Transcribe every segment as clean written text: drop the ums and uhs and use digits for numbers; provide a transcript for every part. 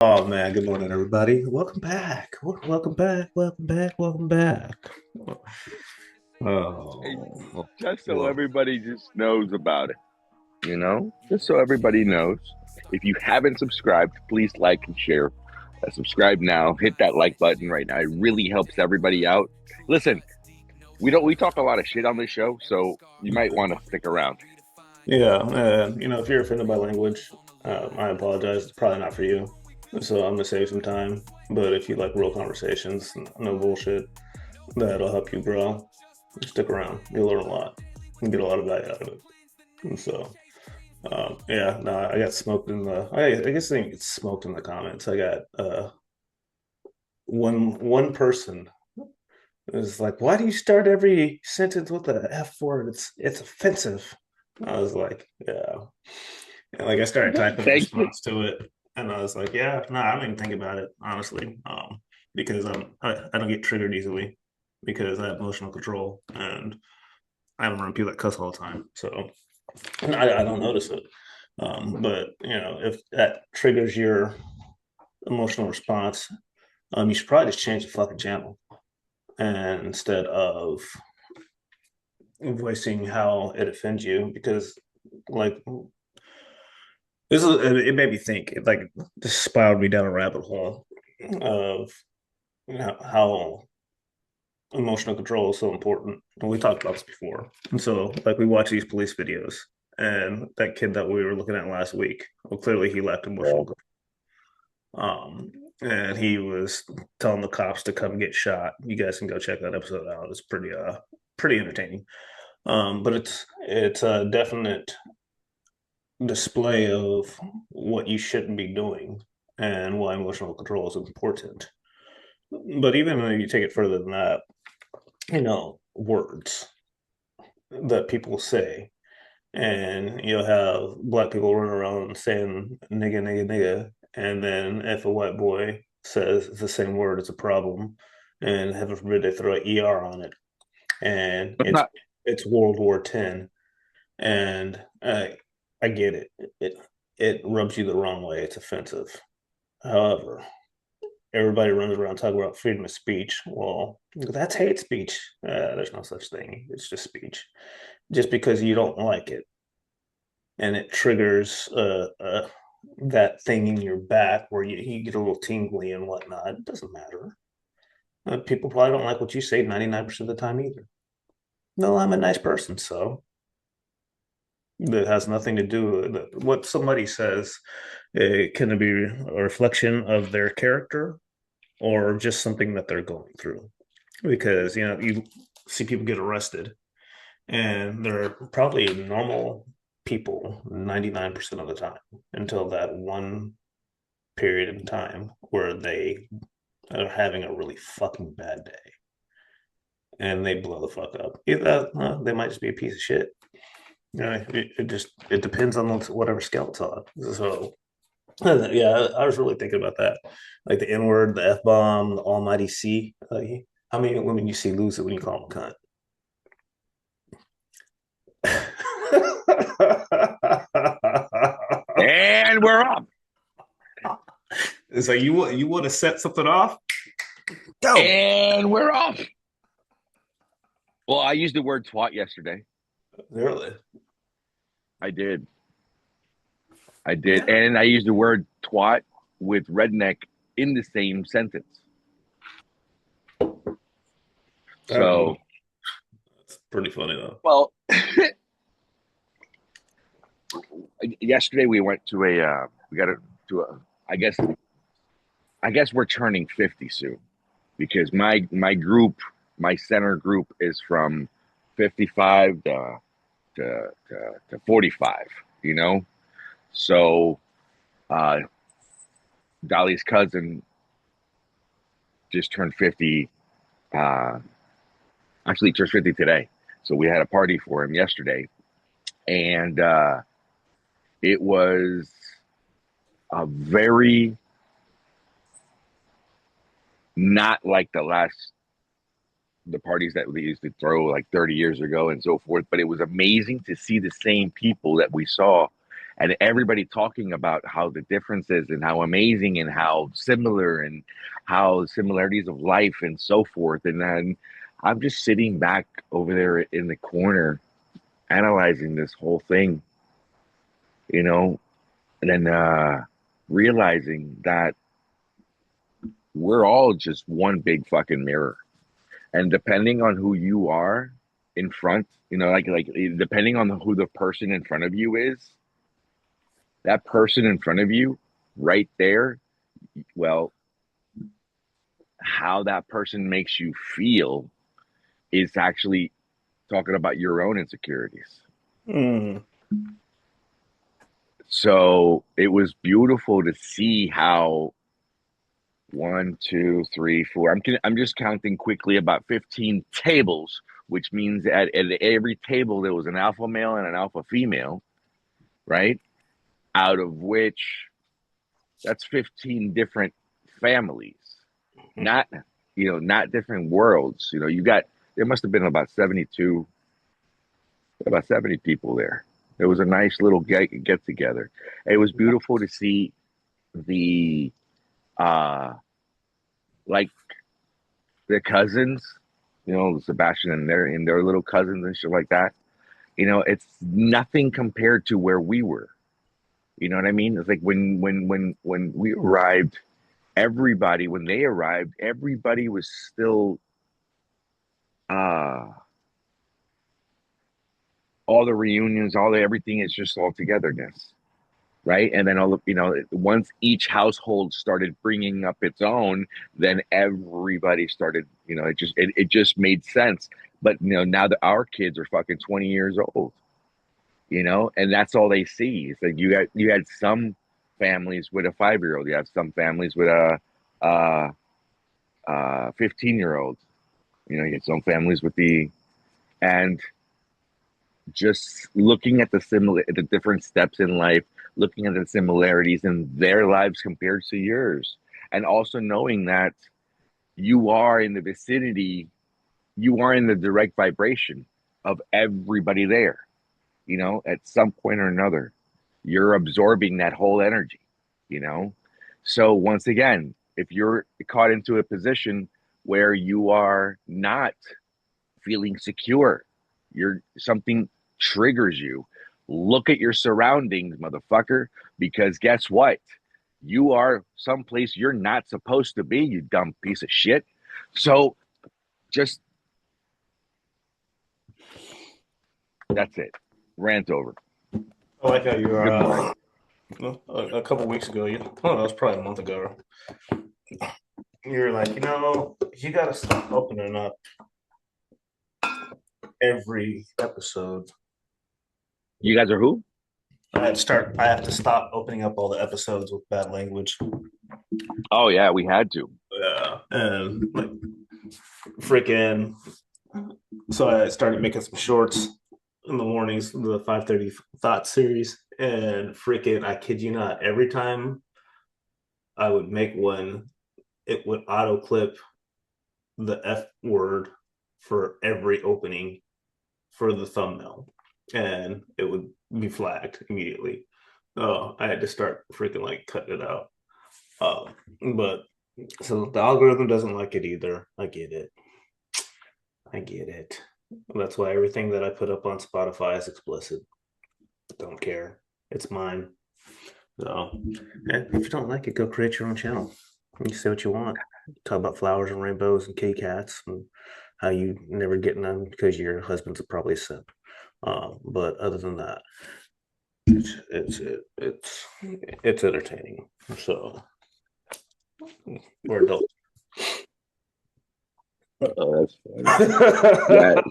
Oh man, good morning, everybody. Welcome back. Welcome back. Welcome back. Welcome back. Hey, Oh, just so well, everybody just knows about it, just so everybody knows. If you haven't subscribed, please like and share. Subscribe now. Hit that like button right now. It really helps everybody out. Listen, we talk a lot of shit on this show, so you might want to stick around. yeah. If you're offended by language, I apologize. It's probably not for you. So I'm gonna save some time. But if you like real conversations, no bullshit, that'll help you grow. Stick around. You'll learn a lot and get a lot of value out of it. And so, yeah. No, I got smoked in the. I guess I didn't get smoked in the comments. I got one person. It's like, why do you start every sentence with the F word? It's offensive. I was like, yeah. And like I started typing a Thank you. response to it, and I was like, yeah, no, I don't even think about it honestly, because I don't get triggered easily because I have emotional control and I'm around people that cuss all the time, so I don't notice it. But if that triggers your emotional response, you should probably just change the fucking channel and instead of voicing how it offends you because like it made me think it like this spiraled me down a rabbit hole of how emotional control is so important, and we talked about this before. And so like we watch these police videos, and that kid that we were looking at last week, well, clearly he lacked emotional control. And he was telling the cops to come get shot. You guys can go check that episode out. It's pretty entertaining. But it's a definite display of what you shouldn't be doing and why emotional control is important. But even when you take it further than that, words that people say, and you'll have black people running around saying nigga, nigga, nigga, and then if a white boy says the same word, it's a problem, and heaven forbid they throw an ER on it, and But it's World War Ten, and I get it. It rubs you the wrong way. It's offensive. However, everybody runs around talking about freedom of speech. Well, that's hate speech. There's no such thing. It's just speech. Just because you don't like it and it triggers that thing in your back where you get a little tingly and whatnot, it doesn't matter. People probably don't like what you say 99% of the time either. No, I'm a nice person, so that has nothing to do with what somebody says. It can be a reflection of their character or just something that they're going through. Because, you see people get arrested and they're probably normal people 99% of the time until that one period in time where they are having a really fucking bad day and they blow the fuck up. Either they might just be a piece of shit. It depends on whatever scale it's on. So yeah, I was really thinking about that, like the N word, the F bomb, the Almighty C. How many women you see lose it when you call them a cunt? and we're off. It's like you want to set something off? Go. And we're off. Well, I used the word twat yesterday. Really? I did. I did. Yeah. And I used the word twat with redneck in the same sentence. I don't know. So, It's pretty funny though. well, yesterday we went to we got to a, I guess, I guess we're turning 50 soon because my group, my center group is from 55 to 45, you know? So, uh, Dolly's cousin just turned 50, uh, actually turned 50 today. So we had a party for him yesterday, and it was a very not like the parties that we used to throw like 30 years ago and so forth. But it was amazing to see the same people that we saw and everybody talking about how the differences and how amazing and how similar and how similarities of life and so forth. And then I'm just sitting back over there in the corner analyzing this whole thing, you know, and then realizing that we're all just one big fucking mirror. And depending on who you are in front, like depending on who the person in front of you is, that person in front of you right there, well, how that person makes you feel is actually talking about your own insecurities. Mm. So it was beautiful to see how one, two, three, four. I'm just counting quickly about 15 tables, which means at every table there was an alpha male and an alpha female, right? Out of which that's 15 different families, not not different worlds. You got there must have been about 70 people there. It was a nice little get together. It was beautiful to see the uh like their cousins, Sebastian and their little cousins and shit like that. It's nothing compared to where we were. You know what I mean? It's like when we arrived, when they arrived, everybody was still uh all the reunions, everything is just all togetherness, right? And then once each household started bringing up its own, then everybody started, it just made sense. But now that our kids are fucking 20 years old, and that's all they see. It's like you had some families with a 5-year-old, you have some families with a 15-year-old, you get some families with and just looking at the different steps in life, looking at the similarities in their lives compared to yours, and also knowing that you are in the vicinity, you are in the direct vibration of everybody there. At some point or another, you're absorbing that whole energy. you know so once again, if you're caught into a position where you are not feeling secure, something triggers you, look at your surroundings, motherfucker, because guess what? You are someplace you're not supposed to be, you dumb piece of shit. So just that's it. Rant over. I like how you Good are. morning. A couple weeks ago, oh, that was probably a month ago. You were like, you got to stop opening up every episode. You guys are who? I have to stop opening up all the episodes with bad language. Oh yeah, we had to. Yeah. And like freaking, so I started making some shorts in the mornings, the 5:30 thought series, and freaking, I kid you not, every time I would make one, it would auto clip the F word for every opening for the thumbnail, and it would be flagged immediately. Oh, I had to start freaking like cutting it out. But so the algorithm doesn't like it either. I get it. I get it. That's why everything that I put up on Spotify is explicit. Don't care. It's mine. So, and if you don't like it, go create your own channel. You say what you want. Talk about flowers and rainbows and kitty cats and how you never get none because your husband's probably a simp. But other than that, it's it's entertaining. So we're adults. Oh, that's funny. Yes.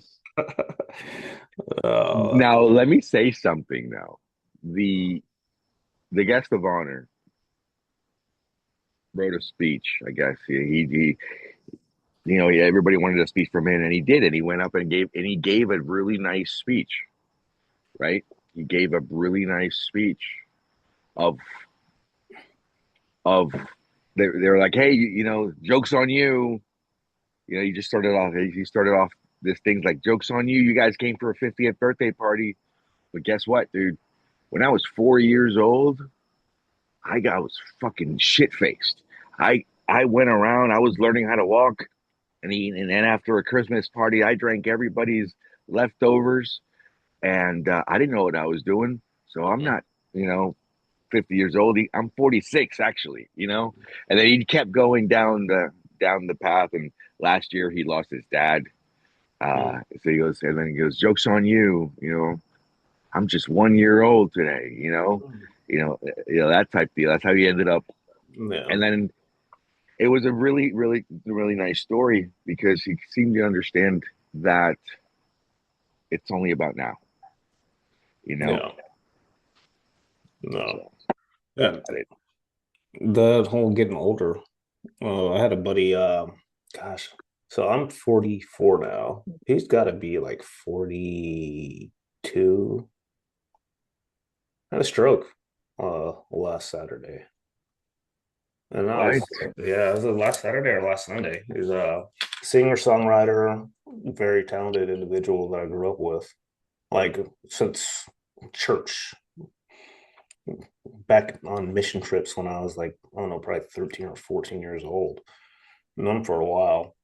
Now let me say something. Now, the guest of honor wrote a speech. I guess everybody wanted a speech from him, and he did. And he went up and gave a really nice speech. Right? He gave a really nice speech of of they were like, hey, jokes on you. He just started off. He started off this thing's like, jokes on you. You guys came for a 50th birthday party, but guess what, dude? when I was 4 years old, I was fucking shit faced. I went around. I was learning how to walk, and then after a Christmas party, I drank everybody's leftovers, and I didn't know what I was doing. So I'm not, you know, 50 years old. I'm 46 actually, you know. And then he kept going down the path. And last year he lost his dad. Mm. So he goes, and then he goes, "Joke's on you, you know. I'm just 1 year old today, you know." That type deal. That's how he ended up. Yeah, And then it was a really nice story because he seemed to understand that it's only about now, you know. yeah, no, So yeah. I did. The whole getting older. I had a buddy. Gosh, so I'm 44 now. He's got to be like 42. Had a stroke last Saturday. And I What? was, yeah, was it last Saturday or last Sunday? He's a singer-songwriter, very talented individual that I grew up with, like since church, back on mission trips when I was like, I don't know, probably 13 or 14 years old. Known him for a while.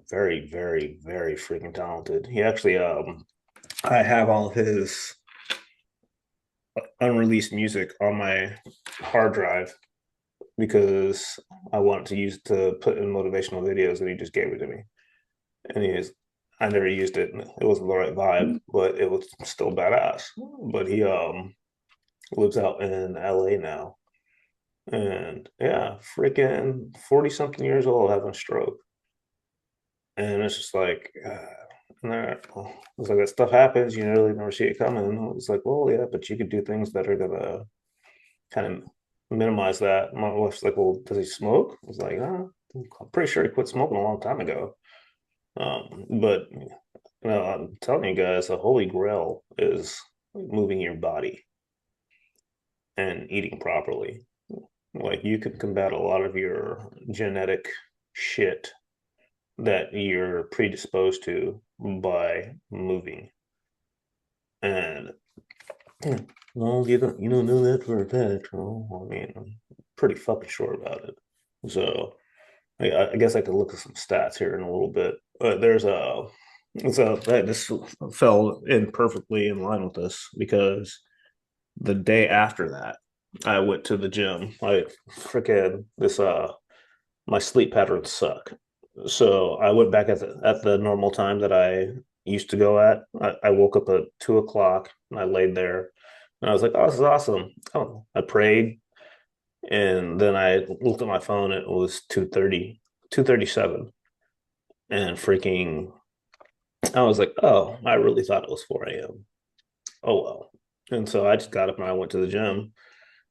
Very, very, very freaking talented. He actually, I have all of his unreleased music on my hard drive because I wanted to use to put in motivational videos, and he just gave it to me. And I never used it. It wasn't the right vibe, but it was still badass. But he lives out in LA now, and yeah, freaking 40 something years old having a stroke, and it's just like. And it's like that stuff happens, you really never see it coming. It's like, well, yeah, but you could do things that are gonna kind of minimize that. My wife's like, well, does he smoke? I was like, I'm pretty sure he quit smoking a long time ago. But I'm telling you guys, the holy grail is moving your body and eating properly. Like you can combat a lot of your genetic shit that you're predisposed to by moving. And well, you don't know that for a fact. Well, I mean, I'm pretty fucking sure about it. So I guess I could look at some stats here in a little bit. But there's a so that this fell in perfectly in line with this because the day after that, I went to the gym. Like freaking this my sleep patterns suck. So I went back at the normal time that I used to go at. I woke up at 2 o'clock and I laid there and I was like, oh, this is awesome. Oh, I prayed and then I looked at my phone. It was 2:30, 2:37, and freaking I was like, oh, I really thought it was 4 a.m. Oh well. And so I just got up and I went to the gym.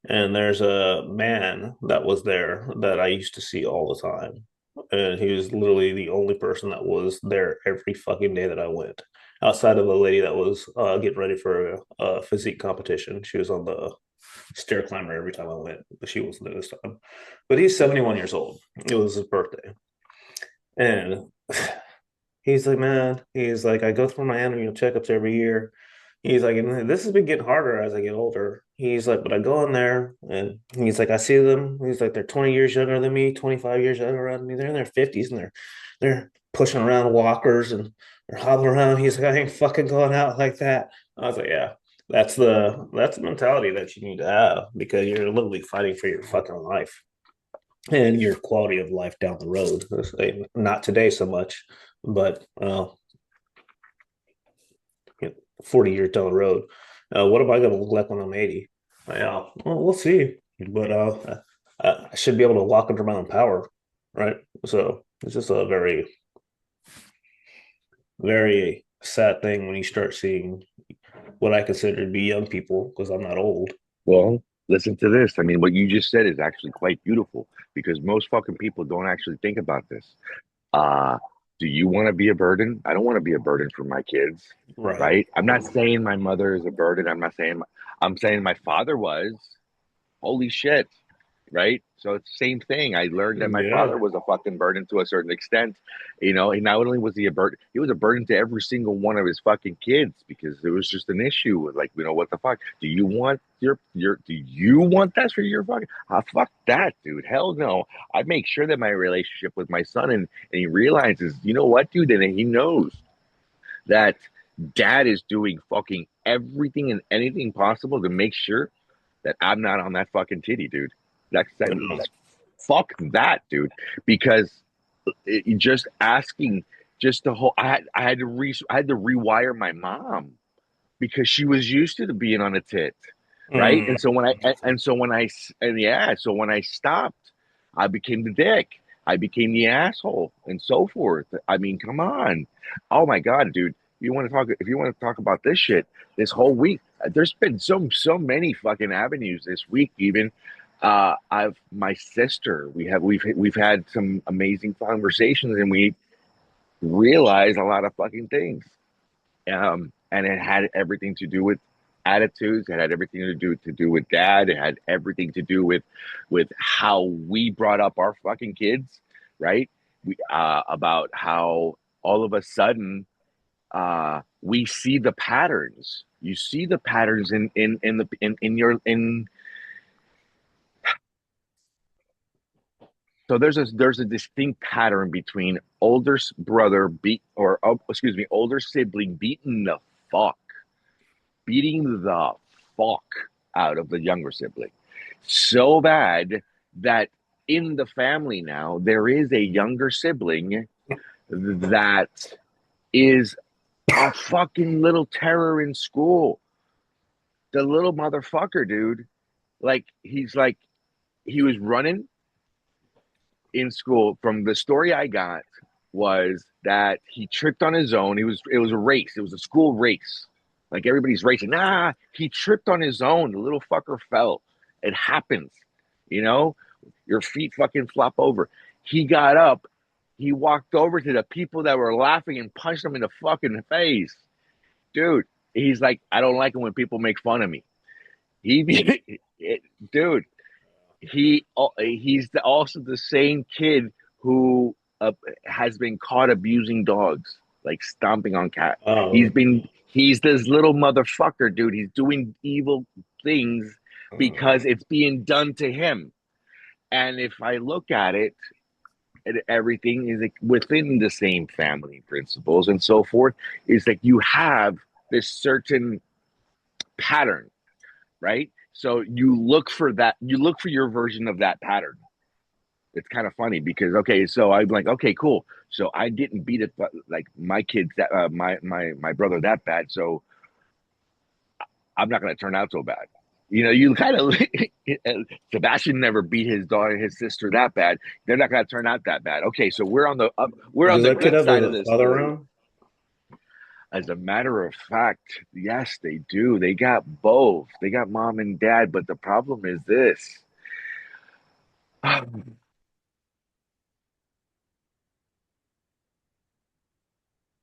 And there's a man that was there that I used to see all the time. And he was literally the only person that was there every fucking day that I went, outside of a lady that was getting ready for a physique competition. She was on the stair climber every time I went, but she wasn't there this time. But he's 71 years old. It was his birthday. And he's like, man, he's like, I go through my annual checkups every year. He's like, and this has been getting harder as I get older. He's like, but I go in there and he's like, I see them. He's like, they're 20 years younger than me, 25 years younger than me. They're in their 50s and they're pushing around walkers and they're hobbling around. He's like, I ain't fucking going out like that. I was like, yeah, that's the mentality that you need to have because you're literally fighting for your fucking life and your quality of life down the road. Not today so much, but 40 years down the road. What am I going to look like when I'm 80? Yeah, well, we'll see. But I should be able to walk under my own power, right? So it's just a very, very sad thing when you start seeing what I consider to be young people because I'm not old. Well, listen to this. I mean, what you just said is actually quite beautiful because most fucking people don't actually think about this. Uh, do you want to be a burden? I don't want to be a burden for my kids, Right. right? I'm not saying my mother is a burden. I'm not saying I'm saying my father was. Holy shit. right? So it's the same thing. I learned that my Yeah. father was a fucking burden to a certain extent. And not only was he a burden, he was a burden to every single one of his fucking kids because it was just an issue with like, what the fuck? Do you want do you want that for your fucking fuck that, dude? Hell no. I make sure that my relationship with my son and he realizes, you know what, dude, and he knows that dad is doing fucking everything and anything possible to make sure that I'm not on that fucking titty, dude. That Yeah. fuck that, dude. Because just asking, just the whole, I had to rewire my mom because she was used to being on a tit, right? Mm. So when I stopped, I became the dick. I became the asshole and so forth. I mean, come on. Oh my god, dude. If you want to talk about this shit this whole week, there's been so many fucking avenues this week even. I've my sister, we've had some amazing conversations and we realized a lot of fucking things. And it had everything to do with attitudes. It had everything to do with dad. It had everything to do with how we brought up our fucking kids, right? We About how all of a sudden we see the patterns. You see the patterns in your in. So there's a distinct pattern between brother beat or excuse me, older sibling beating the fuck out of the younger sibling. So bad that in the family now, there is a younger sibling that is a fucking little terror in school. The little motherfucker, dude. Like, he was running in school. From the story I got, was that he tripped on his own. It was a race. It was a school race. Like everybody's racing. Nah, he tripped on his own. The little fucker fell. It happens. You know, your feet fucking flop over. He got up. He walked over to the people that were laughing and punched them in the fucking face. Dude, he's like, I don't like it when people make fun of me. He, dude, he's also the same kid who has been caught abusing dogs, like stomping on cats. Oh. He's this little motherfucker, dude. He's doing evil things because it's being done to him. And if I look at it, everything is like within the same family principles and so forth. Is like you have this certain pattern, right? So you look for that. You look for your version of that pattern. It's kind of funny because okay, so I'm like, okay, cool. So I didn't beat it like my kids that my brother that bad. So I'm not going to turn out so bad. You kind of Sebastian never beat his daughter, his sister that bad. They're not going to turn out that bad. Okay, so we're on Does the that kid good have side of a this father story. around? As a matter of fact, yes, they do. They got both. They got mom and dad, but the problem is this.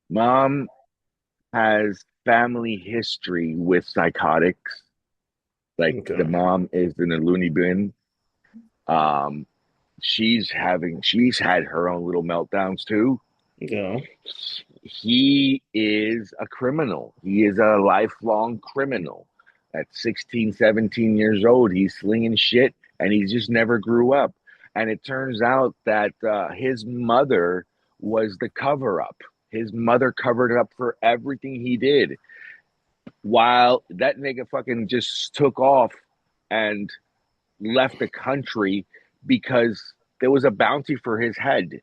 Mom has family history with psychotics. Like the Okay. mom is in a loony bin. Um, she's had her own little meltdowns too. Yeah. He is a criminal. He is a lifelong criminal. At 16, 17 years old, he's slinging shit and he just never grew up. And it turns out that his mother was the cover up. His mother covered up for everything he did while that nigga fucking just took off and left the country because there was a bounty for his head.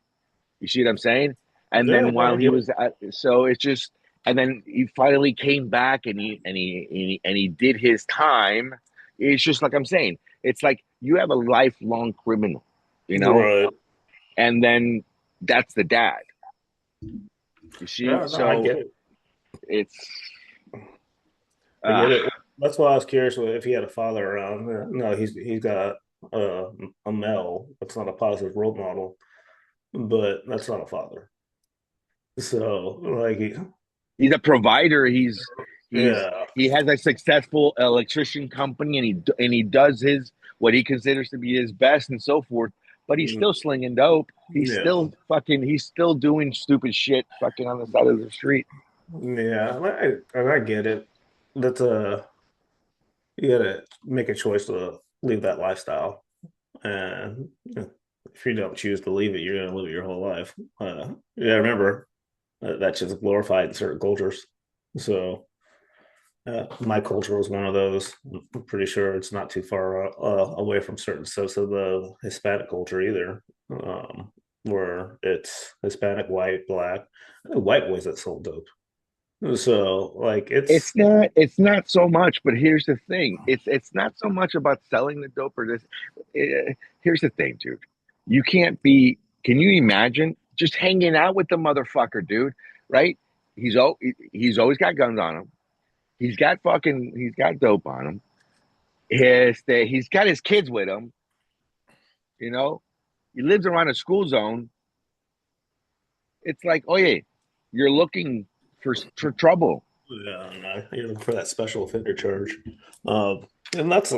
You see what I'm saying? And Yeah, then no, while I he get it. was so it's just, and then he finally came back and he did his time. It's just like I'm saying. It's like you have a lifelong criminal, you know, Right. and then that's the dad. You see, Yeah, no, I so get it. it's I uh get it. That's why I was curious if he had a father around. No, he's got uh, a male. That's not a positive role model, but that's not a father. So, like, he's a provider. yeah, He has a successful electrician company, and he does his what he considers to be his best and so forth. But he's still slinging dope. Yeah, He's still doing stupid shit fucking on the side of the street. yeah, I get it. That's a You gotta make a choice to leave that lifestyle, and if you don't choose to leave it, you're gonna live it your whole life. Yeah, remember that shit's glorified in certain cultures. So my culture was one of those. I'm pretty sure it's not too far away from certain subs of the Hispanic culture either, where it's Hispanic, white, black. White boys that sold dope. So like It's not so much, but here's the thing. It's not so much about selling the dope or this. Here's the thing, dude. You can't be, can you imagine just hanging out with the motherfucker, dude? Right? He's always got guns on him. He's got dope on him. He's got his kids with him, you know. He lives around a school zone. It's like, oh yeah, you're looking for trouble. Yeah, no, you're looking for that special offender charge, and that's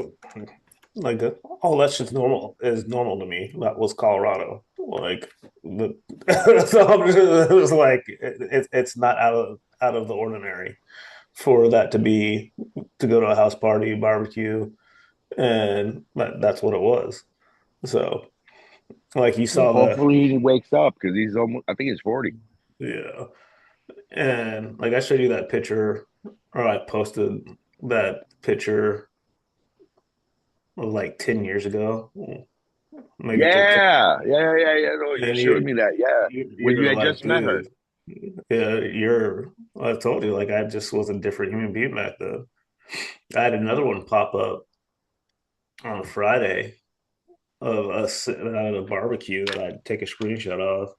like all that shit's normal is normal to me. That was Colorado, like so it was like it's not out of the ordinary for that to be to go to a house party, barbecue, and that's what it was. So like you Well, saw the hopefully he wakes up because he's almost, I think he's 40. yeah, and like I showed you that picture, or I posted that picture like 10 years ago, maybe 10, Yeah. No, you and showed me that. Yeah, when you you're had like, just met her. dude, yeah, I told you, like, I just was a different human being back then. I had another one pop up on Friday of us sitting out at a barbecue that I'd take a screenshot of.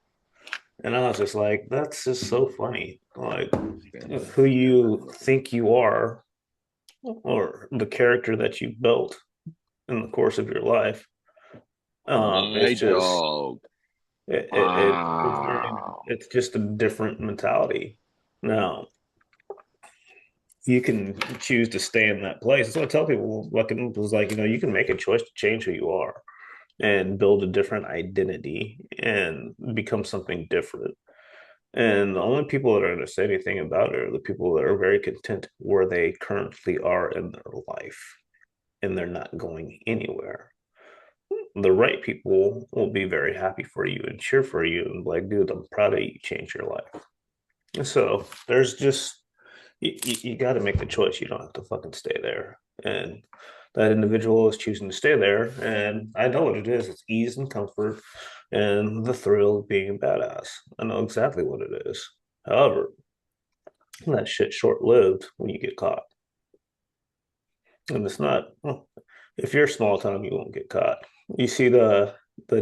And I was just like, that's just so funny. Like, who you think you are, or the character that you built in the course of your life, My it's just dog. it's Wow. it's just a different mentality. Now you can choose to stay in that place. That's what I tell people. Like it was like, you can make a choice to change who you are and build a different identity and become something different. And the only people that are going to say anything about it are the people that are very content where they currently are in their life and they're not going anywhere. The right people will be very happy for you and cheer for you and be like, dude, I'm proud of you, change your life. So there's just you got to make the choice. You don't have to fucking stay there. And that individual is choosing to stay there. And I know what it is. It's ease and comfort and the thrill of being a badass. I know exactly what it is. However, that shit's short lived when you get caught. And it's not, well, if you're small time, you won't get caught. You see the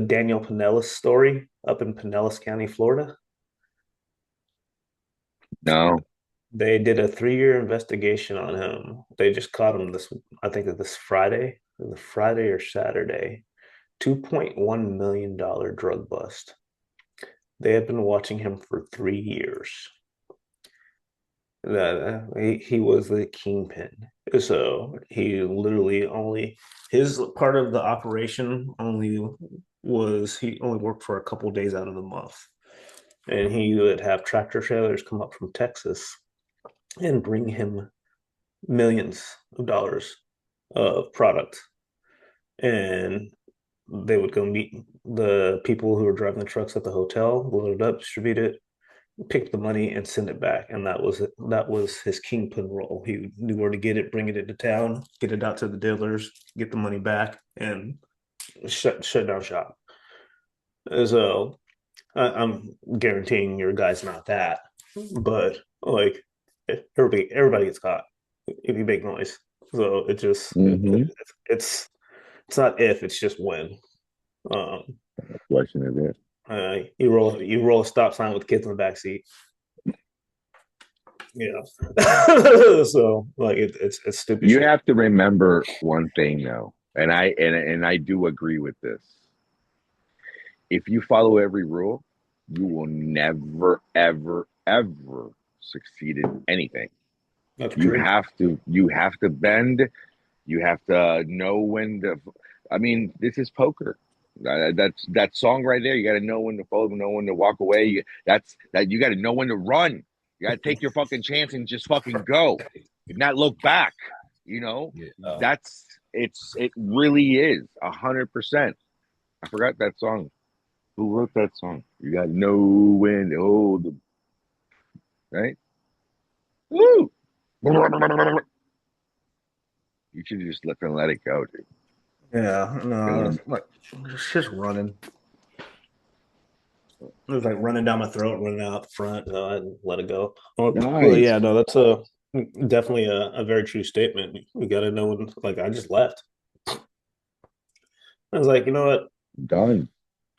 Daniel Pinellas story up in Pinellas County, Florida? No. They did a 3-year investigation on him. They just caught him I think this Friday, the Friday or Saturday. $2.1 million drug bust. They have been watching him for 3 years. He was the kingpin. So he literally only his part of the operation he only worked for a couple days out of the month. And he would have tractor trailers come up from Texas and bring him millions of dollars of product. And they would go meet the people who were driving the trucks at the hotel, load it up, distribute it, pick the money, and send it back. And that was his kingpin role. He knew where to get it, bring it into town, get it out to the dealers, get the money back, and shut down shop. So I'm guaranteeing your guy's not that, but like everybody gets caught if you make noise. So it just Mm-hmm. it's it's not if, it's just when. Um, Question is it. you roll a stop sign with kids in the back seat. Yeah. So like it's stupid You shit. have to remember one thing though, and I do agree with this. If you follow every rule, you will never, ever, ever succeed in anything. That's true. You have to bend. You have to know when to. I mean, this is poker. That's that song right there. You got to know when to fold, know when to walk away. That's that. You got to know when to run. You got to take your fucking chance and just fucking go, and not look back. You know, Yeah. that's it. Really is 100%. I forgot that song. Who wrote that song? You got to know when. Oh, the right. Woo! You should just let it go, dude. Yeah, no, Feeling it's like it's just running. It was like running down my throat, running out front. So I let it go. Well, nice, yeah, no, that's a definitely a very true statement. You got to know when. Like I just left. I was like, you know what? done,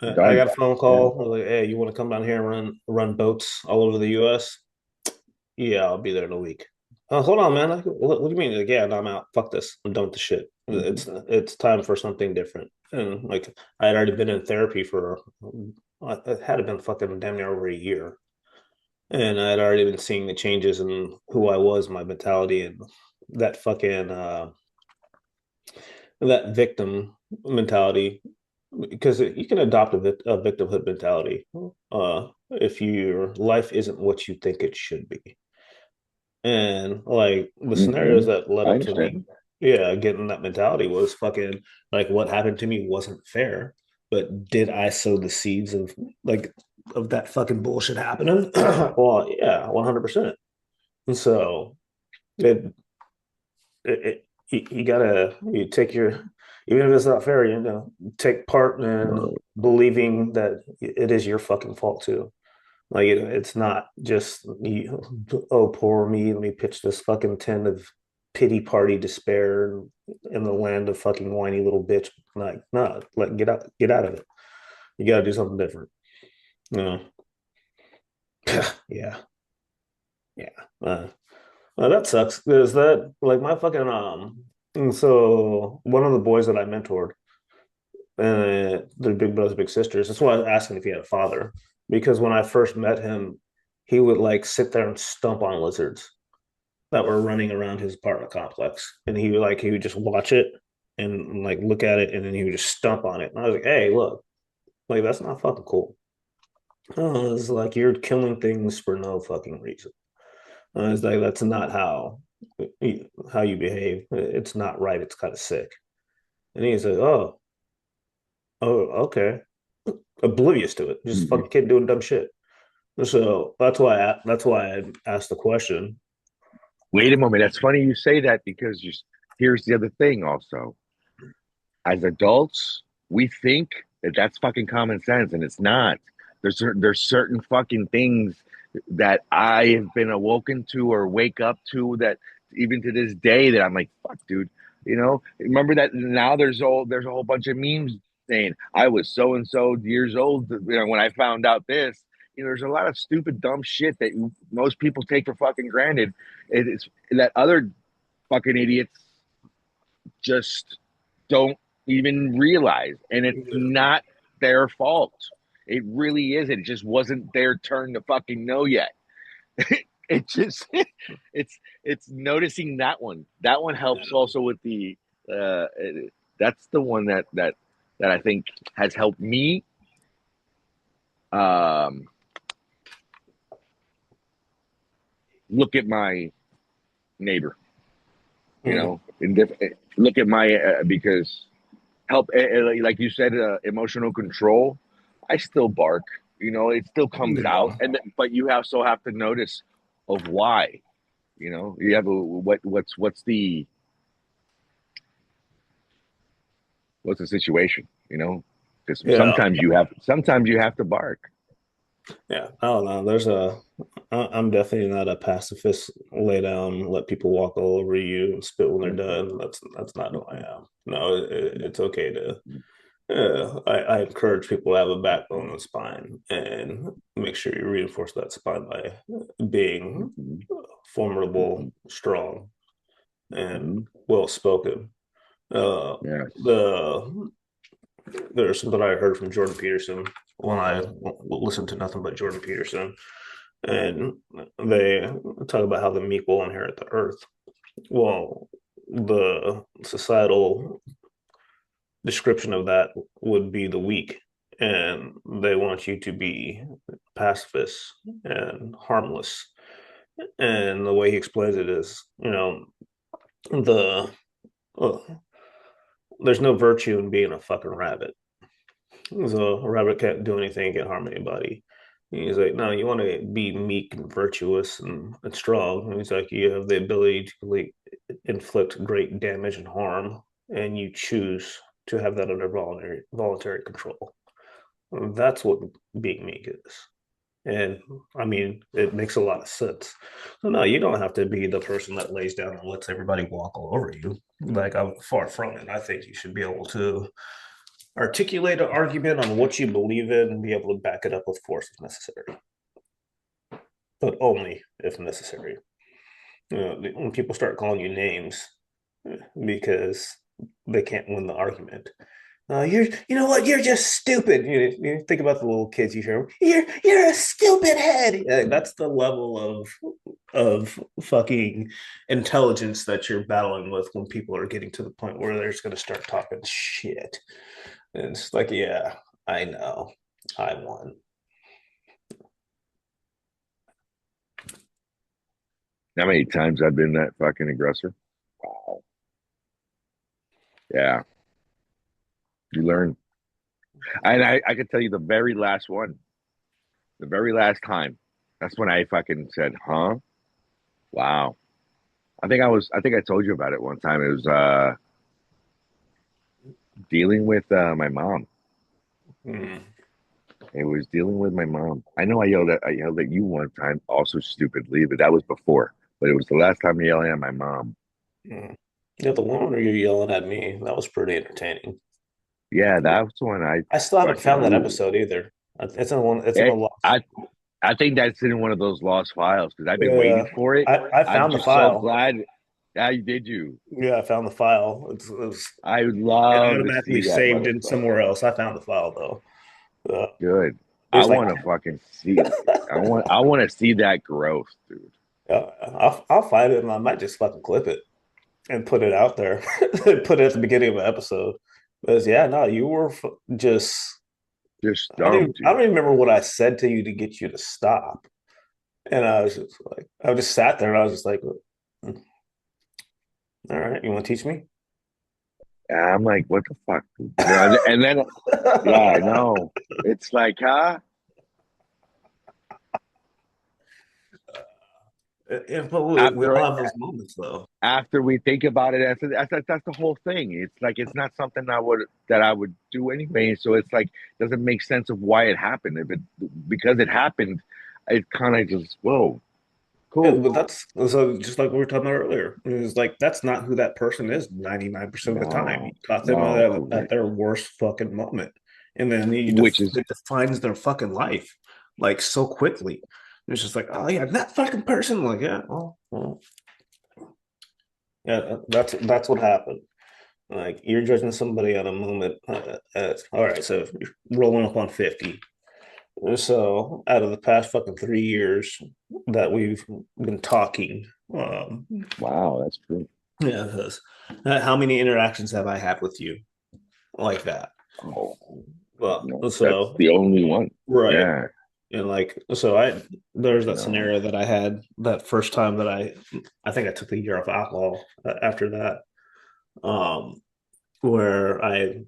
I done. got a phone Yeah. call. I was like, hey, you want to come down here and run boats all over the U.S.? Yeah, I'll be there in a week. Hold on, man. Like, what do you mean? Like, yeah, no, I'm out. Fuck this. I'm done with the shit. Mhm. It's time for something different. And like, I had already been in therapy for it had been fucking damn near over a year, and I had already been seeing the changes in who I was, my mentality, and that fucking that victim mentality. Because you can adopt a victimhood mentality if your life isn't what you think it should be. And like the scenarios that led I up to me, understand. yeah, getting that mentality was fucking like what happened to me wasn't fair. But did I sow the seeds of like of that fucking bullshit happening? Well, yeah, 100%. And so it, you gotta you take your even if it's not fair, you know, take part in believing that it is your fucking fault too. Like it's not just you, oh poor me, let me pitch this fucking tent of pity party despair in the land of fucking whiny little bitch. Like, no, like get out of it. You got to do something different. You know? Yeah, yeah. That sucks. Is that like my fucking and so one of the boys that I mentored, they're big brothers, big sisters. That's why I was asking if he had a father because when I first met him, he would like sit there and stump on lizards that were running around his apartment complex, and he would just watch it and like look at it, and then he would just stomp on it. And I was like, hey, look, like that's not fucking cool. It's like you're killing things for no fucking reason. It's like that's not how you behave. It's not right. It's kind of sick. And he's like, oh, okay, oblivious to it, just Mhm. fucking kid doing dumb shit. So that's why I asked the question. Wait a moment. That's funny you say that because here's the other thing also. As adults, we think that that's fucking common sense, and it's not. There's certain fucking things that I have been awoken to or wake up to that even to this day that I'm like, fuck, dude. You know, remember that now there's a whole bunch of memes saying I was so and so years old, you know, when I found out this. You know, there's a lot of stupid, dumb shit that most people take for fucking granted. It's that other fucking idiots just don't even realize. And it's not their fault. It really isn't. It just wasn't their turn to fucking know yet. It just it's noticing that one. That one helps also with the uh that's the one that I think has helped me um look at my neighbor, you Mm, know, look at my because help like you said emotional control. I still bark, you know, it still comes out, yeah, but you also have to notice of why, you know, you have what's the situation, you know, because yeah. sometimes you have to bark. Yeah, I don't know. I'm definitely not a pacifist. Lay down, let people walk all over you and spit when they're done. That's not who I am. No, it's okay to. Yeah, I encourage people to have a backbone and spine, and make sure you reinforce that spine by being formidable, strong, and well spoken. Uh, Yes. the there's something I heard from Jordan Peterson when I listened to nothing but Jordan Peterson, and they talk about how the meek will inherit the earth. Well, the societal description of that would be the weak, and they want you to be pacifist and harmless. And the way he explains it is, the uh, there's no virtue in being a fucking rabbit. So a rabbit can't do anything, can't harm anybody. He's like, no, you want to be meek and virtuous and strong. And he's like, you have the ability to like, inflict great damage and harm, and you choose to have that under voluntary control. That's what being meek is. And I mean, it makes a lot of sense. So no, you don't have to be the person that lays down and lets everybody walk all over you. Like I'm far from it. I think you should be able to articulate an argument on what you believe in and be able to back it up with force if necessary, but only if necessary. When people start calling you names because they can't win the argument. You know what? You're just stupid. You think about the little kids you hear. You're a stupid head. That's the level of fucking intelligence that you're battling with when people are getting to the point where they're just going to start talking shit. And it's like, yeah, I know, I won. How many times I've been that fucking aggressor? Wow. Yeah, you learn. And I could tell you the very last one, the very last time. That's when I fucking said, huh? Wow. I think I told you about it one time. It was dealing with my mom. Mm. It was dealing with my mom. I yelled at you one time, also stupidly, but that was before. But it was the last time yelling at my mom. Mm. Yeah, the one where you're yelling at me, that was pretty entertaining. Yeah, that's when I I still haven't fucking found that ooh. episode either. It's in one. It's in the It, lost. I think that's in one of those lost files because I've been Yeah, waiting for it. I I'm found the just so file. glad. I did you. Yeah, I found the file. I would it love to automatically see that saved in somewhere motherfucker. else. I found the file though. Good. I There's like, want to fucking see. I want to see that growth, dude. I'll find it and I might just fucking clip it and put it out there. Put it at the beginning of an episode. Because yeah, no, you were just. Just dumb, I don't dude. even remember what I said to you to get you to stop. And I was just like, I just sat there and I was just like, "Mm, all right, you want to teach me?" And I'm like, what the fuck, dude? You know, and then yeah, I know. It's like, huh? But we After all have those moments though. after we think about it, that's the whole thing. It's like it's not something that I would do anyway. So it's like doesn't make sense of why it happened. If it because it happened, it kind of just whoa, Yeah, cool. but that's so just like we were talking about earlier. It was like that's not who that person is 99% of the time. You No, caught them no, at correct. their worst fucking moment. And then Which is it defines their fucking life like so quickly. It's just like, oh yeah, that fucking person. Like, yeah, well, yeah, that's what happened. Like you're judging somebody on a moment. All right, so you're rolling up on 50. So out of the past fucking 3 years that we've been talking, wow, that's true. yeah, because how many interactions have I had with you like that? Oh Well, no, that's so the only one. right, Yeah, and like so, there's that no. scenario that I had that first time that I think I took a year off alcohol after that, where I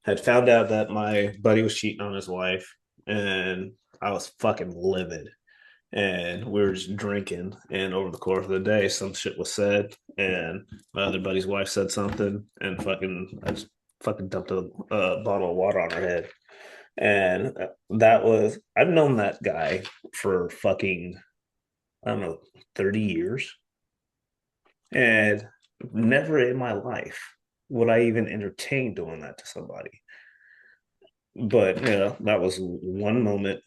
had found out that my buddy was cheating on his wife, and I was fucking livid. And we were just drinking. And over the course of the day, some shit was said, and my other buddy's wife said something, and I just fucking dumped a bottle of water on her head. And that was I've known that guy for fucking I don't know 30 years, and never in my life would I even entertain doing that to somebody. But that was one moment,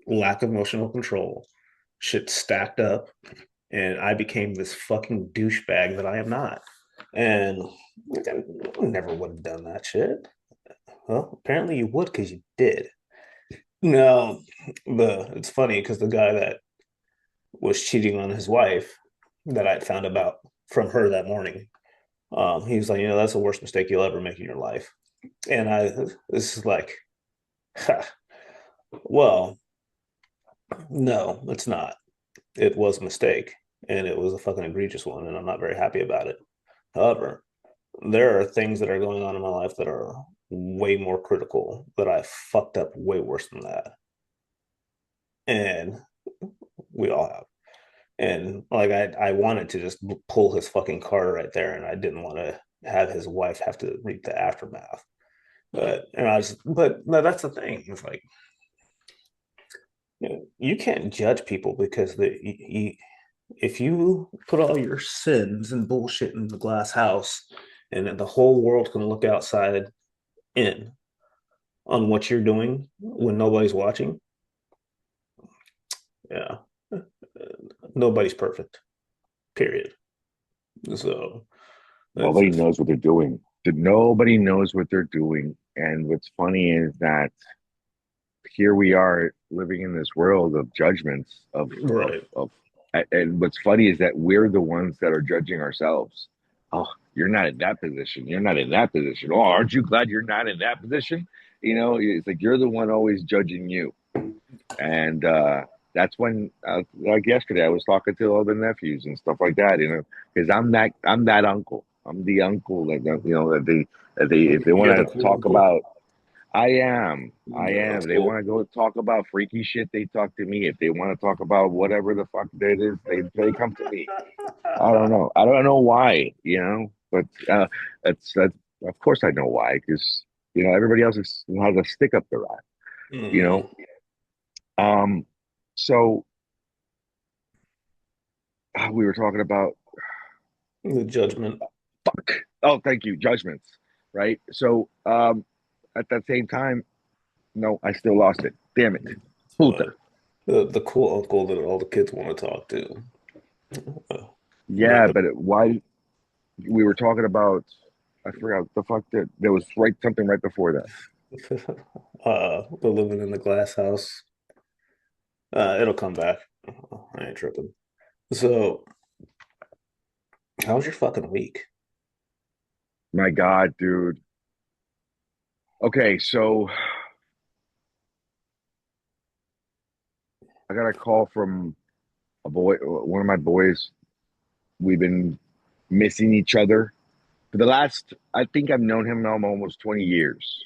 lack of emotional control, shit stacked up, and I became this fucking douchebag that I am not. And I never would have done that shit. Well, apparently you would because you did. No, it's funny because the guy that was cheating on his wife that I'd found about from her that morning, He was like, that's the worst mistake you'll ever make in your life. And this is like, well, no, it's not. It was a mistake, and it was a fucking egregious one, and I'm not very happy about it. However, there are things that are going on in my life that are way more critical that I fucked up way worse than that. And we all have. And like I wanted to just pull his fucking car right there, and I didn't want to have his wife have to reap the aftermath. But no, that's the thing. It's like you can't judge people because if you put all your sins and bullshit in the glass house, and the whole world can look outside in on what you're doing when nobody's watching, yeah, nobody's perfect. Period. So that's Nobody just knows what they're doing. Nobody knows what they're doing. And what's funny is that here we are living in this world of judgments right. and what's funny is that we're the ones that are judging ourselves. Oh, you're not in that position. You're not in that position. Oh, aren't you glad you're not in that position? It's like you're the one always judging you. And that's when, like yesterday, I was talking to all the nephews and stuff like that. Because I'm that uncle. I'm the uncle that they if they You're want the to cool talk uncle. about. I Yeah, am. that's If they cool. want to go talk about freaky shit, they talk to me. If they want to talk about whatever the fuck that is, they come to me. I don't know. I don't know why. But that's of course I know why because everybody else has a stick up their ass. You Mm, know. Um. So we were talking about the judgment. fuck. Oh, thank you. Judgments, right? So at that same time, no, I still lost it. Damn it. Puta. But the cool uncle that all the kids want to talk to. Uh, Yeah, but but why we were talking about I forgot the fuck that there was something right before that. the living in the glass house. It'll come back. I ain't tripping. So, how was your fucking week? My God, dude. Okay, so I got a call from one of my boys. We've been missing each other for the last, I think I've known him now almost 20 years.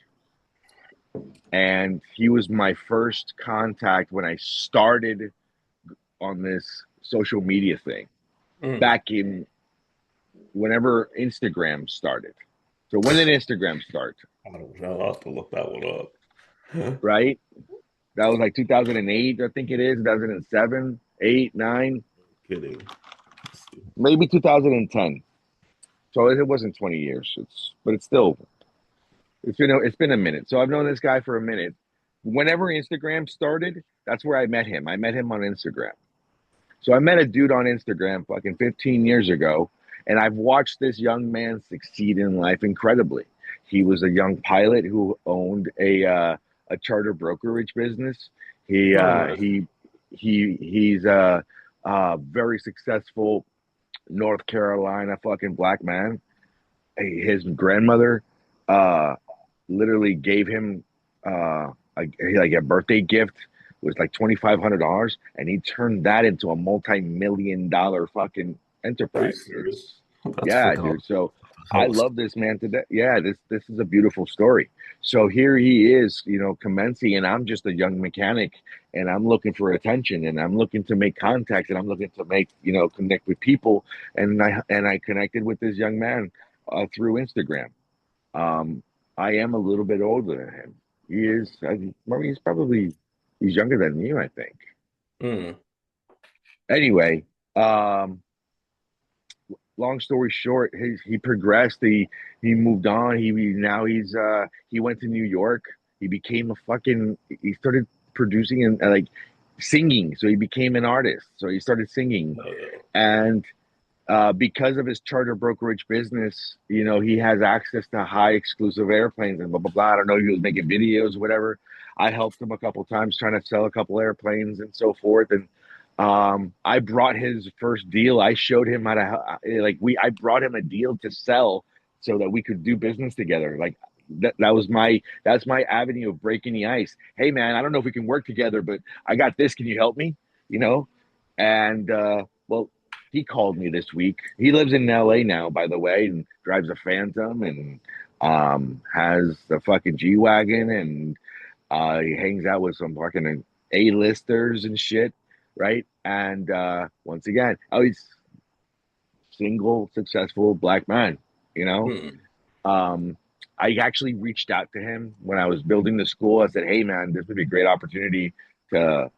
And he was my first contact when I started on this social media thing Mm, back in whenever Instagram started. So when did Instagram start? I don't know. I'll have to look that one up. Right? That was like 2008, I think it is, 2007, 8, 9, Kidding. maybe 2010. So it wasn't 20 years. But it's still it's been a minute. So I've known this guy for a minute. Whenever Instagram started, that's where I met him. I met him on Instagram. So I met a dude on Instagram fucking 15 years ago, and I've watched this young man succeed in life incredibly. He was a young pilot who owned a charter brokerage business. He Oh, uh, nice. he he's a very successful North Carolina fucking black man. His grandmother uh, literally gave him like a birthday gift was like $2,500, and he turned that into a multi-million-dollar fucking Are you enterprise. serious? It's That's Yeah, fucking dude. awesome. So I Host. love this man today. Yeah, this is a beautiful story. So here he is, commencing, and I'm just a young mechanic, and I'm looking for attention, and I'm looking to make contacts, and I'm looking to connect with people, and I connected with this young man through Instagram. Um, I am a little bit older than him. He is. He's younger than you, I think. Mm. Anyway, um, long story short, he progressed. He moved on. He went to New York. He became a fucking. He started producing and like singing. So he became an artist. So he started singing, Uh, and because of his charter brokerage business, he has access to high exclusive airplanes and blah blah blah. I don't know if he was making videos, whatever. I helped him a couple times trying to sell a couple airplanes and so forth. And I brought his first deal. I showed him how to I brought him a deal to sell so that we could do business together. Like that's my avenue of breaking the ice. Hey man, I don't know if we can work together, but I got this. Can you help me? You know? And well, he called me this week. He lives in LA now, by the way, and drives a Phantom and has the fucking G Wagon and he hangs out with some fucking A-listers and shit, right? And once again, oh, he's single, successful black man, you know? Hmm. Um, I actually reached out to him when I was building the school. I said, "Hey, man, this would be a great opportunity to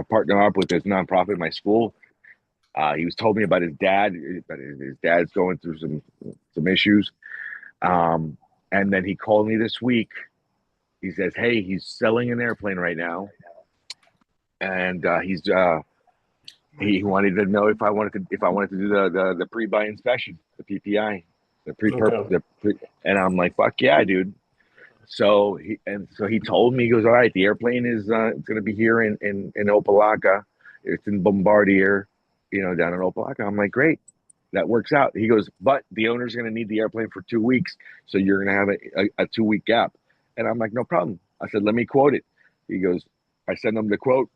partner up with this nonprofit in my school." He was told me about his dad. That his dad's going through some issues. Um, and then he called me this week. He says, "Hey, he's selling an airplane right now, and he wanted to know if I wanted to do the pre-buy inspection, the PPI, the pre perp Okay. the pre." And I'm like, "Fuck yeah, dude." So he told me, he goes, "All right, the airplane is it's going to be here in Opelika. It's in Bombardier, down in Opelika." I'm like, "Great, that works out." He goes, "But the owner's going to need the airplane for 2 weeks, so you're going to have a 2 week gap." And I'm like, "No problem." I said, "Let me quote it." He goes, I sent him the quote.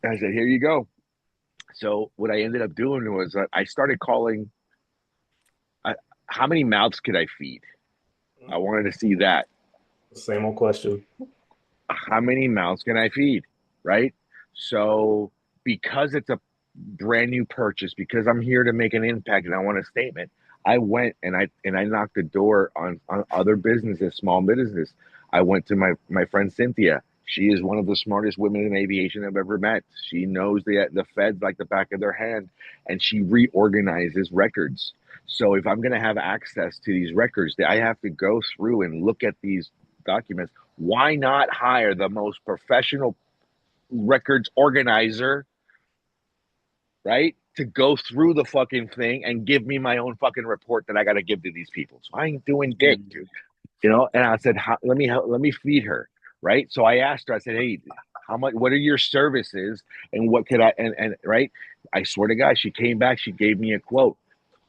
I said, "Here you go." So what I ended up doing was I started calling. I, how many mouths could I feed? I wanted to see that. Same old question. How many mouths can I feed? Right. So because it's a brand new purchase, because I'm here to make an impact and I want a statement, I went and I knocked the door on other businesses, small businesses. I went to my friend Cynthia. She is one of the smartest women in aviation I've ever met. She knows the feds like the back of their hand, and she reorganizes records. So if I'm going to have access to these records, I have to go through and look at these documents. Why not hire the most professional records organizer, right? To go through the fucking thing and give me my own fucking report that I got to give to these people. So I ain't doing dick, dude. And I said, let me feed her, right? So I asked her. I said, "Hey, how much? What are your services, and what could I?" And right, I swear to God, she came back. She gave me a quote.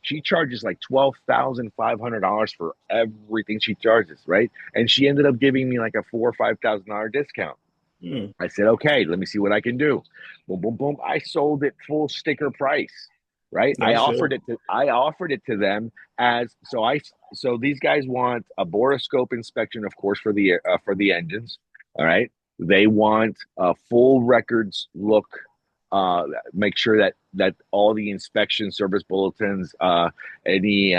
She charges like $12,500 for everything she charges, right? And she ended up giving me like a $4,000 or $5,000 discount. Hmm. I said, "Okay, let me see what I can do." Boom, boom, boom. I sold it full sticker price, right? No shit. I offered it to them as so these guys want a boroscope inspection, of course, for the engines. All right. They want a full records look, make sure that all the inspection service bulletins, any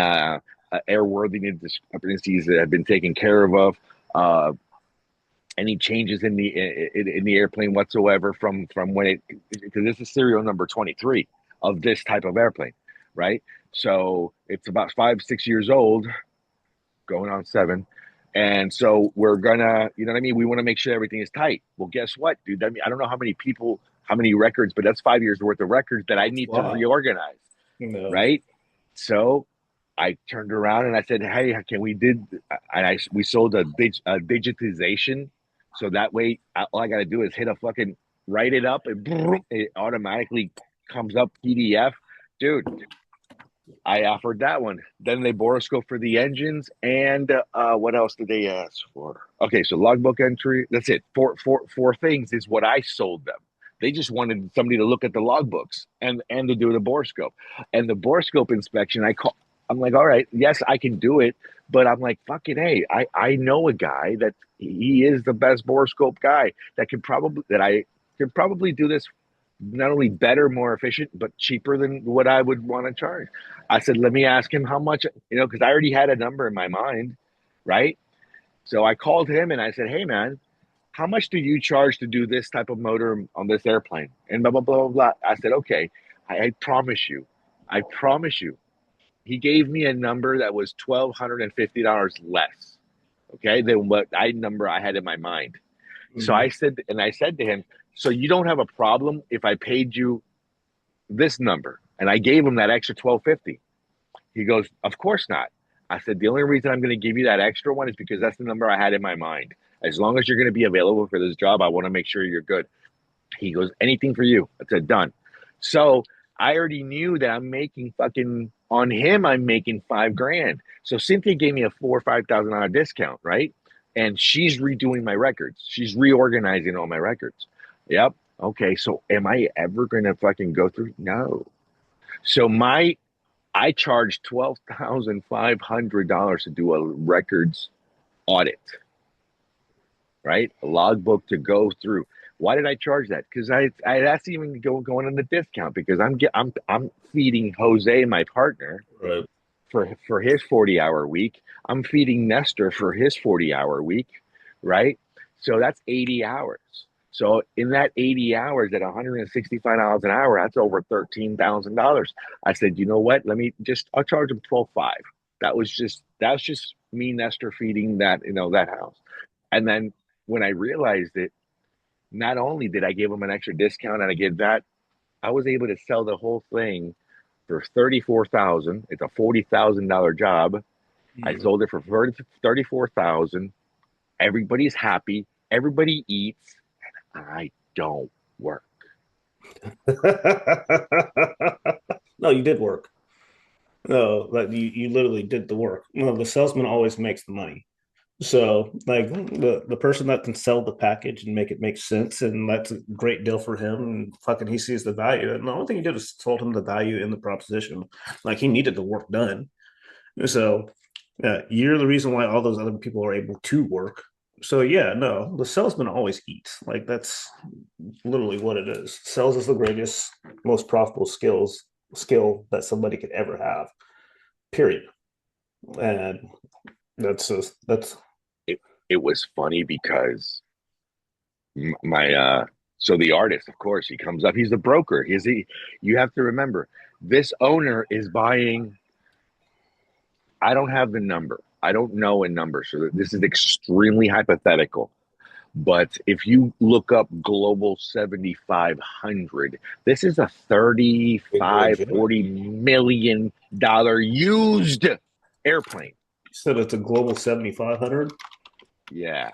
airworthiness discrepancies that have been taken care of, any changes in the airplane whatsoever from when it, because this is serial number 23 of this type of airplane, right? So it's about 5 6 years old, going on 7. And so we're gonna, you know what I mean, we want to make sure everything is tight. Well, guess what, dude? I mean, I don't know how many people, how many records, but that's 5 years worth of records that I need to Wow. reorganize, No. right? So I turned around and I said, "Hey, can we did?" And we sold a digitization, so that way all I got to do is hit a fucking write it up, and it automatically comes up PDF, dude. I offered that one. Then they boroscope for the engines, and what else did they ask for? Okay, so logbook entry. That's it. Four things is what I sold them. They just wanted somebody to look at the logbooks and to do the boroscope. And the boroscope inspection, I'm like, all right, yes, I can do it, but I'm like, fucking hey, I know a guy that he is the best boroscope guy that I could probably do this not only better, more efficient, but cheaper than what I would want to charge. I said, let me ask him how much, because I already had a number in my mind, right? So I called him and I said, "Hey, man, how much do you charge to do this type of motor on this airplane?" And blah, blah, blah, blah, blah. I said, "Okay, I promise you, I promise you." He gave me a number that was $1,250 less, okay, than what I had in my mind. So Hmm. I said to him, "So you don't have a problem if I paid you this number?" And I gave him that extra 1250. He goes, "Of course not." I said, "The only reason I'm going to give you that extra one is because that's the number I had in my mind. As long as you're going to be available for this job, I want to make sure you're good." He goes, "Anything for you." I said, "Done." So I already knew that I'm making fucking on him. I'm making 5 grand. So Cynthia gave me a $4,000 or $5,000 discount, right? And she's redoing my records. She's reorganizing all my records. Yep. Okay. So am I ever gonna fucking go through? No. So I charged $12,500 to do a records audit, right? A logbook to go through. Why did I charge that? Because I that's even going on the discount because I'm feeding Jose, my partner, Right. for his 40-hour week. I'm feeding Nestor for his 40-hour week, right? So that's 80 hours. So in that 80 hours at $165 an hour, that's over $13,000. I said, you know what? I'll charge him 12.5. That's just me, Nestor, feeding that house. And then when I realized it, not only did I give him an extra discount and I get that, I was able to sell the whole thing for 34,000. It's a $40,000 job. I Mm. sold it for 34,000. Everybody's happy. Everybody eats. I don't work. No, you did work. No, like you literally did the work. No, the salesman always makes the money. So, like the person that can sell the package and make it make sense, and that's a great deal for him. And fucking, he sees the value. And the only thing he did is told him the value in the proposition. Like he needed the work done. So, you're the reason why all those other people are able to work. So, yeah, no, the salesman always eats. Like that's literally what it is. Sales is the greatest, most profitable skill that somebody could ever have. Period. And that's It was funny because my so the artist, of course, he comes up. He's the broker. You have to remember, this owner is buying. I don't have the number. I don't know a number. So this is extremely hypothetical. But if you look up Global 7500, this is a big 35, legit. $40 million used airplane. Said it's a global 7,500. Yeah.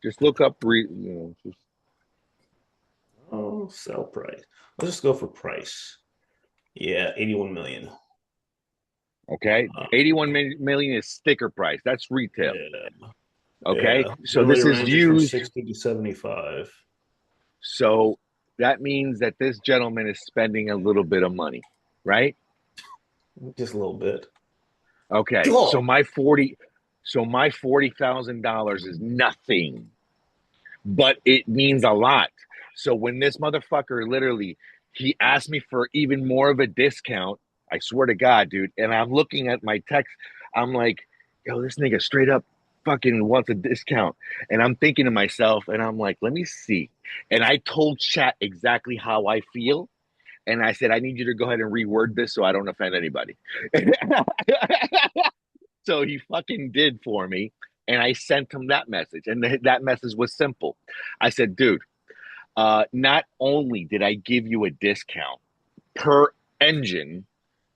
Just look up, Oh, sell price. Let's just go for price. Yeah, 81 million. okay. Uh, 81 million is sticker price. That's retail. yeah, Okay. yeah. So Generally this is ranges from used. 60 to 75. So that means that this gentleman is spending a little bit of money, right? Just a little bit. Okay, Oh, so my $40,000 is nothing, but it means a lot. So when this motherfucker literally he asked me for even more of a discount, I swear to God, dude, and I'm looking at my text, I'm like, yo, this nigga straight up fucking wants a discount. And I'm thinking to myself, and I'm like, let me see. And I told chat exactly how I feel. And I said, I need you to go ahead and reword this so I don't offend anybody. So he fucking did for me. And I sent him that message. And that message was simple. I said, dude, not only did I give you a discount per engine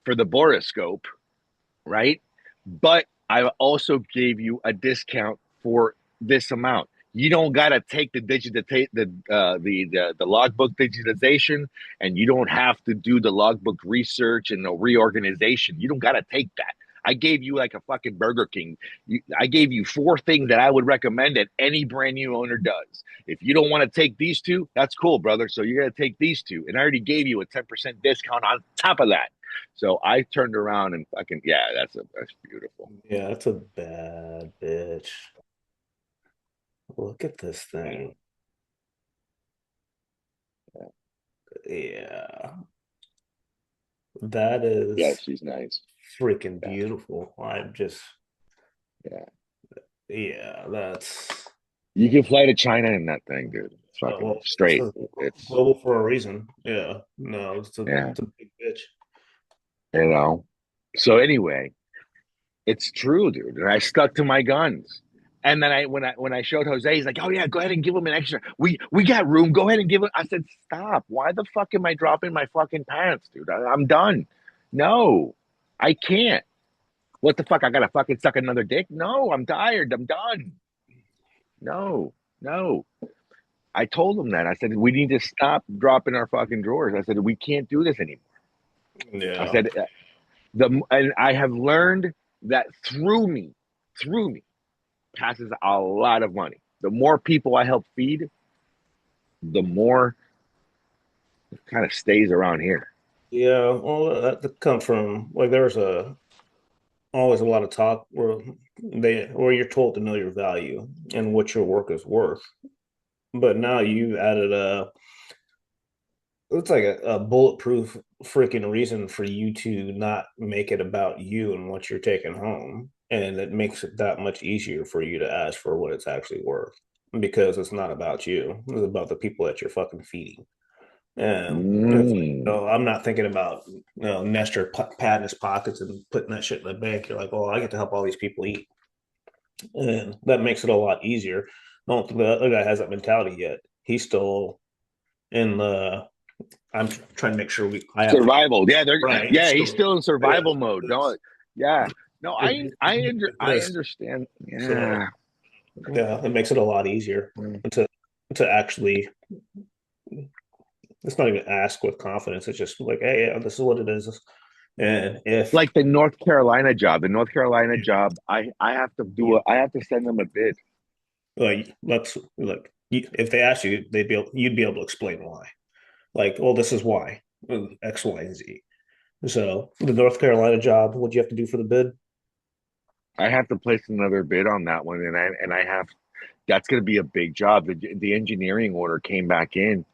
for the boroscope, right? But I also gave you a discount for this amount. You don't gotta take the logbook digitization, and you don't have to do the logbook research and the reorganization. You don't gotta take that. I gave you like a fucking Burger King. I gave you 4 things that I would recommend that any brand new owner does. If you don't want to take these two, that's cool, brother. So you're gonna take these two, and I already gave you a 10% discount on top of that. So I turned around and fucking yeah, that's beautiful. yeah, that's a bad bitch. Look at this thing. Yeah, that Yeah, is she's nice. freaking Yeah, beautiful. I'm just, yeah. yeah, that's, You can fly to China in that thing, dude. It's well, fucking this straight. is It's global for a reason. Yeah, no, yeah, it's a big bitch. you know. So anyway, it's true, dude. And I stuck to my guns. And then when I showed Jose, he's like, "Oh yeah, go ahead and give him an extra. We got room. Go ahead and give him." I said, "Stop! Why the fuck am I dropping my fucking pants, dude? I'm done. No, I can't. What the fuck? I gotta fucking suck another dick? No, I'm tired. I'm done. No, no. I told them that. I said, we need to stop dropping our fucking drawers. I said, we can't do this anymore. I Yeah. said, and I have learned that through me passes a lot of money. The more people I help feed, the more it kind of stays around here. Yeah. Well, that comes from like there's a always a lot of talk where you're told to know your value and what your work is worth. But now you added it's like a bulletproof freaking reason for you to not make it about you and what you're taking home. And it makes it that much easier for you to ask for what it's actually worth because it's not about you. It's about the people that you're fucking feeding. And it's like, Mm. I'm not thinking about Nestor patting his pockets and putting that shit in the bank. You're like, oh, I get to help all these people eat, and that makes it a lot easier. I don't think the other guy has that mentality yet. He's still in the. I'm trying to make sure I have to Survival. Yeah, they're right. yeah, he's So still in yeah, survival mode. Don't yeah. No, I this. understand. So Yeah. yeah, it makes it a lot easier to actually. It's not even ask with confidence. It's just like, hey, yeah, this is what it is. And if Like the North Carolina job. The North Carolina job, I have to I have to send them a bid. like let's like if they ask you, you'd be able to explain why. Like, well, this is why X, Y, and Z. So the North Carolina job, what do you have to do for the bid? I have to place another bid on that one, and I have that's going to be a big job. The engineering order came back in,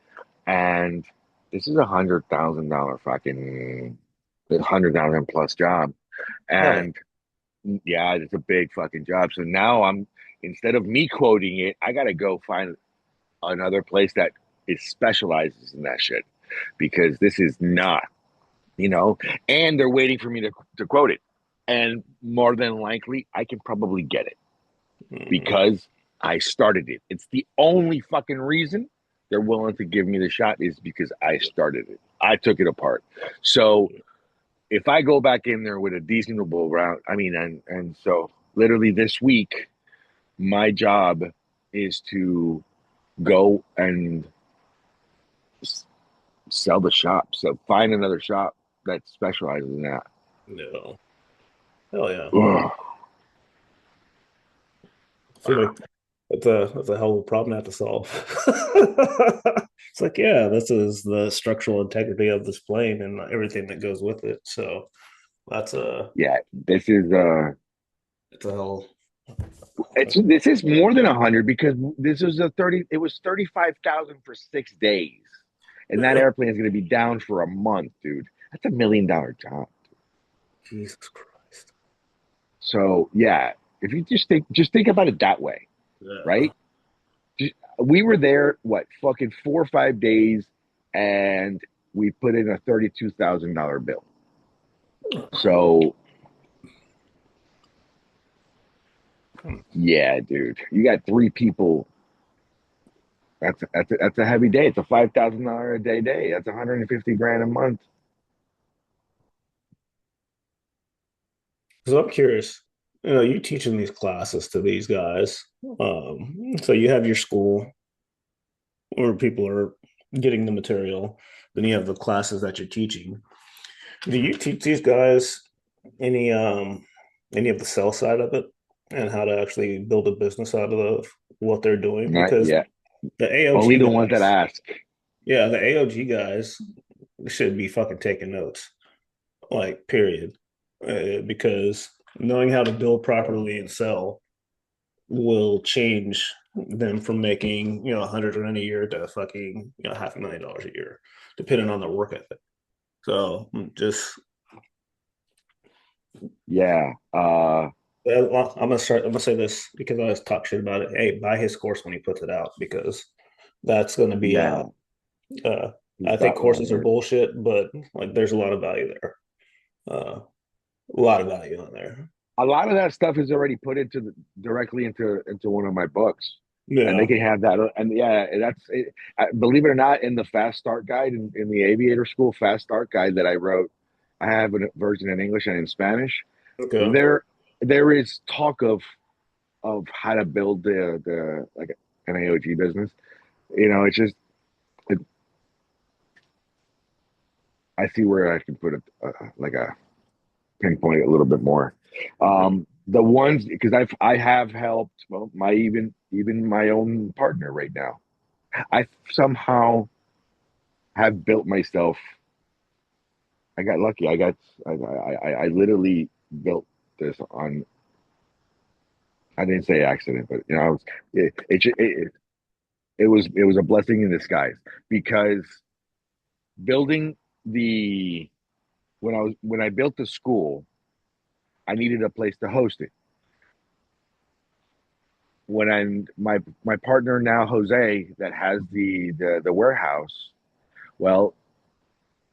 and this is $100,000 fucking 100,000 plus job, Hell and yeah, it's a big fucking job. So now I'm instead of me quoting it, I got to go find another place that is specializes in that shit because this is not, you know, and they're waiting for me to quote it. And more than likely, I can probably get it yeah. because I started it. It's the only fucking reason they're willing to give me the shot is because I started it. I took it apart. So if I go back in there with a decentable round, I mean, and so literally this week, my job is to go and sell the shop. So find another shop that specializes in that. No. Hell yeah. Ugh. I feel like that's a hell of a problem to have to solve. It's like, yeah, this is the structural integrity of this plane and everything that goes with it. So that's a Yeah, this is it's a hell. this is more than 100 because this was a 30. It was 35,000 for 6 days, and that airplane is going to be down for a month, dude. That's $1 million job. Jesus Christ. So yeah, if you just think about it that way, Yeah. right? We were there what fucking 4 or 5 days, and we put in a $32,000 bill. So yeah, dude, you got three people. That's a heavy day. It's a $5,000 a day. That's 150 grand a month. So I'm curious, you teaching these classes to these guys. So you have your school where people are getting the material, then you have the classes that you're teaching. Do you teach these guys any any of the sell side of it and how to actually build a business out of what they're doing? Not Because yet. the Only AOG the ones that guys, ask. yeah, the AOG guys should be fucking taking notes, like period, because knowing how to build properly and sell will change them from making 100 grand a year to fucking $500,000 a year, depending on their work ethic. So just Yeah. I'm gonna say this because I always talk shit about it. Hey, buy his course when he puts it out because that's gonna be Yeah. out. Uh, He's I think got one courses are there. bullshit, but like there's a lot of value there. Uh, a lot of value in there. A lot of that stuff is already put directly into one of my books, and they Yeah. can have that. And yeah, that's it. Believe it or not, in the Fast Start Guide in the Aviator School Fast Start Guide that I wrote, I have a version in English and in Spanish. Okay. There is talk of how to build the like an AOG business. it's just it, I see where I can put it like a pinpoint a little bit more. The ones because I have helped well, my even my own partner right now. I somehow have built myself. I got lucky. I literally built this on. I didn't say accident, but I was it, it was a blessing in disguise because building the when I built the school, I needed a place to host it. When I'm my partner now, Jose, that has the warehouse, well,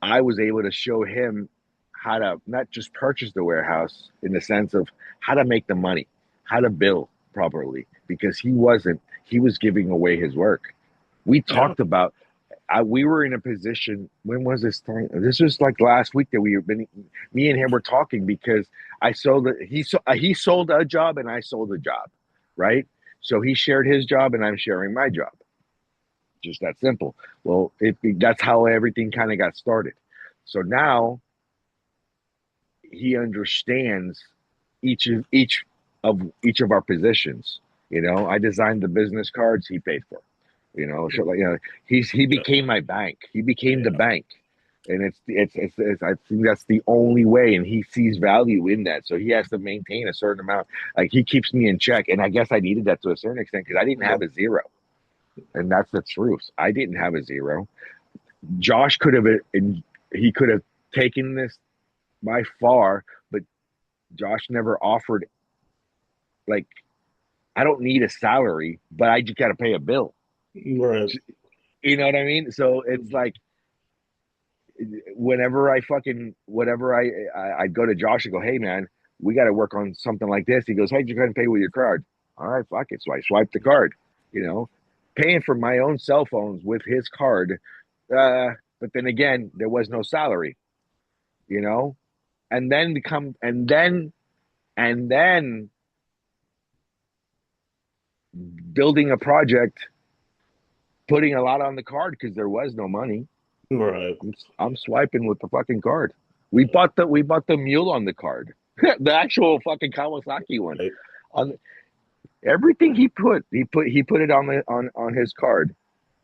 I was able to show him how to not just purchase the warehouse in the sense of how to make the money, how to bill properly, because he was giving away his work. We Yeah. talked about we were in a position. When was this time? This was like last week that me and him were talking because I sold that he sold a job and I sold a job, right? So he shared his job and I'm sharing my job. Just that simple. Well, that's how everything kind of got started. So now he understands each of our positions. I designed the business cards he paid for. He Yeah. became my bank. He became the Yeah. bank, and it's I think that's the only way, and he sees value in that. So he has to maintain a certain amount. Like he keeps me in check, and I guess I needed that to a certain extent because I didn't have Well, a zero, and that's the truth. I didn't have a zero. Josh could have, he could have taken this by far, but Josh never offered like I don't need a salary, but I just got to pay a bill. right. You know what I mean? So it's like whenever I fucking whatever I go to Josh and go, hey man, we got to work on something like this. He goes, hey, you got to pay with your card. All right, fuck it. So I swipe the card. You know, paying for my own cell phones with his card. But then again, there was no salary. You know, and then become and then building a project, putting a lot on the card because there was no money. Right. I'm swiping with the fucking card. We bought the mule on the card, the actual fucking Kawasaki one. Right. On everything he put it on on his card.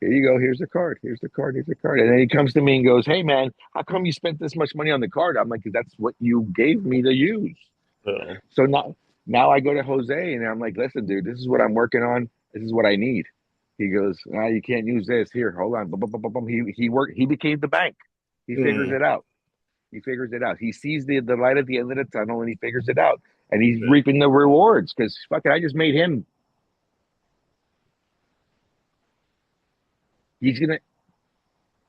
Here you go. Here's the card. Here's the card. Here's the card. And then he comes to me and goes, "Hey man, how come you spent this much money on the card?" I'm like, "That's what you gave me to use." Yeah. So now I go to Jose and I'm like, "Listen, dude, this is what I'm working on. This is what I need." He goes, "Ah, you can't use this. Here, hold on." Bum, bum, bum, bum, bum. He worked. He became the bank. He figures Mm. it out. He figures it out. He sees the light at the end of the tunnel and he figures it out. And he's Yeah. reaping the rewards because fucking I just made him. He's gonna.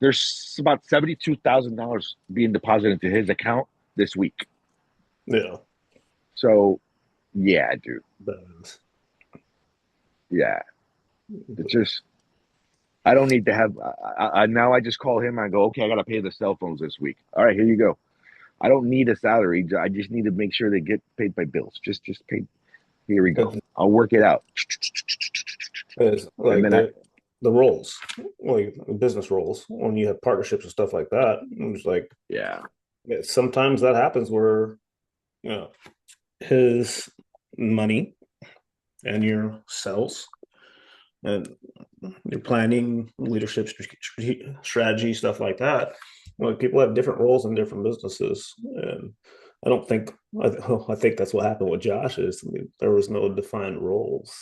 There's about $72,000 being deposited into his account this week. Yeah. So, yeah, dude. Badass. Yeah, it's just I don't need to have. Now I just call him. And I go, okay, I got to pay the cell phones this week. All right, here you go. I don't need a salary. I just need to make sure they get paid by bills. Just pay. Here we go. I'll work it out. It's And like then I, the roles, like business roles, when you have partnerships and stuff like that. It's like yeah, sometimes that happens where you know his money and your sales and your planning, leadership strategy, stuff like that. Like people have different roles in different businesses, and I don't think I think that's what happened with Josh. Is I mean, there was no defined roles,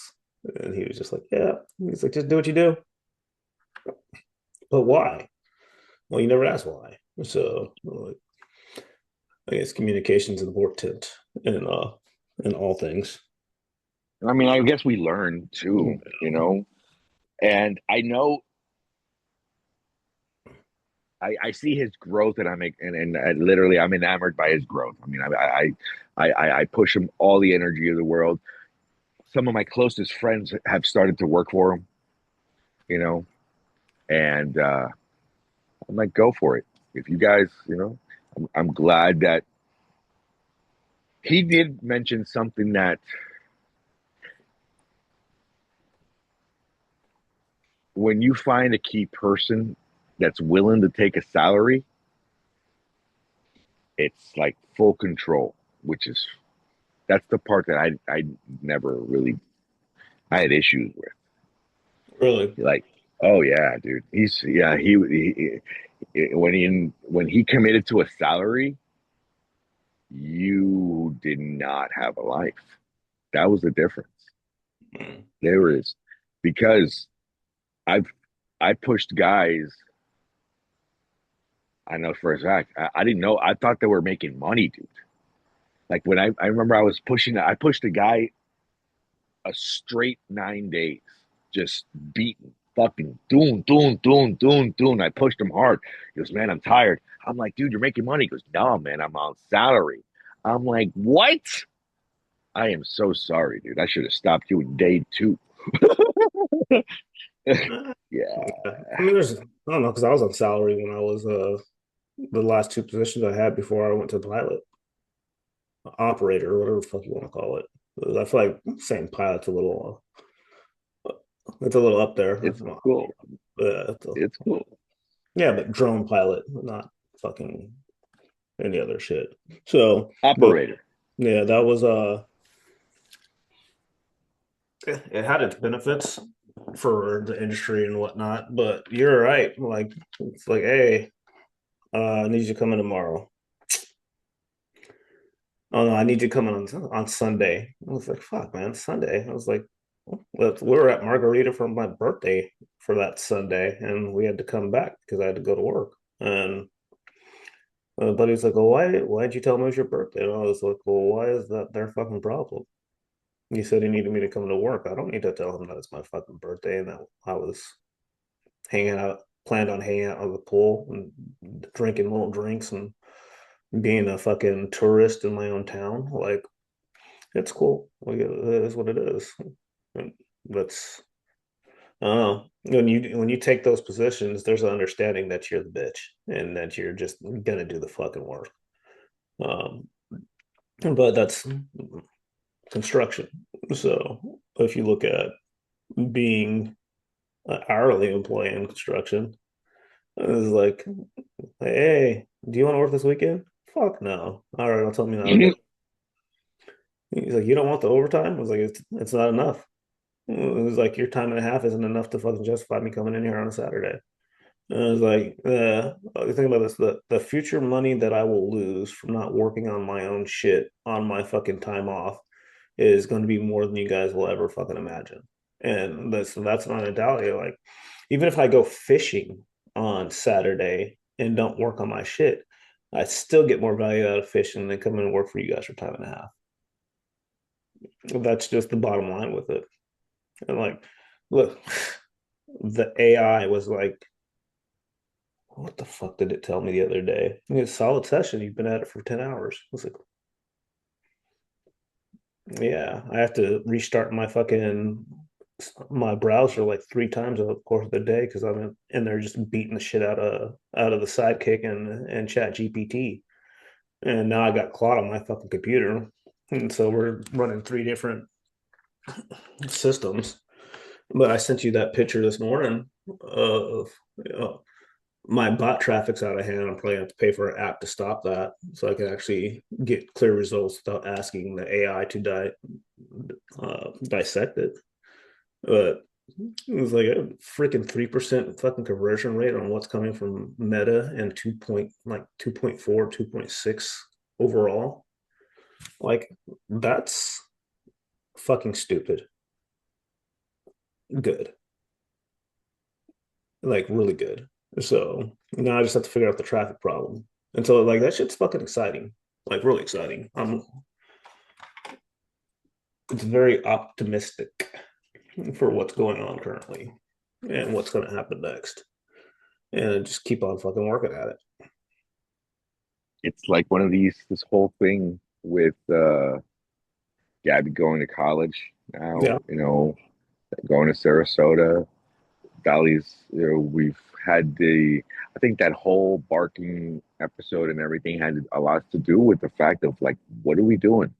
and he was just like, yeah, he's like, just do what you do, but why? Well, you never asked why. So like, I guess communication is important in all things. I mean, I guess we learn too, And I know I see his growth, and and literally I'm enamored by his growth. I mean, I push him all the energy of the world. Some of my closest friends have started to work for him, you know, and I'm like, go for it. If you guys, I'm glad that he did mention something that when you find a key person that's willing to take a salary, it's like full control, which is that's the part that I never really I had issues with. Really. Like, oh yeah, dude, he's yeah when he committed to a salary, you did not have a life. That was the difference. Mm. There is because I've I pushed guys. I know for a fact. I didn't know. I thought they were making money, dude. Like when I remember I pushed a guy a straight 9 days, just beating, fucking doing, doing, doing, doing, doing. I pushed him hard. He goes, man, I'm tired. I'm like, dude, you're making money. He goes, no, man, I'm on salary. I'm like, what? I am so sorry, dude. I should have stopped you in day two. Uh, Yeah. I mean, there's, I don't know, because I was on salary when I was the last two positions I had before I went to pilot, operator, whatever the fuck you want to call it. I feel like saying pilot's it's a little up there. It's cool. It's cool. Yeah, but drone pilot, not fucking any other shit. So, but Operator. yeah, that was it had its benefits for the industry and whatnot. But you're right. Like it's like, hey, I need you to come in tomorrow. Oh no, I need you to come in on Sunday. I was like, fuck, man, Sunday. I was like, well, we were at Margarita for my birthday for that Sunday, and we had to come back because I had to go to work. And buddy's like, well, why'd you tell me it was your birthday? And I was like, well, why is that their fucking problem? He said he needed me to come to work. I don't need to tell him that it's my fucking birthday and that I was hanging out, planned on hanging out on the pool and drinking little drinks and being a fucking tourist in my own town. Like, it's cool. Like, it is what it is. And that's I don't know. When you take those positions, there's an understanding that you're the bitch and that you're just gonna do the fucking work. Um, but that's construction. So if you look at being an hourly employee in construction, it's like, hey, do you want to work this weekend? Fuck no. All right, I'll tell me not to work. He's like, you don't want the overtime? I was like, it's not enough. It was like your time and a half isn't enough to fucking justify me coming in here on a Saturday. And I was like, think about this: the future money that I will lose from not working on my own shit on my fucking time off is going to be more than you guys will ever fucking imagine. And that's not a doubt. Like, even if I go fishing on Saturday and don't work on my shit, I still get more value out of fishing than coming and work for you guys for time and a half. That's just the bottom line with it. And like, look, the AI was like, what the fuck did it tell me the other day? I mean, it's a solid session. You've been at it for 10 hours. I was like, yeah, I have to restart my browser like three times over the course of the day because I'm in there just beating the shit out of the sidekick and chat GPT. And now I got Claude on my fucking computer. And so we're running three different systems. But I sent you that picture this morning of my bot traffic's out of hand. I'm probably gonna have to pay for an app to stop that, so I can actually get clear results without asking the AI to dissect it. But it was like a freaking 3% fucking conversion rate on what's coming from Meta and 2.4, 2.6 overall. Like that's fucking stupid. Good, like really good. So now I just have to figure out the traffic problem. And so like that shit's fucking exciting, like really exciting. It's very optimistic for what's going on currently and what's going to happen next, and just keep on fucking working at it. It's like one of this whole thing with Gabby going to college now, Yeah, going to Sarasota. Dolly's, we've had I think that whole barking episode and everything had a lot to do with the fact of like, what are we doing?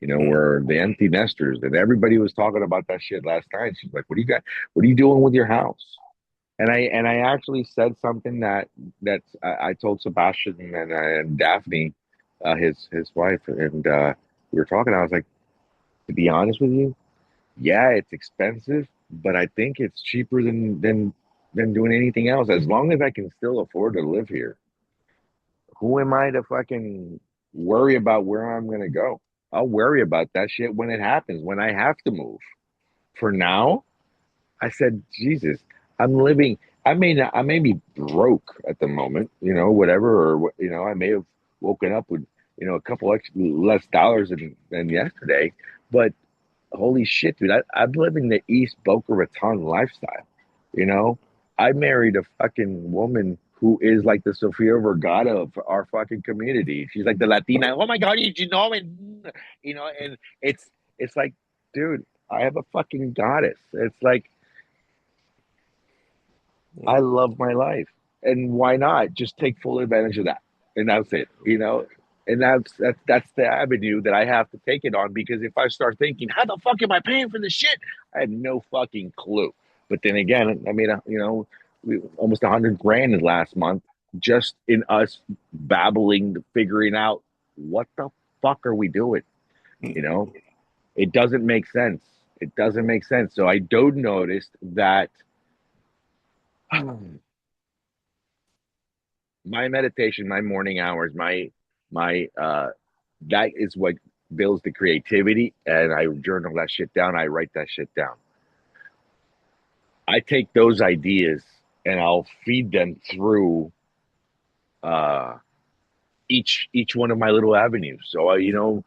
We're the empty nesters, and everybody was talking about that shit last night. She's like, "What do you got? What are you doing with your house?" And I actually said something that I told Sebastian and Daphne, his wife, and we were talking. I was like, to be honest with you, yeah, it's expensive, but I think it's cheaper than doing anything else. As long as I can still afford to live here, who am I to fucking worry about where I'm gonna go? I'll worry about that shit when it happens, when I have to move. For now, I said, Jesus, I'm living. I may be broke at the moment, whatever, or I may have woken up with, a couple extra less dollars than yesterday, but holy shit, dude, I'm living the East Boca Raton lifestyle. You know, I married a fucking woman who is like the Sofia Vergara of our fucking community. She's like the Latina. Oh my God, did you know? And it's like, dude, I have a fucking goddess. It's like I love my life, and why not just take full advantage of that? And that's it. And that's the avenue that I have to take it on, because if I start thinking, how the fuck am I paying for this shit? I have no fucking clue. But then again, I mean, we almost 100 grand in last month just in us babbling, figuring out what the fuck are we doing? You know, it doesn't make sense. It doesn't make sense. So I do notice that my meditation, my morning hours, my that is what builds the creativity, and I journal that shit down. I write that shit down. I take those ideas and I'll feed them through uh each one of my little avenues. So you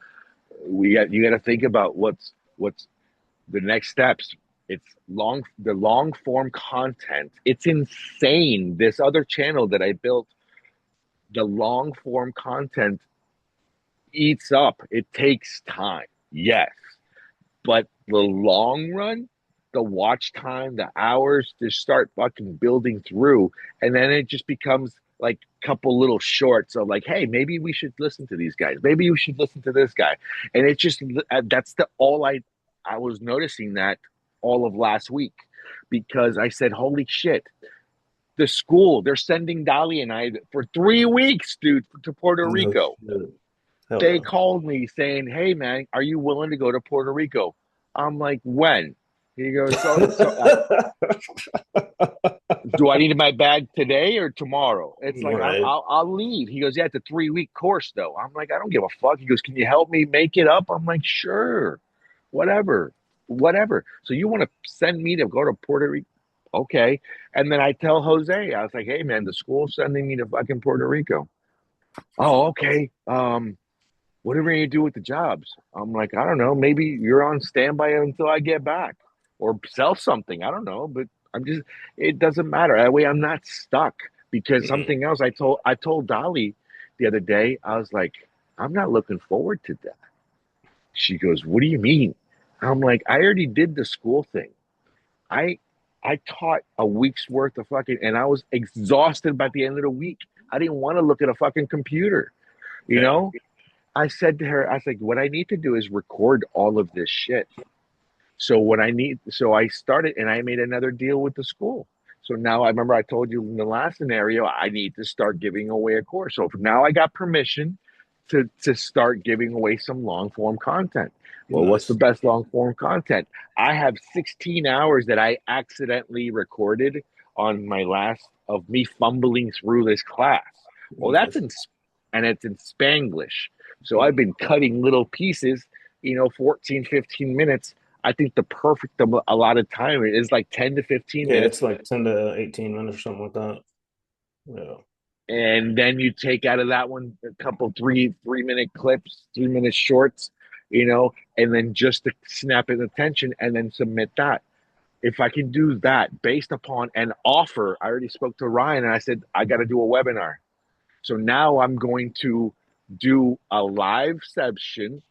got to think about what's the next steps. It's the long form content. It's insane. This other channel that I built, the long form content eats up. It takes time, yes, but the long run, the watch time, the hours to start fucking building through, and then it just becomes like a couple little shorts of like, hey, maybe we should listen to these guys. Maybe you should listen to this guy, and it's just that's the all I was noticing that all of last week, because I said, holy shit, the school they're sending Dolly and I for 3 weeks, dude, to Puerto No Rico. shit. Hell They no. called me saying, "Hey man, are you willing to go to Puerto Rico?" I'm like, "When?" He goes, "Do I need my bag today or tomorrow?" It's like Right. I'll leave. He goes, "Yeah, it's a 3 week course though." I'm like, "I don't give a fuck." He goes, "Can you help me make it up?" I'm like, "Sure, whatever, whatever." So you want to send me to go to Puerto Rico? Okay. And then I tell Jose, I was like, "Hey man, the school's sending me to fucking Puerto Rico." Oh, okay. What are we gonna do with the jobs? I'm like, I don't know. Maybe you're on standby until I get back, or sell something. I don't know, but it doesn't matter. That way, I'm not stuck. Because something else I told Dolly the other day, I was like, I'm not looking forward to that. She goes, what do you mean? I'm like, I already did the school thing. I I taught a week's worth of fucking, and I was exhausted by the end of the week. I didn't want to look at a fucking computer, you Yeah. know? I said to her, I was like, what I need to do is record all of this shit. So I started and I made another deal with the school. So now I remember I told you in the last scenario, I need to start giving away a course. So now I got permission to start giving away some long form content. Well, what's the Nice. best long form content? I have 16 hours that I accidentally recorded on my last of me fumbling through this class. Well, Nice. and it's in Spanglish. So I've been cutting little pieces, 14, 15 minutes. I think the perfect a lot of time is like 10 to 15 Yeah, minutes. it's like 10 to 18 minutes or something like that. Yeah. And then you take out of that one a couple 3 minute clips, 3 minute shorts, and then just to snap in attention and then submit that. If I can do that based upon an offer, I already spoke to Ryan and I said, I got to do a webinar. So now I'm going to do a live session.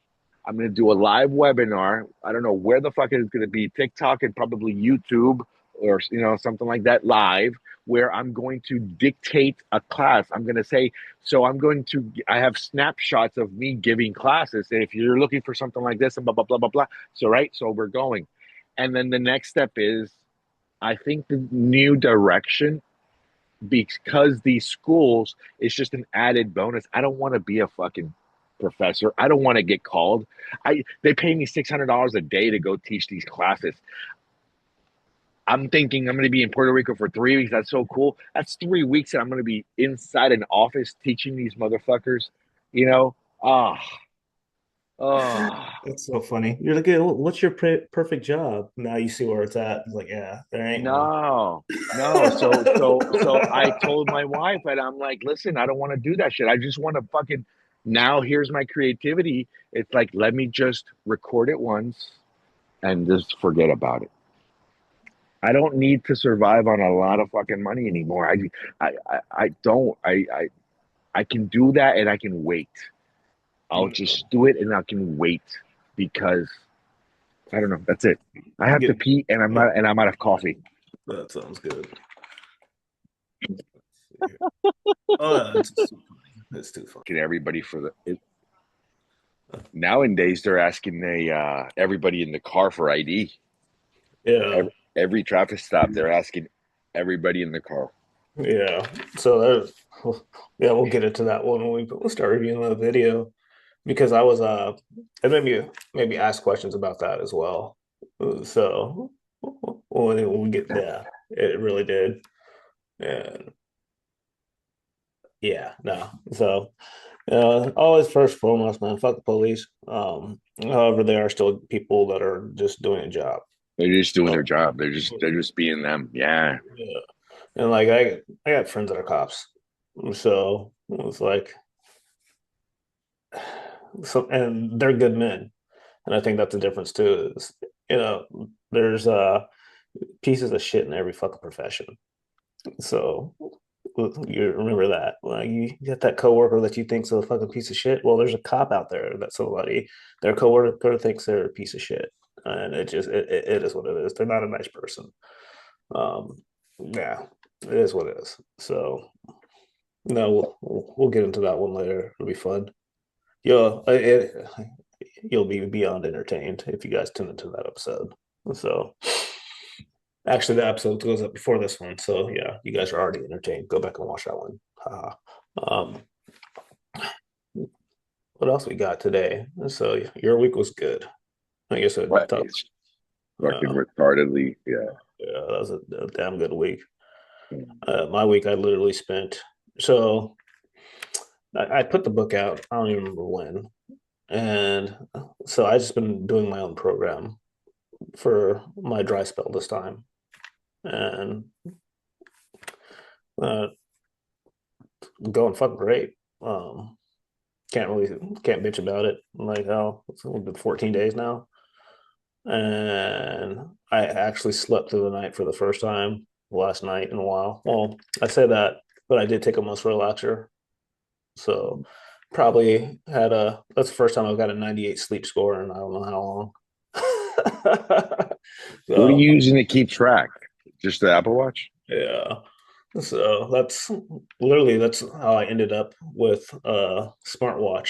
I'm going to do a live webinar. I don't know where the fuck it's going to be, TikTok and probably YouTube or something like that, live, where I'm going to dictate a class. I'm going to say, I have snapshots of me giving classes. And if you're looking for something like this and blah, blah, blah, blah, blah. So, right. So we're going. And then the next step is I think the new direction, because these schools, it's just an added bonus. I don't want to be a fucking professor. I don't want to get called. They pay me $600 a day to go teach these classes. I'm thinking I'm going to be in Puerto Rico for 3 weeks. That's so cool. That's 3 weeks, and I'm going to be inside an office teaching these motherfuckers. You know, ah, ah. It's so funny. You're like, "Yeah, what's your perfect job?" Now you see where it's at. It's like, yeah, there ain't one. No, no. So I told my wife, and I'm like, listen, I don't want to do that shit. I just want to fucking. Now here's my creativity. It's like, let me just record it once and just forget about it. I don't need to survive on a lot of fucking money anymore. I don't. I can do that, and I can wait. I'll just do it, and I can wait because I don't know. That's it. I have to Get, pee, and I'm out of coffee. that sounds good. Oh, that's too funny. That's too funny. Asking everybody for nowadays they're asking everybody in the car for ID. Yeah, Every traffic stop they're asking everybody in the car. yeah. So there's, yeah, we'll get into that one when we'll start reviewing the video because I was and maybe ask questions about that as well. So when we get yeah, it really did, and yeah, no. So always first and foremost, man, fuck the police. However, there are still people that are just doing a job. They're just doing their So, job. They're just being them. Yeah. yeah. And like I got friends that are cops. So it's like so and they're good men. And I think that's the difference too, is there's pieces of shit in every fucking profession. So you remember that. Like you get that coworker that you think's a fucking piece of shit. Well, there's a cop out there that somebody their coworker thinks they're a piece of shit. And it is what it is. They're not a nice person. Um, yeah, it is what it is. So no, we'll get into that one later. It'll be fun. You'll be beyond entertained if you guys tune into that episode. So actually, the episode goes up before this one. So yeah, you guys are already entertained. Go back and watch that one. Um, what else we got today? So your week was good. I guess it What tough. is fucking Uh, retardedly? Yeah. yeah, that was a damn good week. My week, I literally spent. So I put the book out. I don't even remember when, and so I just been doing my own program for my dry spell this time, and uh, going fucking great. Can't bitch about it. Like how it's only been 14 days now, and I actually slept through the night for the first time last night in a while. Well, I say that, but I did take a muscle relaxer, so probably had a. That's the first time I've got a 98 sleep score, and I don't know how long. What are So you using to keep track? Just the Apple Watch? yeah. So that's how I ended up with a smartwatch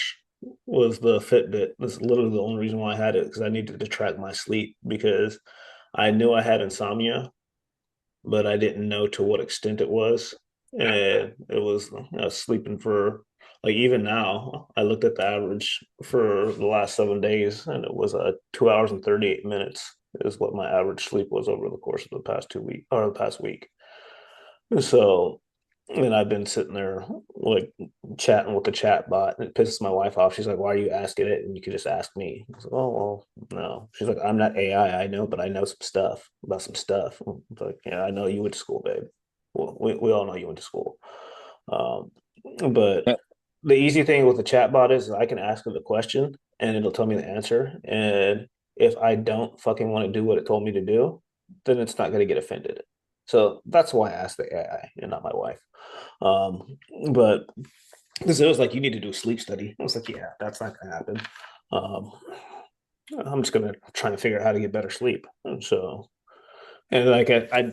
was the Fitbit. That's literally the only reason why I had it because I needed to track my sleep because I knew I had insomnia, but I didn't know to what extent it was. And it was sleeping for like even now, I looked at the average for the last 7 days and it was 2 hours and 38 minutes is what my average sleep was over the course of the past 2 weeks or the past week. So, and I've been sitting there like chatting with the chat bot, and it pisses my wife off. She's like, "Why are you asking it? And you could just ask me." I was like, "Oh, well, no." She's like, "I'm not AI. I know, but I know some stuff about some stuff." I'm like, "Yeah, I know you went to school, babe. Well, we all know you went to school." Um, but the easy thing with the chat bot is I can ask it the question, and it'll tell me the answer. And if I don't fucking want to do what it told me to do, then it's not going to get offended. So that's why I asked the AI and not my wife. But because it was like, you need to do a sleep study. I was like, yeah, that's not going to happen. Um, I'm just going to try and figure out how to get better sleep. And so, and like I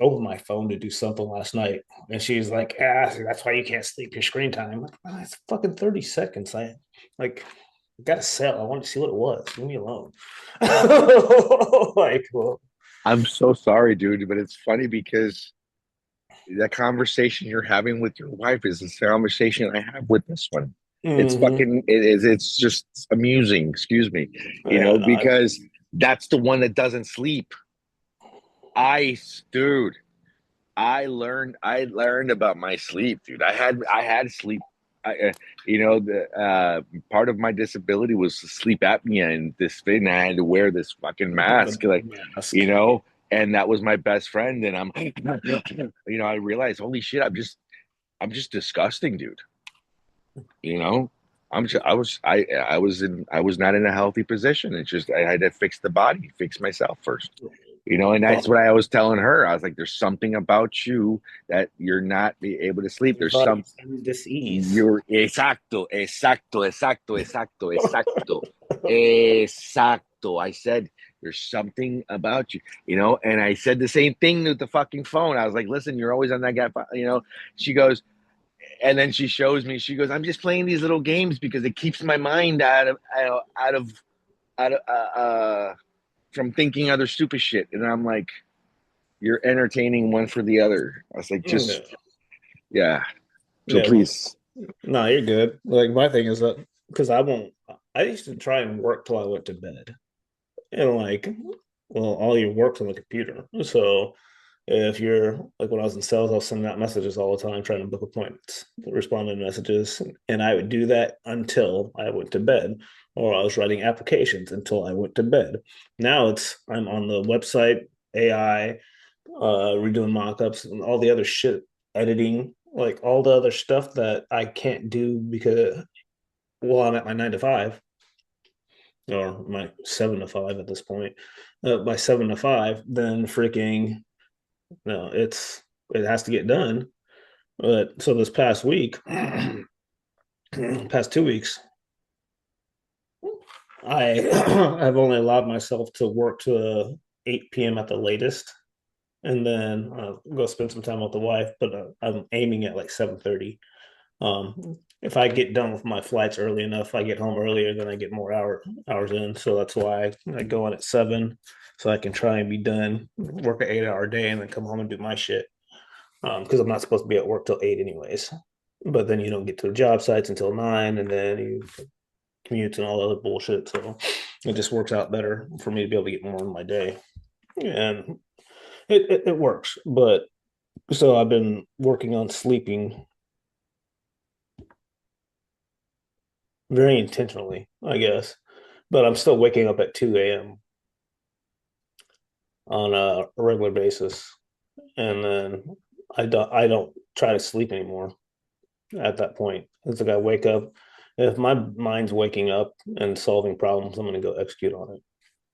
opened my phone to do something last night, and she's like, "Ah, that's why you can't sleep. Your screen time." I'm like, oh, it's fucking 30 seconds. I like got to sell. I wanted to see what it was. Leave me alone. Like, well, I'm so sorry, dude, but it's funny because that conversation you're having with your wife is the same conversation I have with this one. It's Hmm. fucking it is it's just amusing, excuse me, Yeah, no, because that's the one that doesn't sleep. I dude, I learned about my sleep, dude. I had sleep. I, the part of my disability was sleep apnea, and this thing I had to wear this fucking the mask, like, mask. you know, and that was my best friend. And I realized, holy shit, I'm just disgusting, dude. You know, I was not in a healthy position. It's just I had to fix the body, fix myself first. And that's what Well, I was telling her. I was like, "There's something about you that you're not be able to sleep. your There's some body's in dis-ease. you're exacto. I said, there's something about you. And I said the same thing with the fucking phone. I was like, listen, you're always on that guy. She goes, and then she shows me. She goes, I'm just playing these little games because it keeps my mind out of from thinking other stupid shit. And I'm like, you're entertaining one for the other. I was like, Yeah, just yeah. So yeah. please, No, you're good. Like my thing is that because I won't. I used to try and work till I went to bed, and like, well, all your work's on the computer. So if you're like when I was in sales, I was sending out messages all the time, trying to book appointments, responding to messages, and I would do that until I went to bed, or I was writing applications until I went to bed. Now it's I'm on the website, AI, redoing mockups and all the other shit, editing, like all the other stuff that I can't do because well, I'm at my 9 to 5 or my 7 to 5 at this point. By 7 to 5, then freaking no, it has to get done. But so this past week, past 2 weeks, I I've only allowed myself to work to 8 p.m. at the latest, and then go spend some time with the wife. But I'm aiming at like 7:30. If I get done with my flights early enough, I get home earlier, then I get more hours in. So that's why I go in at 7, so I can try and be done, work an 8 hour day, and then come home and do my shit. Because I'm not supposed to be at work till 8 anyways. But then you don't get to the job sites until 9, and then you commute and all other bullshit. So it just works out better for me to be able to get more in my day, and it works. But so I've been working on sleeping very intentionally, I guess. But I'm still waking up at 2 a.m. on a regular basis, and then I don't try to sleep anymore at that point. It's like I wake up. If my mind's waking up and solving problems, I'm going to go execute on it.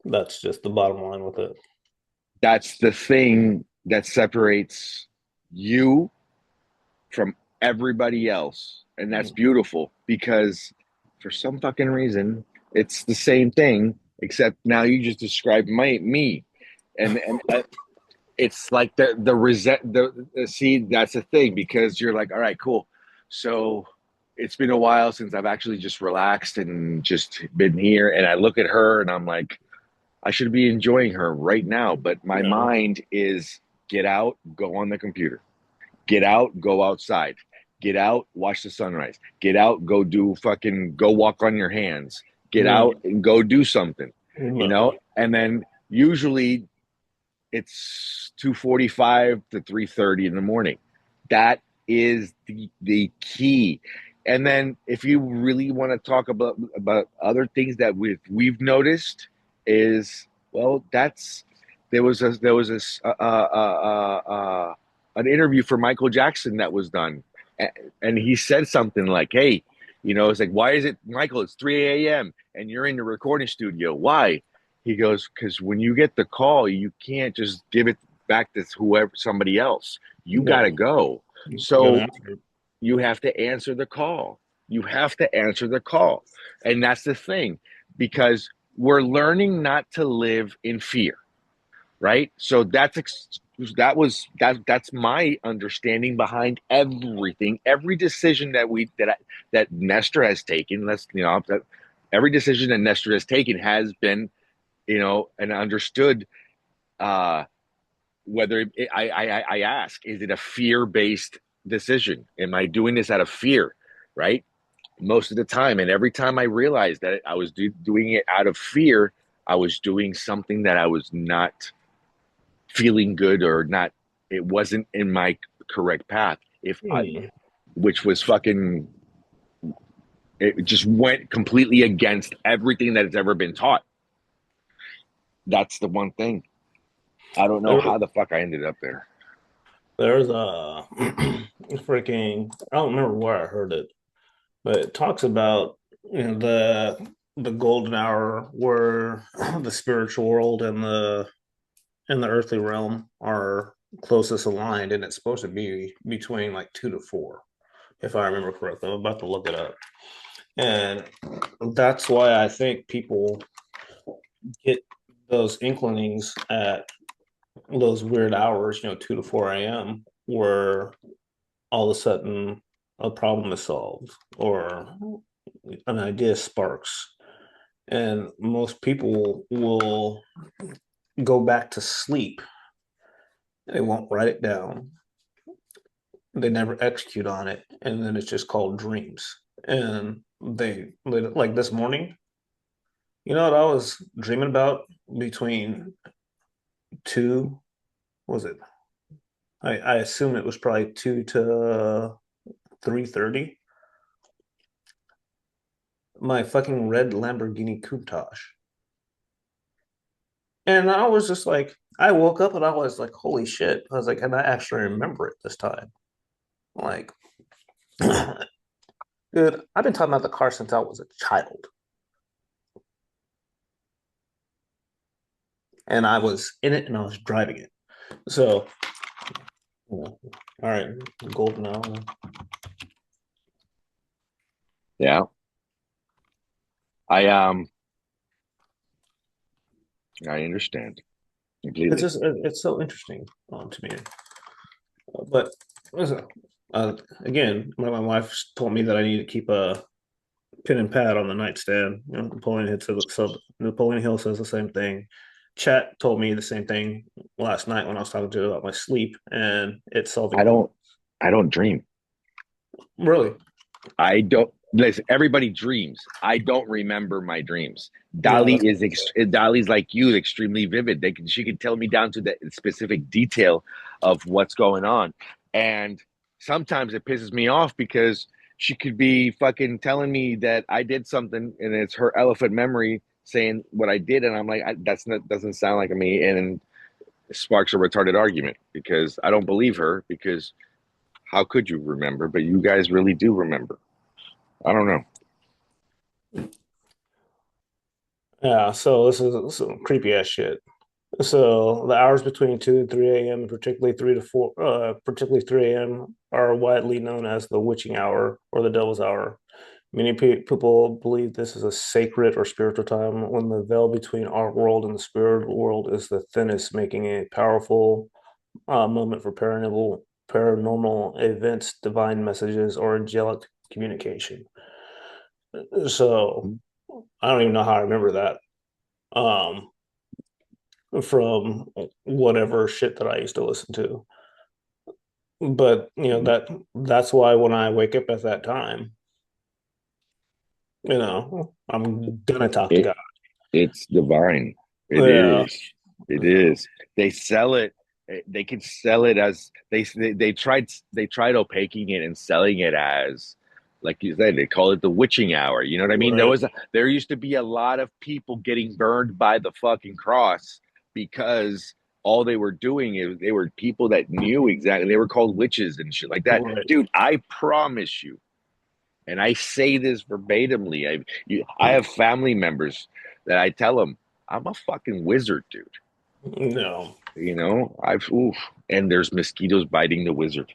That's just the bottom line with it. that's the thing that separates you from everybody else. And that's beautiful because for some fucking reason, it's the same thing, except now you just described me. And it's like the resent the see that's the thing because you're like, all right, cool. So it's been a while since I've actually just relaxed and just been here. And I look at her and I'm like, I should be enjoying her right now. But my Yeah, mind is get out, go on the computer. Get out, go outside. Get out, watch the sunrise. Get out, go walk on your hands. Get yeah, out and go do something, no, And then usually it's 2:45 to 3:30 in the morning. That is the key. And then if you really want to talk about other things that we've noticed is well that's there was an interview for Michael Jackson that was done, and he said something like, "Hey, it's like why is it Michael? It's 3 a.m. and you're in the recording studio. Why?" He goes, "Because when you get the call, you can't just give it back to whoever somebody else. You got to no. go. You gotta So answer it. you have to answer the call. You have to answer the call, and that's the thing because we're learning not to live in fear, right? So that's my understanding behind everything, every decision that Nestor has taken. Every decision that Nestor has taken has been and understood uh, whether I ask, is it a fear based decision? Am I doing this out of fear? Right. Most of the time. And every time I realized that I was doing it out of fear, I was doing something that I was not feeling good or not, it wasn't in my correct path. Hmm. Which was fucking, it just went completely against everything that has ever been taught. That's the one thing. I don't know There, how the fuck I ended up there. there's a freaking, I don't remember where I heard it, but it talks about the golden hour where the spiritual world and the earthly realm are closest aligned, and it's supposed to be between like 2 to 4, if I remember correctly. I'm about to look it up, and that's why I think people get those inclinings at those weird hours, 2 to 4 a.m., where all of a sudden a problem is solved or an idea sparks. And most people will go back to sleep. They won't write it down. They never execute on it. And then it's just called dreams. And like this morning, you know what I was dreaming about between two, was it? I assume it was probably 2 to 3:30. My fucking red Lamborghini Countach. And I was just like, I woke up and I was like, holy shit. I was like, and I actually remember it this time. Like, dude, I've been talking about the car since I was a child. And I was in it and I was driving it. So, all right, golden hour. Yeah. I I understand It's completely. just, it's so interesting to me. But listen, again, my wife told me that I need to keep a pen and pad on the nightstand. Napoleon Hill says the same thing. Chat told me the same thing last night when I was talking to her about my sleep and it's solving I problems. don't I don't dream. Really? I don't listen. Everybody dreams. I don't remember my dreams. Yeah, that's Dolly's like you, extremely vivid. She can tell me down to the specific detail of what's going on, and sometimes it pisses me off because she could be fucking telling me that I did something, and it's her elephant memory saying what I did, and I'm like, that's not doesn't sound like me, and it sparks a retarded argument because I don't believe her because how could you remember? But you guys really do remember. I don't know. yeah. So this is some creepy ass shit. So the hours between 2 and 3 a.m., particularly 3 a.m., are widely known as the witching hour or the devil's hour. Many people believe this is a sacred or spiritual time when the veil between our world and the spirit world is the thinnest, making a powerful moment for paranormal events, divine messages, or angelic communication. So I don't even know how I remember that from whatever shit that I used to listen to. But that's why when I wake up at that time, I'm gonna talk to It God. it's divine. It Yeah. is. It is. They sell it. They can sell it as they tried opaquing it and selling it as like you said they call it the witching hour. You know what I mean? Right. There used to be a lot of people getting burned by the fucking cross because all they were doing is they were people that knew exactly they were called witches and shit like that. Right. Dude, I promise you, and I say this verbatimly. I have family members that I tell them I'm a fucking wizard, dude. No. You know, I've oof, and there's mosquitoes biting the wizard.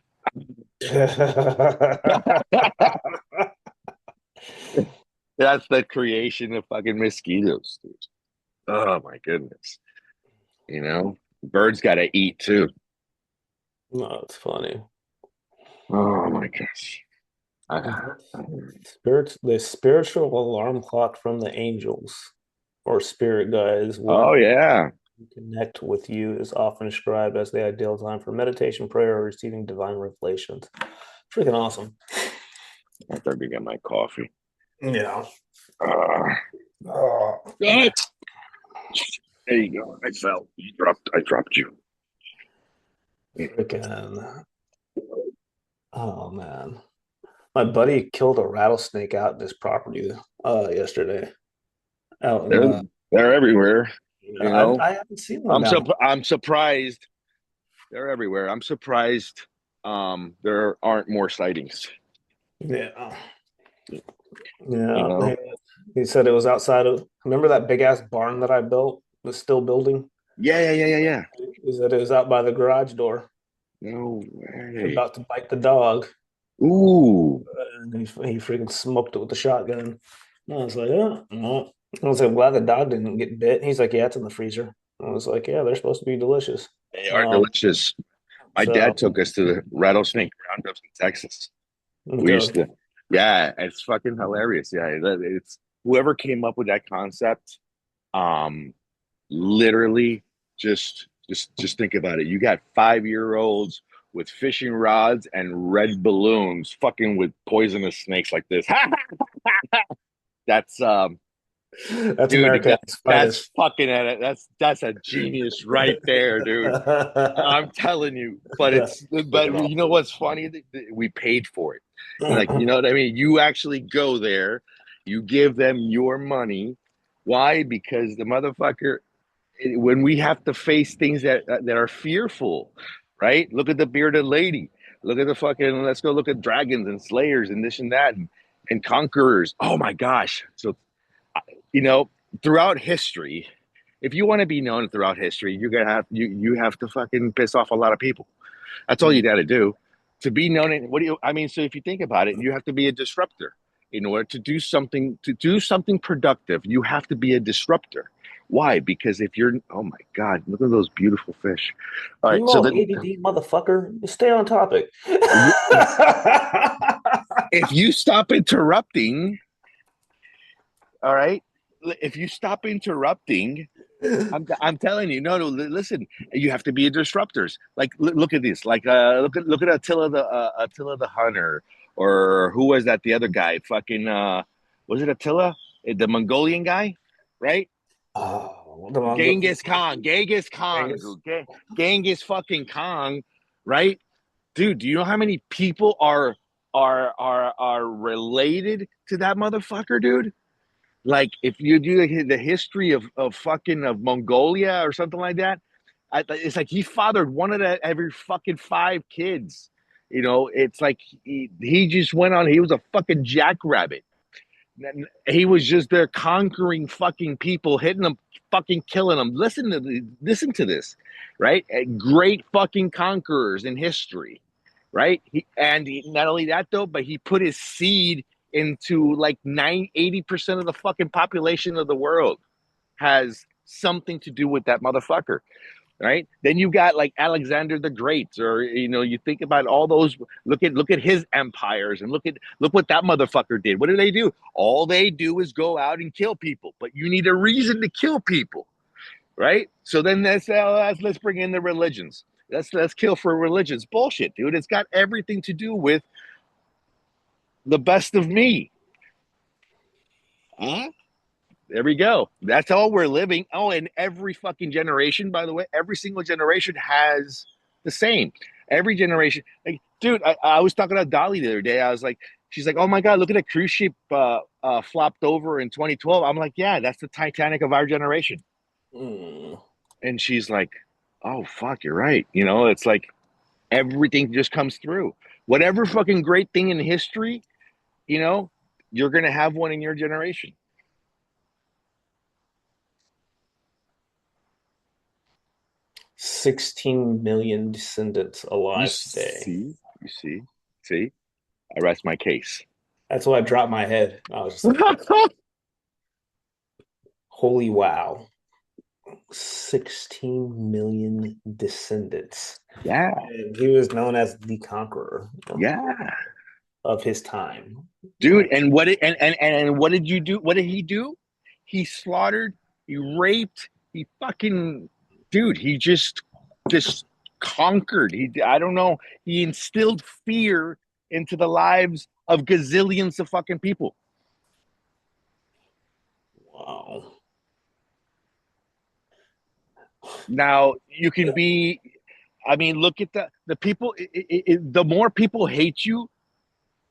That's the creation of fucking mosquitoes, dude. Oh my goodness. You know, birds got to eat too. No, it's funny. Oh my gosh. What? The spiritual alarm clock from the angels or spirit guides Oh warn yeah. Connect with you is often described as the ideal time for meditation, prayer, or receiving divine revelations. Freaking awesome. I better get my coffee. Yeah. Uh, Oh, God. There you go. I fell. I dropped you. freaking. Oh, man. My buddy killed a rattlesnake out in this property yesterday. Out in They're they're everywhere. You know, I haven't seen one down I'm surprised. They're everywhere. I'm surprised there aren't more sightings. here. Yeah. You Yeah. know? He said it was outside of, remember that big ass barn that I built, was still building? Yeah. He said it was out by the garage door, No way. about to bite the dog. Ooh. And he freaking smoked it with the shotgun. And I was like, oh, no. I was like, glad the dog didn't get bit. He's like, yeah, it's in the freezer. I was like, yeah, they're supposed to be delicious. They are Um, delicious. My dad so, took us to the rattlesnake roundups in Texas. We used okay. to, yeah, it's fucking hilarious. Yeah, it's whoever came up with that concept. Um, literally, just think about it. You got 5-year-olds with fishing rods and red balloons, fucking with poisonous snakes like this. That's That's dude, America at its that's finest. fucking at it. That's a genius right there, dude. I'm telling you. But but Freaking you know awesome. what's funny? We paid for it. Like, you know what I mean? You actually go there, you give them your money. Why? Because the motherfucker, when we have to face things that are fearful, right? Look at the bearded lady. Look at the fucking. Let's go look at dragons and slayers and this and that and conquerors. Oh my gosh! So you know, throughout history, if you want to be known throughout history, you're gonna have you have to fucking piss off a lot of people. That's all you got to do to be known. What do you? I mean, so if you think about it, you have to be a disruptor in order to do something productive. You have to be a disruptor. Why? Because if you're, oh my God, look at those beautiful fish. All right, You so all then ADD motherfucker. Stay on topic. if you stop interrupting, all right, if you stop interrupting, I'm telling you, no, listen, you have to be a disruptors. Like, look at this. Like, look at Attila the Hunter, or who was that? The other guy, fucking, was it Attila, the Mongolian guy, right? Oh, Genghis Khan, Angus. dude. Genghis fucking Khan, right? Dude, do you know how many people are related to that motherfucker, dude? Like if you do the history of fucking of Mongolia or something like that, it's like he fathered one of the every fucking 5 kids. You know, it's like he just went on. He was a fucking jackrabbit. He was just there conquering fucking people, hitting them, fucking killing them. Listen to this, right? Great fucking conquerors in history, right? Not only that though, but he put his seed into like 80% of the fucking population of the world has something to do with that motherfucker, right? Then you got like Alexander the Great, or you think about all those. Look at his empires, and look what that motherfucker did. What do they do? All they do is go out and kill people, but you need a reason to kill people, right? So then let's bring in the religions. Let's kill for religions. Bullshit, dude. It's got everything to do with the best of me. Huh? There we go. That's all we're living. Oh, and every fucking generation, by the way, every single generation has the same. Every generation, like, dude, I was talking to Dolly the other day. I was like, she's like, oh my God, look at a cruise ship flopped over in 2012. I'm like, yeah, that's the Titanic of our generation. Mm. And she's like, oh, fuck, you're right. It's like everything just comes through. Whatever fucking great thing in history, you know, you're going to have one in your generation. 16 million descendants You alive today. see, see. I rest my case. That's why I dropped my head. I was just like, holy wow. 16 million descendants. Yeah, And he was known as the conqueror yeah, of his time. dude. Like, And what did you do? What did he do? He slaughtered, he raped, he fucking dude, he just conquered. I don't know. He instilled fear into the lives of gazillions of fucking people. Wow. Now you can be. I mean, look at the people. The more people hate you,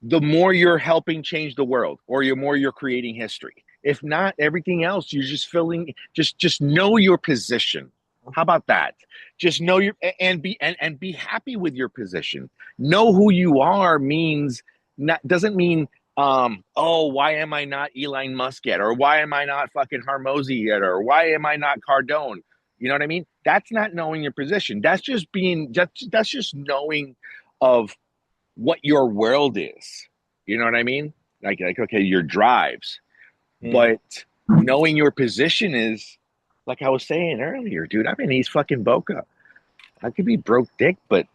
the more you're helping change the world, or the more you're creating history. If not everything else, you're just filling. Just know your position. How about that? Just know your and be happy with your position. Know who you are means not doesn't mean oh, why am I not Elon Musk yet, or why am I not fucking Harmozy yet, or why am I not Cardone? You know what I mean? That's not knowing your position. That's just knowing of what your world is. You know what I mean? Like okay, your drives, Mm. but knowing your position is like I was saying earlier, dude. I'm in East fucking Boca. I could be broke dick, but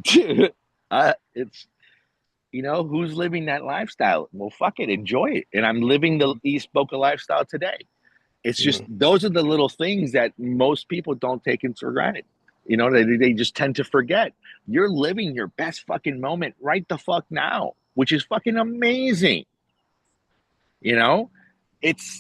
it's who's living that lifestyle. Well, fuck it, enjoy it. And I'm living the East Boca lifestyle today. It's just Mm. those are the little things that most people don't take into granted. They just tend to forget. You're living your best fucking moment right the fuck now, which is fucking amazing. You know,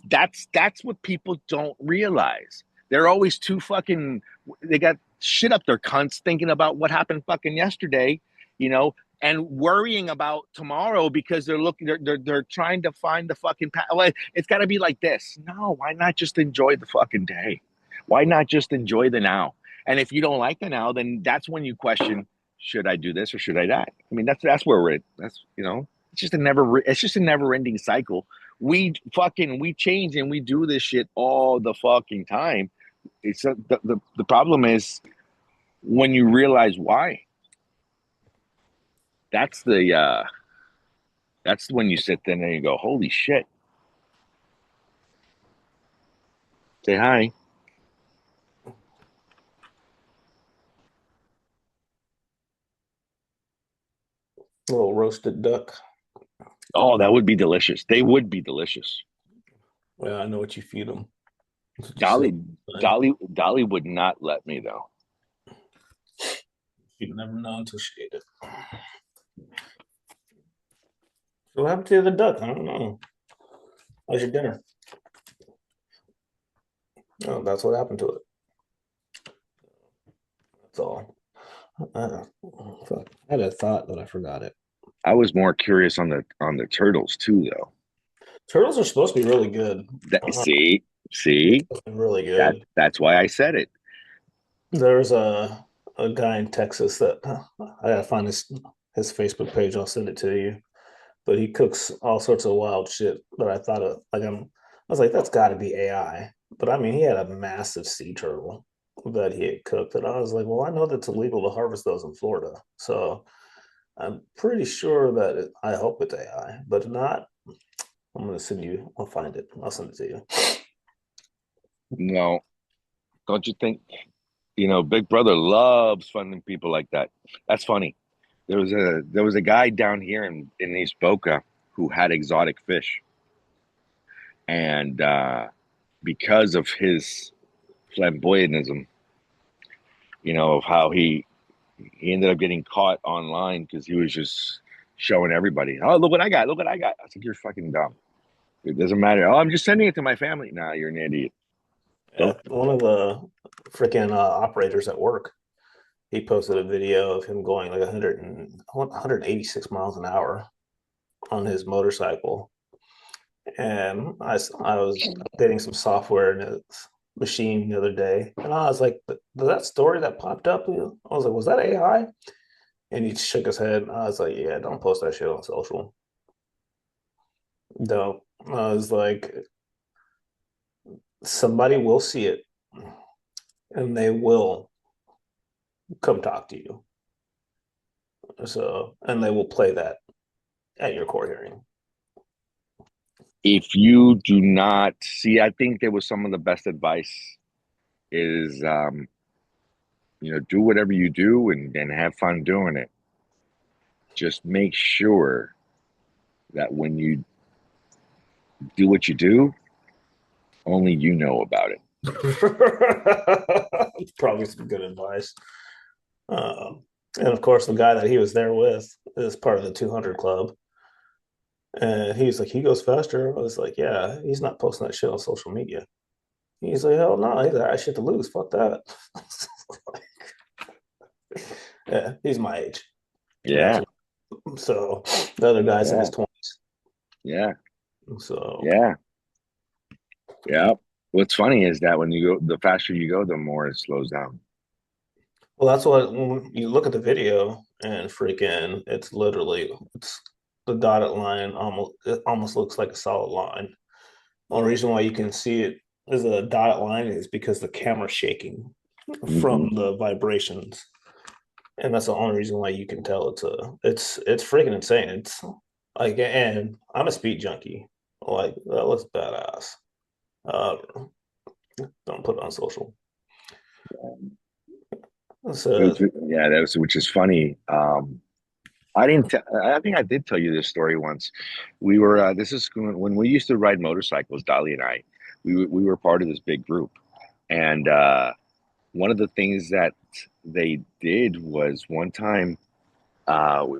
that's what people don't realize. They're always too fucking. They got shit up their cunts thinking about what happened fucking yesterday, you know, and worrying about tomorrow because they're looking. They're trying to find the fucking. Well, it's got to be like this. No, why not just enjoy the fucking day? Why not just enjoy the now? And if you don't like the now, then that's when you question: should I do this or should I that? I mean, that's where we're at. That's it's just a never ending cycle. We change and we do this shit all the fucking time. The problem is when you realize why. That's that's when you sit there and you go, holy shit. Say hi. A little roasted duck. Oh, that would be delicious. They would be delicious. Well, I know what you feed them. That's what you say. Dolly Dolly would not let me though. You never know until she ate it. So what happened to the duck? I don't know. How's your dinner? Oh, that's what happened to it. That's all. Fuck. I had a thought, but I forgot it. I was more curious on the turtles too though. Turtles are supposed to be really good. See, Really good. that's why I said it. There's a guy in Texas that I gotta find his Facebook page. I'll send it to you. But he cooks all sorts of wild shit that I thought of. I was like, that's got to be AI. But I mean, he had a massive sea turtle that he had cooked, and I was like, well, I know that's illegal to harvest those in Florida, so I'm pretty sure that I hope it's AI. But if not, I'm gonna send you. I'll find it. I'll send it to you. No, don't you think? Big Brother loves funding people like that. That's funny. There was a guy down here in East Boca who had exotic fish, and because of his flamboyantism, of how he ended up getting caught online because he was just showing everybody, oh, look what I got, look what I got. I was like, you're fucking dumb. It doesn't matter. Oh, I'm just sending it to my family. Nah, you're an idiot. Yeah, Don't. one of the freaking operators at work, he posted a video of him going like 186 miles an hour on his motorcycle. And I was updating some software in his machine the other day, and I was like, that story that popped up, I was like, was that AI? And he shook his head. I was like, yeah, don't post that shit on social. Don't. I was like, somebody will see it and they will come talk to you. So, and they will play that at your court hearing. If you do not see, I think there was some of the best advice is, do whatever you do and have fun doing it. Just make sure that when you do what you do, only you know about it. Probably some good advice. Um, and of course, the guy that he was there with is part of the 200 club. And he's like, he goes faster. I was like, yeah, he's not posting that shit on social media. He's like, hell no, he's like, I have shit to lose. Fuck that. Yeah, he's my age, Yeah, actually. So the other guy's in his yeah, 20s. yeah, So, yeah, yeah. What's funny is that when you go, the faster you go, the more it slows down. well, that's what when you look at the video and freaking, it's literally it's the dotted line almost it almost looks like a solid line. Only reason why you can see it as a dotted line is because the camera's shaking Hmm. from the vibrations, and that's the only reason why you can tell it's freaking insane. It's like, and I'm a speed junkie. Like that looks badass. Uh, don't put it on social. So Yeah, that was, which is funny. I didn't. I think I did tell you this story once. We were. This is when we used to ride motorcycles. Dolly and I. We were part of this big group, and one of the things that they did was one time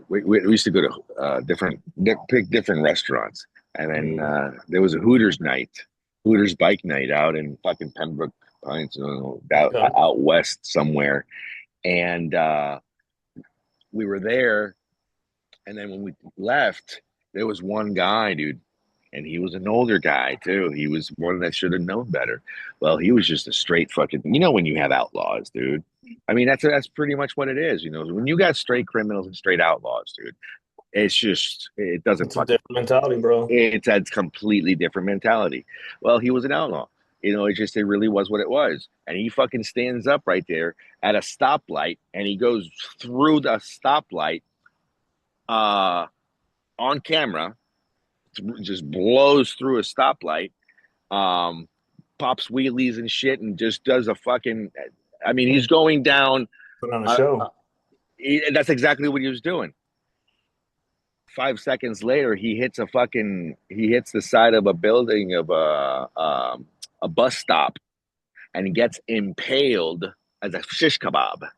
we used to go to pick different restaurants, and then mm, there was a Hooters night, Hooters bike night out in fucking Pembroke Pines, okay. out west somewhere, and we were there. And then when we left, there was one guy, dude, and he was an older guy too. He was one that should have known better. Well, he was just a straight fucking. You know when you have outlaws, dude. I mean, that's pretty much what it is. You know, when you got straight criminals and straight outlaws, dude, it's just it doesn't It's a fucking. different mentality, bro. It's a completely different mentality. Well, he was an outlaw. You know, it really was what it was. And he fucking stands up right there at a stoplight, and he goes through the stoplight uh, on camera, just blows through a stoplight, um, pops wheelies and shit, and just does a fucking. I mean, he's going down. Put on a Uh, show. that's exactly what he was doing. 5 seconds later, he hits the side of a building of a bus stop, and he gets impaled as a shish kebab,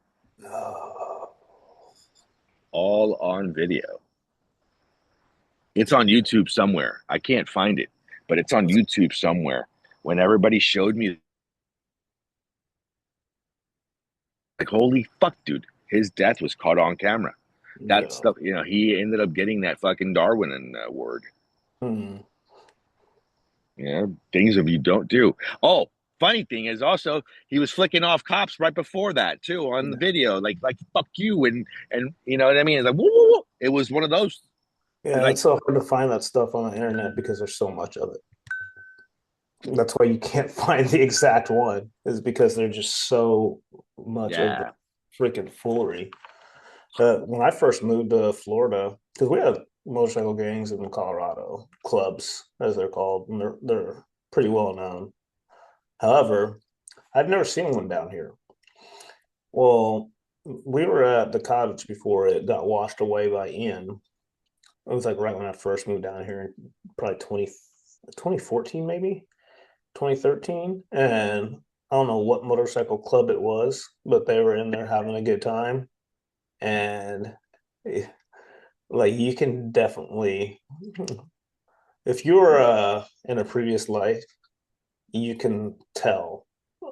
Oh, all on video. It's on YouTube somewhere. I can't find it, but it's on YouTube somewhere. When everybody showed me, like, holy fuck, dude, his death was caught on camera. That yeah. stuff, you know, he ended up getting that fucking Darwin award. Hmm. You know, things that you don't do. Oh, funny thing is also he was flicking off cops right before that too on the video, like fuck you, and you know what I mean. It's like woo, woo, woo. It was one of those Yeah, like it's so hard to find that stuff on the internet because there's so much of it. That's why you can't find the exact one, is because there's just so much of the yeah. freaking foolery. When I first moved to Florida, because we have motorcycle gangs in Colorado, clubs as they're called, and they're pretty well known. However, I've never seen one down here. Well, we were at the cottage before it got washed away by Ian. It was like right when I first moved down here, probably 2014 maybe 2013. And I don't know what motorcycle club it was, but they were in there having a good time. And eh, like you can definitely, if you were in a previous life, you can tell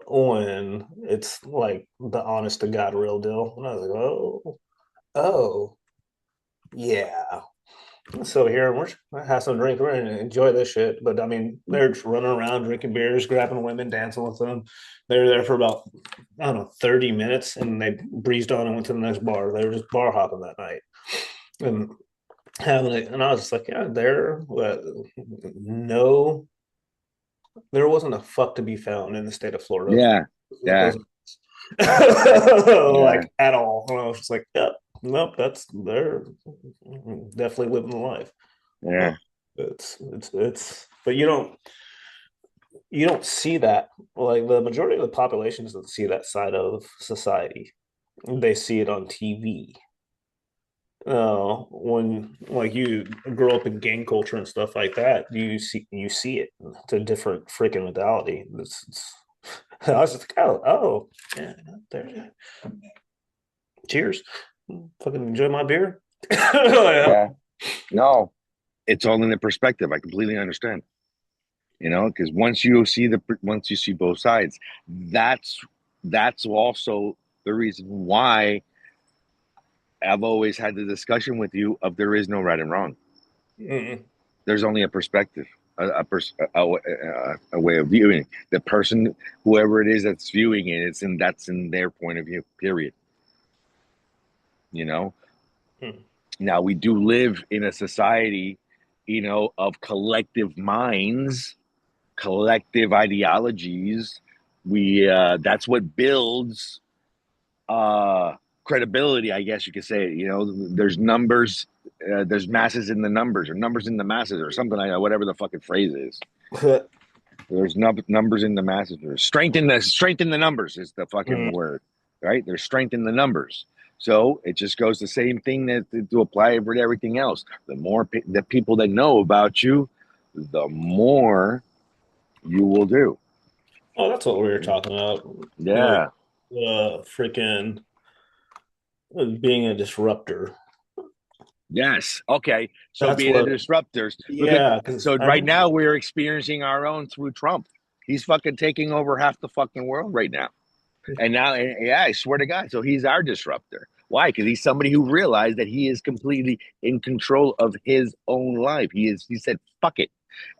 when it's like the honest to God real deal. And I was like, oh, yeah. So here we're have some drink, we're gonna enjoy this shit. But I mean, they're just running around drinking beers, grabbing women, dancing with them. They were there for about I don't know 30 minutes, and they breezed on and went to the next bar. They were just bar hopping that night and having it. And I was just like, yeah, no, there wasn't a fuck to be found in the state of Florida. Yeah, yeah, Those yeah, like at all. And I was just like, yeah, nope, that's they're definitely living the life. Uh, yeah, but you don't see that. Like the majority of the population doesn't see that side of society. They see it on TV. When like you grow up in gang culture and stuff like that, you see it. It's a different freaking mentality. I was just like, oh, yeah, there. Cheers. Fucking enjoy my beer. Yeah. Yeah. No, it's all in the perspective. I completely understand. Because once you see both sides, that's that's also the reason why I've always had the discussion with you of there is no right and wrong. Mm. There's only a perspective, a way of viewing the person, whoever it is that's viewing it. That's in their point of view. Period. You know. Mm. Now we do live in a society, of collective minds, collective ideologies. We That's what builds uh credibility, I guess you could say. There's numbers, there's masses in the numbers, or numbers in the masses, or something like that, whatever the fucking phrase is. There's numbers in the masses, or strength in the numbers is the fucking Mm. word, right? There's strength in the numbers. So it just goes the same thing to apply for everything else. The more the people that know about you, the more you will do. Oh, that's what we were talking about. Like, Yeah. freaking being a disruptor. Yes. Okay. So That's being a what, disruptors. Look at yeah, because so I right know. now we're experiencing our own through Trump. He's fucking taking over half the fucking world right now. And now, yeah, I swear to God. So he's our disruptor. Why? Because he's somebody who realized that he is completely in control of his own life. He said, fuck it.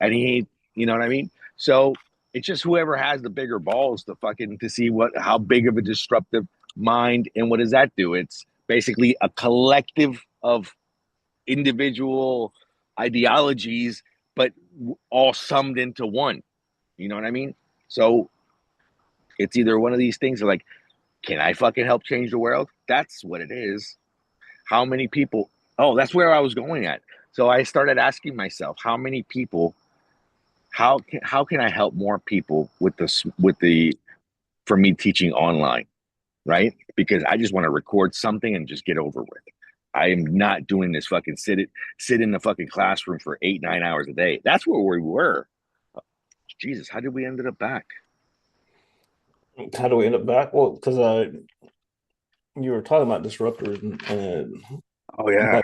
And you know what I mean? So it's just whoever has the bigger balls to see how big of a disruptive mind, and what does that do? It's basically a collective of individual ideologies, but all summed into one. You know what I mean? So it's either one of these things like, can I fucking help change the world? That's what it is. How many people? Oh, that's where I was going at. So I started asking myself, how many people? How can I help more people with the for me teaching online, right? Because I just want to record something and just get over with. I am not doing this fucking sit in the fucking classroom for 8 9 hours a day. That's where we were. Jesus, how did we end up back? How do we end up back? Well, because you were talking about disruptors and Oh yeah,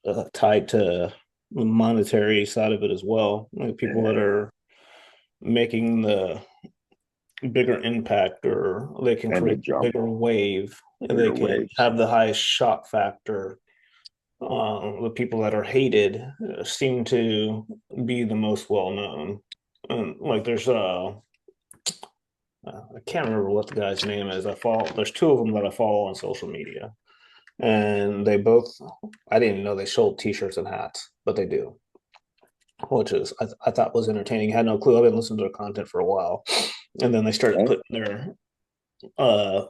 that tied to the monetary side of it as well. Like people that yeah. are making the bigger impact, or they can And the create a jump, bigger wave, and they bigger can waves. have the highest shock factor. The people that are hated seem to be the most well known. Like there's I can't remember what the guy's name is. I follow. There's two of them that I follow on social media, and they both. I didn't even know they sold T-shirts and hats, but they do, which is I thought was entertaining. I had no clue. I've been listening to their content for a while, and then they started Right? putting uh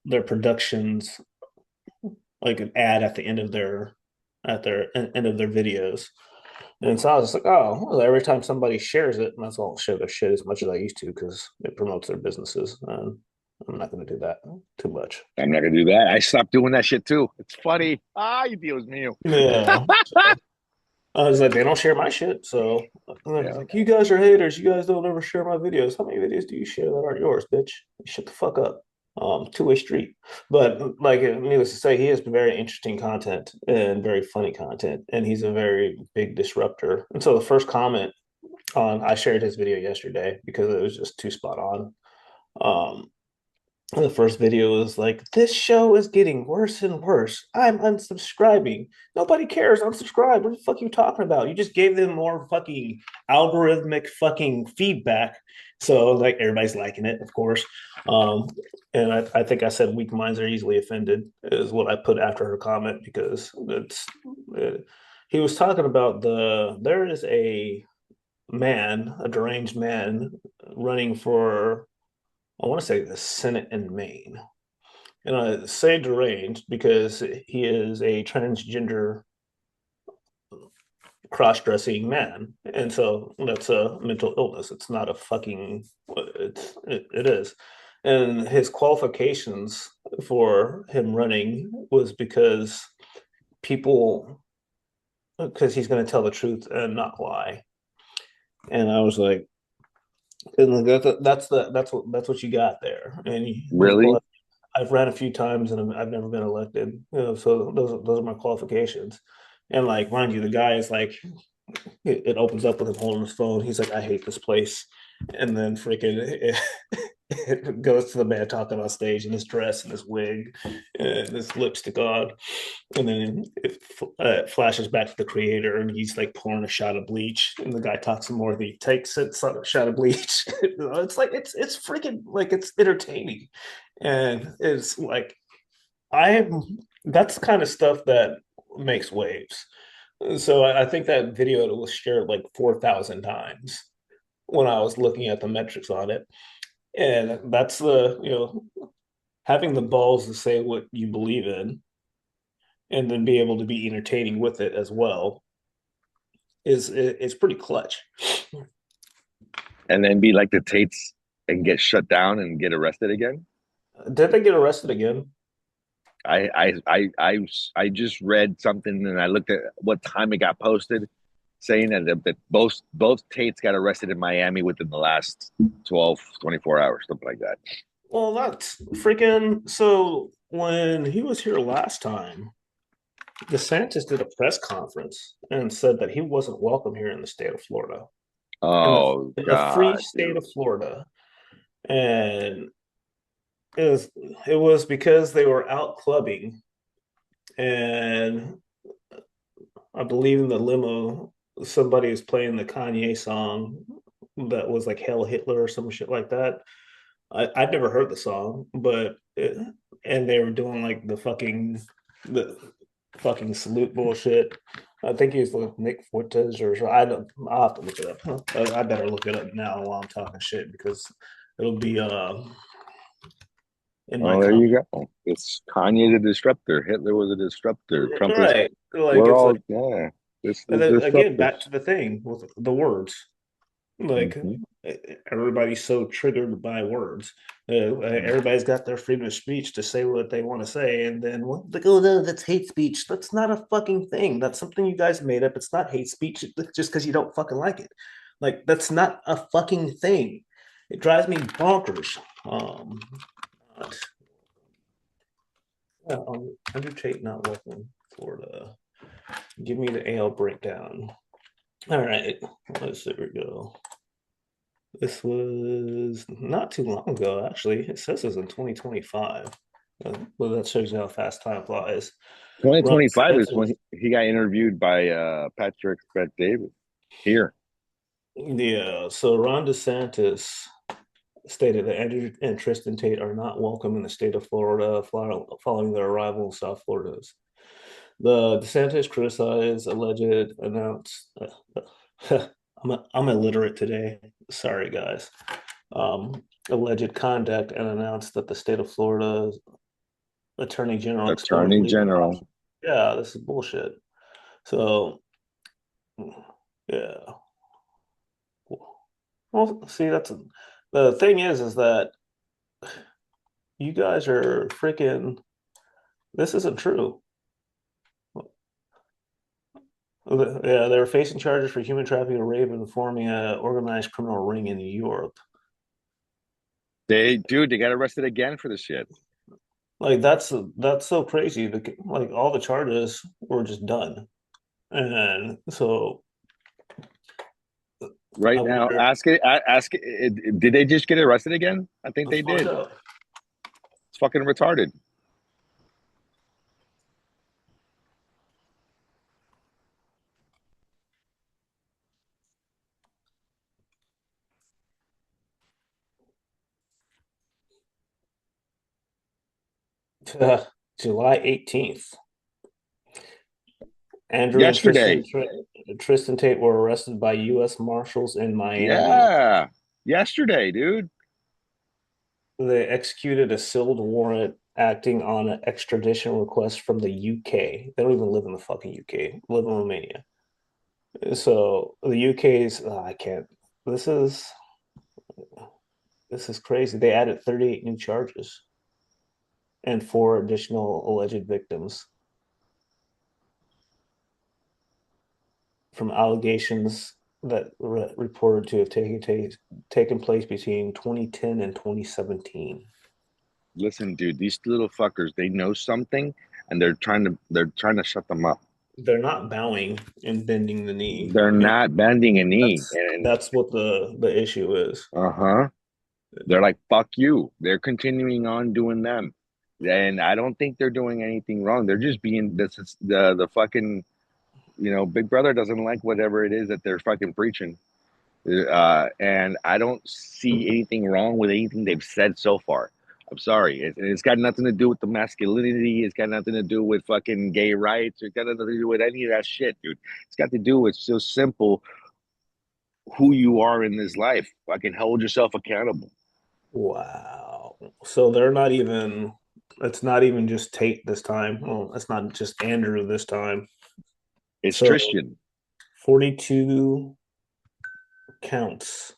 their productions like an ad at the end of their end of their videos. And so I was just like, oh, well, every time somebody shares it, and that's all share their shit as much as I used to because it promotes their businesses. And I'm not going to do that too much. I'm not gonna do that. I stopped doing that shit too. It's funny. Dios mío. Yeah. So I was like, they don't share my shit. So I was Yeah. like, you guys are haters. You guys don't ever share my videos. How many videos do you share that aren't yours, bitch? Shut the fuck up. Two-way street. But like needless to say, he has very interesting content and very funny content, and he's a very big disruptor. And so the first comment on I shared his video yesterday because it was just too spot on. Um, the first video was like, this show is getting worse and worse. I'm unsubscribing. Nobody cares. Unsubscribe. What the fuck are you talking about? You just gave them more fucking algorithmic fucking feedback. So like everybody's liking it, of course. Um, and I think I said weak minds are easily offended is what I put after her comment because he was talking about there is a deranged man running for I want to say the Senate in Maine. And I say deranged because he is a transgender cross-dressing man. And so that's a mental illness. It's not a fucking it is. And his qualifications for him running was people because he's going to tell the truth and not lie. And I was like, And that's what you got there. And Really? I've ran a few times and I've never been elected. So those are my qualifications. And like, mind you, the guy is like, it opens up with him holding his phone. He's like, I hate this place. And then freaking it goes to the man talking on stage in his dress and his wig and his lipstick on. And then it flashes back to the creator and he's like pouring a shot of bleach. And the guy talks some more. He takes it, a shot of bleach. It's like, it's freaking like it's entertaining. And it's like, that's the kind of stuff that makes waves. So I think that video was shared like 4,000 times when I was looking at the metrics on it. And that's having the balls to say what you believe in and then be able to be entertaining with it as well is pretty clutch. And then be like the Tates and get shut down and get arrested again? Did they get arrested again? I just read something and I looked at what time it got posted, saying that both Tates got arrested in Miami within the last 12, 24 hours, something like that. Well, that's freaking. So when he was here last time, DeSantis did a press conference and said that he wasn't welcome here in the state of Florida, in the Oh in the free God, state dude. of Florida, and it was it was because they were out clubbing, and I believe in the limo somebody was playing the Kanye song that was like "Hail Hitler" or some shit like that. I'd never heard the song, and they were doing like the fucking salute bullshit. I think he's like Nick Fortes or I don't. I'll have to look it up. I better look it up now while I'm talking shit because it'll be in my Oh, there you comment. go. It's Kanye the disruptor. Hitler was a disruptor. Trump is. Right. Like We're it's like all yeah. This and is then again disruptors. back to the thing with the words. Like Hmm. everybody's so triggered by words. Everybody's got their freedom of speech to say what they want to say, and then like, oh no, that's hate speech. That's not a fucking thing. That's something you guys made up. It's not hate speech just because you don't fucking like it. Like that's not a fucking thing. It drives me bonkers. But, Andrew Tate not welcome Florida. Give me the AL breakdown. All right, let's there we go. This was not too long ago, actually. It says it was in 2025. Well, that shows you how fast time flies. Ron 2025 is when DeSantis, he got interviewed by Patrick Bet David here. yeah. So Ron DeSantis stated that Andrew and Tristan Tate are not welcome in the state of Florida following their arrival in South Florida. The DeSantis criticized alleged announced. I'm illiterate today. Sorry, guys. Alleged conduct and announced that the state of Florida attorney general extended Attorney legal General. options. Yeah, this is bullshit. So, yeah. Well, see, the thing is that you guys are freaking. This isn't true. Yeah, they're facing charges for human trafficking and rape and forming an organized criminal ring in Europe. They got arrested again for this shit. Like that's so crazy. Like all the charges were just done, and so I Right now, wonder. ask it. Did they just get arrested again? I think Let's they find did. out. It's fucking retarded. July 18th. Andrew and Yesterday. Tristan Tate were arrested by U.S. Marshals in Miami. Yeah. Yesterday, dude. They executed a sealed warrant acting on an extradition request from the UK. They don't even live in the fucking UK. They live in Romania. So the UK's I can't. This is this is crazy. They added 38 new charges and four additional alleged victims from allegations that reported to have taken place between 2010 and 2017. Listen, dude, these little fuckers, they know something and they're trying to shut them up. They're not bowing and bending the knee. They're And not bending a knee. And that's what the issue is. uh-huh. They're like, fuck you. They're continuing on doing them. And I don't think they're doing anything wrong. They're just being this is the fucking, Big Brother doesn't like whatever it is that they're fucking preaching. And I don't see anything wrong with anything they've said so far. I'm sorry. It's got nothing to do with the masculinity. It's got nothing to do with fucking gay rights. It's got nothing to do with any of that shit, dude. It's got to do with so simple who you are in this life. Fucking hold yourself accountable. Wow. So they're not even, it's not even just Tate this time. Well, it's not just Andrew this time. It's So Tristan. 42 counts,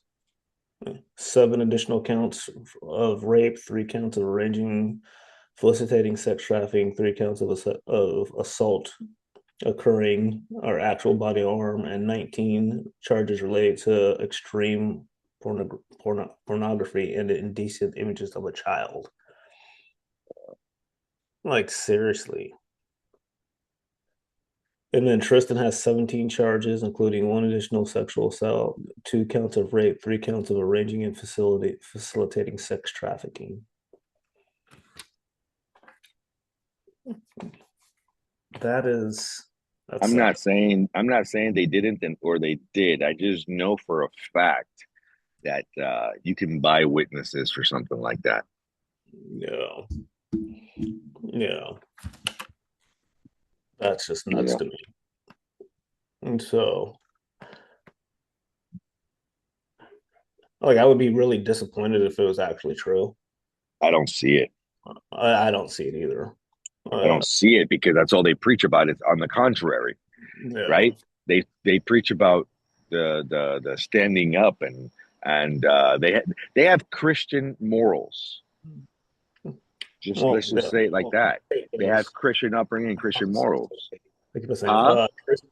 seven additional counts of rape, three counts of arranging, facilitating sex trafficking, three counts of assault occurring or actual body harm, and 19 charges related to extreme pornography and indecent images of a child. Like, seriously. And then Tristan has 17 charges, including one additional sexual assault, two counts of rape, three counts of arranging and facilitating sex trafficking. That is, that's I'm sad. not saying they didn't or they did. I just know for a fact that you can buy witnesses for something like that. Yeah. Yeah. That's just You nuts know, to me. And so, like, I would be really disappointed if it was actually true. I don't see it. I don't see it either. I don't Uh, see it because that's all they preach about. It's on the contrary, yeah. right? They preach about the standing up and they have Christian morals. Just Well, let's yeah. just say it like Well, that. it They have is. Christian upbringing and Christian morals. I keep saying, Huh?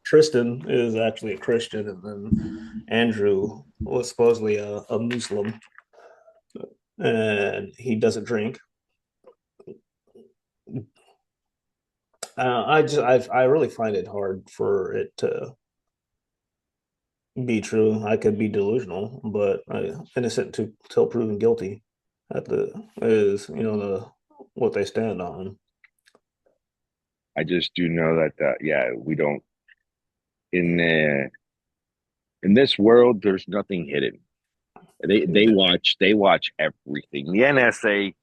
Tristan is actually a Christian, and then Andrew was supposedly a Muslim, and he doesn't drink. I really find it hard for it to be true. I could be delusional, but innocent to till proven guilty. At the is the what they stand on. I just do know that yeah, we don't in in this world. There's nothing hidden. They watch everything. The NSA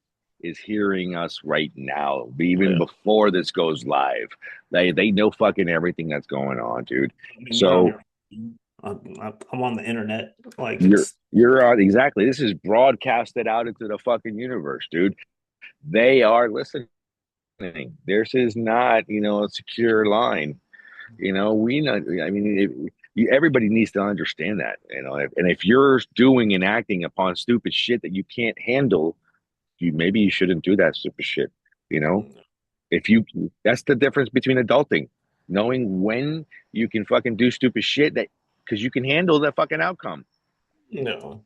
is hearing us right now, even Yeah. before this goes live. They know fucking everything that's going on, dude. I mean, you're on So your. I'm on the internet. Like you're it's you're on exactly. This is broadcasted out into the fucking universe, dude. They are listening. This is not, a secure line. We know. I mean, everybody needs to understand that. And if you're doing and acting upon stupid shit that you can't handle, maybe you shouldn't do that stupid shit. You know, if you that's the difference between adulting, knowing when you can fucking do stupid shit that because you can handle that fucking outcome. no,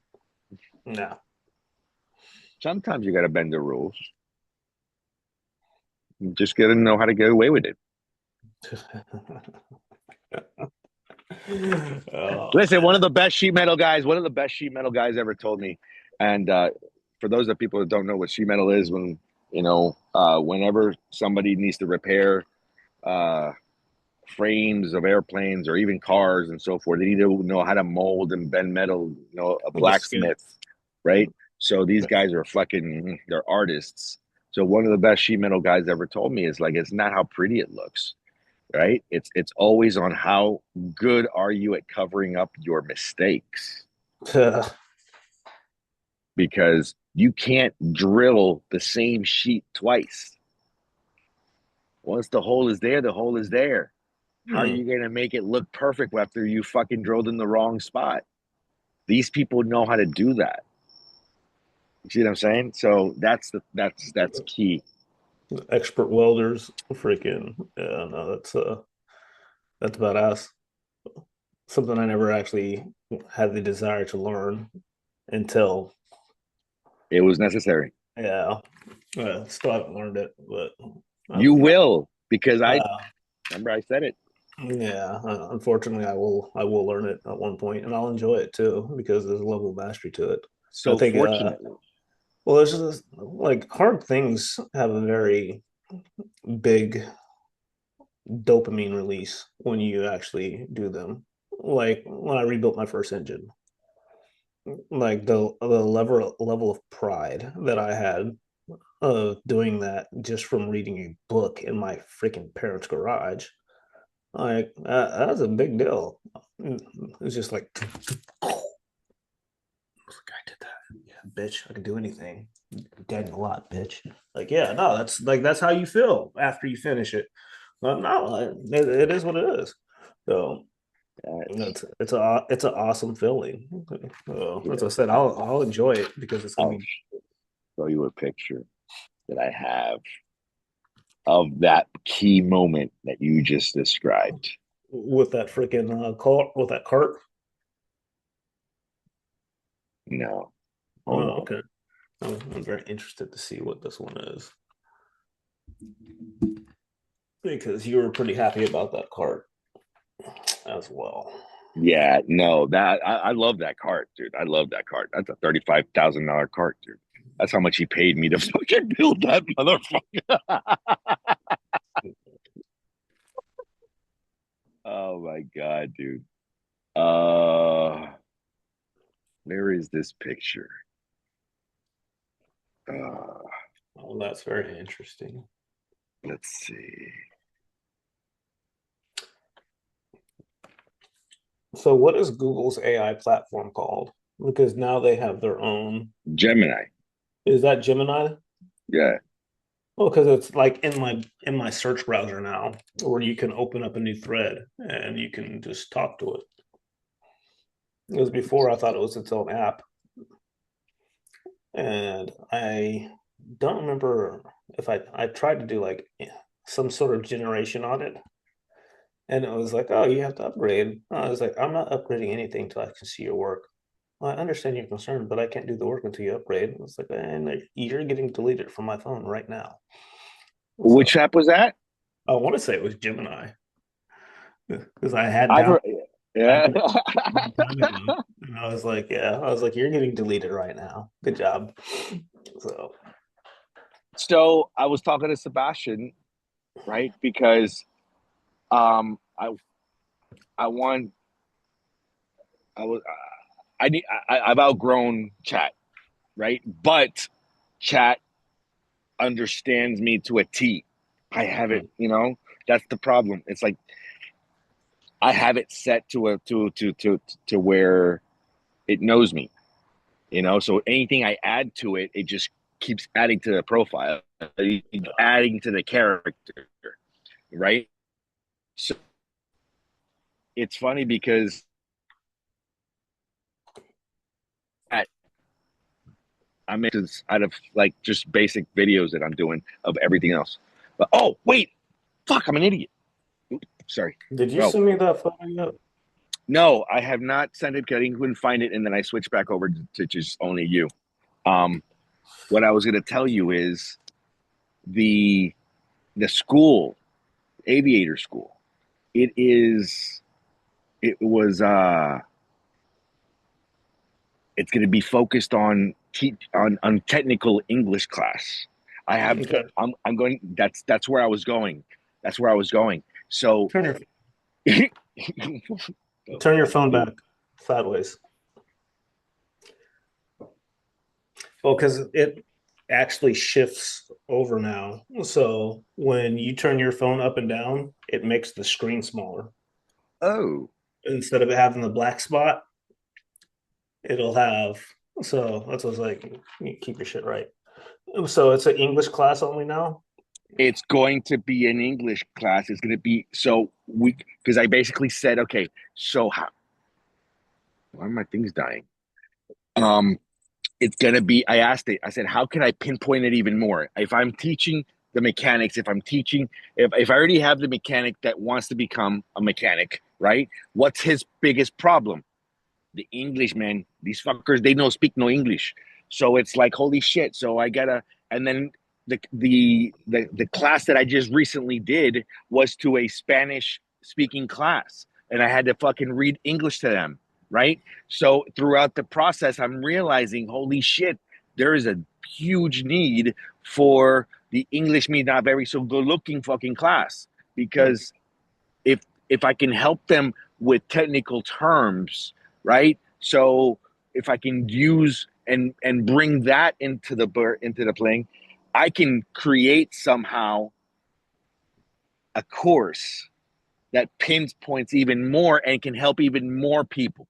no. Sometimes you got to bend the rules. You just got to know how to get away with it. Oh Listen, man. one of the best sheet metal guys ever told me, and for those of people that don't know what sheet metal is, whenever somebody needs to repair uh, frames of airplanes or even cars and so forth, they need to know how to mold and bend metal. A The skill. blacksmith, right? So these guys are fucking, they're artists. So one of the best sheet metal guys ever told me is like, it's not how pretty it looks, right? It's always on how good are you at covering up your mistakes, because you can't drill the same sheet twice. Once the hole is there, the hole is there. How are Hmm. you going to make it look perfect after you fucking drilled in the wrong spot? These people know how to do that. You see what I'm saying? So that's key. Expert welders, freaking yeah, no, that's badass. something I never actually had the desire to learn until, It was necessary. yeah, still haven't learned it, but You I'm not, will, because I uh, remember I said it. yeah, unfortunately, I will learn it at one point, and I'll enjoy it too because there's a level of mastery to it. I So think, fortunately, well, there's just like hard things have a very big dopamine release when you actually do them. Like when I rebuilt my first engine, like the level of pride that I had of doing that just from reading a book in my freaking parents' garage, like that's a big deal. It's just like I did that. Yeah, bitch, I can do anything. Daniel Lott, bitch. Like, yeah, no, that's how you feel after you finish it. Well, no, it is what it is. So that's it's an awesome feeling. As I yeah. said, I'll enjoy it because it's gonna I'll be show you a picture that I have of that key moment that you just described. with that freaking cart with that cart. No, hold Oh, on. okay. I'm very interested to see what this one is because you were pretty happy about that cart as well. Yeah, no, that I love that cart, dude. I love that cart. That's a $35,000 cart, dude. That's how much he paid me to fucking build that motherfucker. Oh my God, dude. Uh, where is this picture? Uh, Oh, that's very interesting. let's see. So, what is Google's AI platform called? Because now they have their own. Gemini. Is that Gemini? Yeah. Well, because it's like in my search browser now, where you can open up a new thread and you can just talk to it. Because before I thought it was its own app, and I don't remember if I tried to do like some sort of generation on it, and it was like, oh, you have to upgrade. I was like, I'm not upgrading anything till I can see your work. Well, I understand your concern, but I can't do the work until you upgrade. It's like, and you're getting deleted from my phone right now. So Which app was that? I want to say it was Gemini because I had I've down heard, I yeah. had it a long time ago, and I was like, yeah, I was like, you're getting deleted right now. Good job. So So I was talking to Sebastian, right? Because um I I want I was I need I've outgrown chat, right? But chat understands me to a T. I have it, that's the problem. It's like I have it set to where it knows me, So anything I add to it, it just keeps adding to the profile, adding to the character, right? So it's funny because at, I make this out of like just basic videos that I'm doing of everything else. But oh wait, fuck, I'm an idiot. Oops, sorry, did you bro. send me that photo yet? No, I have not sent it because I couldn't find it, and then I switched back over to just only you. Um, what I was going to tell you is the the school, aviator school. It is. It was. It's going to be focused on technical English class. I have. Okay. I'm going. That's where I was going. That's where I was going. So. Turn your Oh, turn your fuck phone you. back sideways. Well, because it actually shifts over now. So when you turn your phone up and down, it makes the screen smaller. Oh, Instead of it having the black spot, it'll have. So that's what's like. You keep your shit right. So it's an English class only now. it's going to be an English class. It's going to be so we because I basically said, okay, so how? Why are my things dying? Um, it's gonna be. I asked it. I said, how can I pinpoint it even more? If I'm teaching the mechanics, if I'm teaching, if I already have the mechanic that wants to become a mechanic, right? What's his biggest problem? The English, man. These fuckers, they don't speak no English. So it's like, holy shit. So I gotta, and then the class that I just recently did was to a Spanish speaking class, and I had to fucking read English to them, right? So throughout the process, I'm realizing, holy shit, there is a huge need for the English me not very so good looking fucking class, because if if I can help them with technical terms, right? So if I can use and bring that into the playing, I can create somehow a course that pinpoints even more and can help even more people.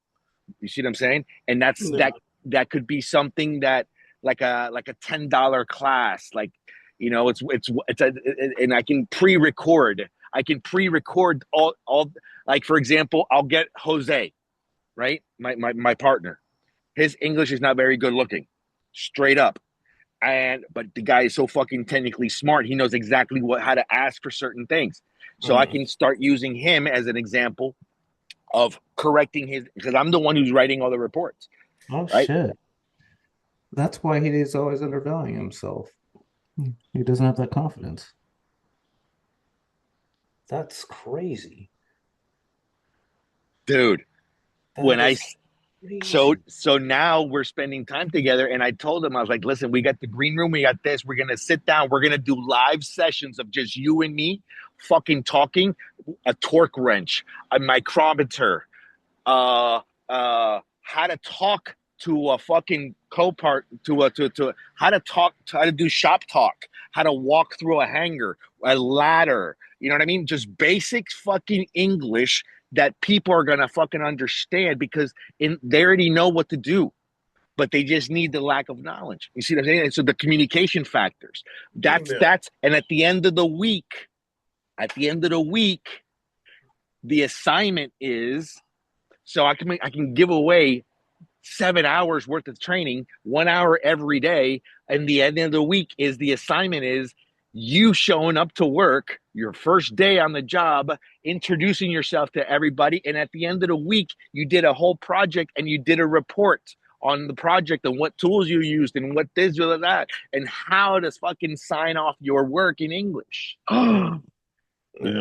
You see what I'm saying? And Yeah. that could be something that like a $10 class, like and I can pre-record. I can pre-record all like for example, I'll get Jose, right? My partner. His English is not very good looking, straight up. But the guy is so fucking technically smart. He knows exactly how to ask for certain things. So I Mm. can start using him as an example of correcting his, because I'm the one who's writing all the reports, Oh right? shit. That's why he is always undervaluing himself. He doesn't have that confidence. That's crazy. Dude, when That I is so crazy. so now we're spending time together, and I told him, I was like, listen, we got the green room, we got this, we're gonna sit down, we're gonna do live sessions of just you and me fucking talking, a torque wrench, a micrometer, how to talk to a fucking co-part to how to talk to how to do shop talk, how to walk through a hanger, a ladder, you know what I mean? Just basic fucking English that people are gonna fucking understand, because they already know what to do, but they just need the lack of knowledge. You see what I'm saying? And so the communication factors. Yeah. That's and at the end of the week, the assignment is, so I can give away 7 hours worth of training, 1 hour every day. And the end of the week is the assignment is you showing up to work your first day on the job, introducing yourself to everybody. And at the end of the week, you did a whole project and you did a report on the project and what tools you used and what this or that and how to fucking sign off your work in English. Yeah.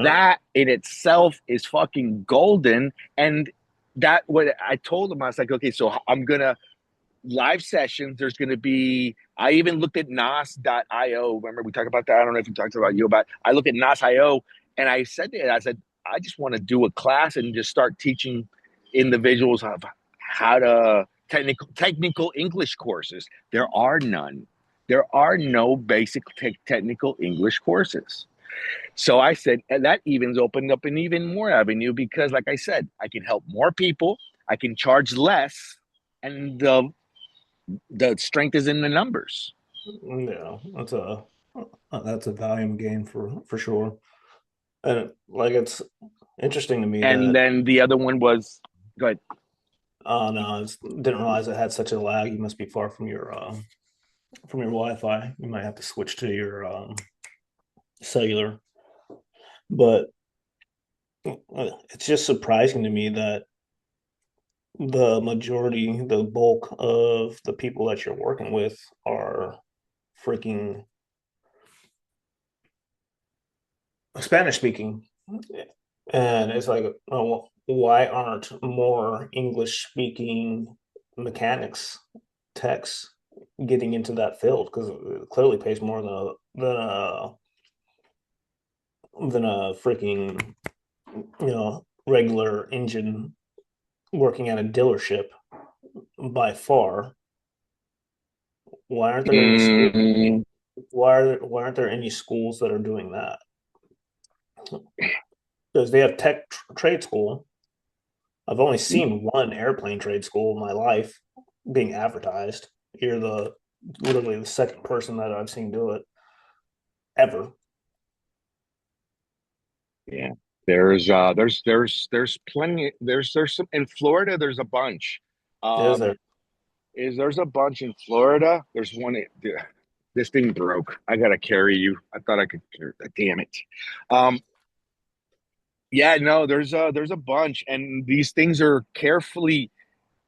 That in itself is fucking golden. And that what I told him, I was like, okay, so I'm gonna live sessions. There's gonna be. I even looked at Nas.io. Remember we talked about that? I don't know if we talked about you about. I look at Nas.io, and I said to it, I said, I just want to do a class and just start teaching individuals how to technical English courses. There are none. There are no basic technical English courses. So I said, and that even's opened up an even more avenue, because, like I said, I can help more people, I can charge less, and the strength is in the numbers. Yeah. That's a volume game for sure. And like it's interesting to me And that then the other one was good. no, didn't realize it had such a lag. You must be far from your Wi-Fi. You might have to switch to your cellular. But it's just surprising to me that the bulk of the people that you're working with are freaking Spanish speaking. And it's like, oh, well, why aren't more English speaking mechanics, techs getting into that field? Because it clearly pays more than a freaking regular engine working at a dealership by far. Why aren't there any school? Mm, Why aren't there any schools that are doing that? Because they have trade school. I've only seen one airplane trade school in my life being advertised. You're the literally the second person that I've seen do it ever. yeah, there's plenty. There's some in Florida. There's a bunch. Is Um, there? there's a bunch in Florida. There's one. This thing broke. I gotta carry you. I thought I could. Damn it. Um, Yeah, no, there's a bunch, and these things are carefully.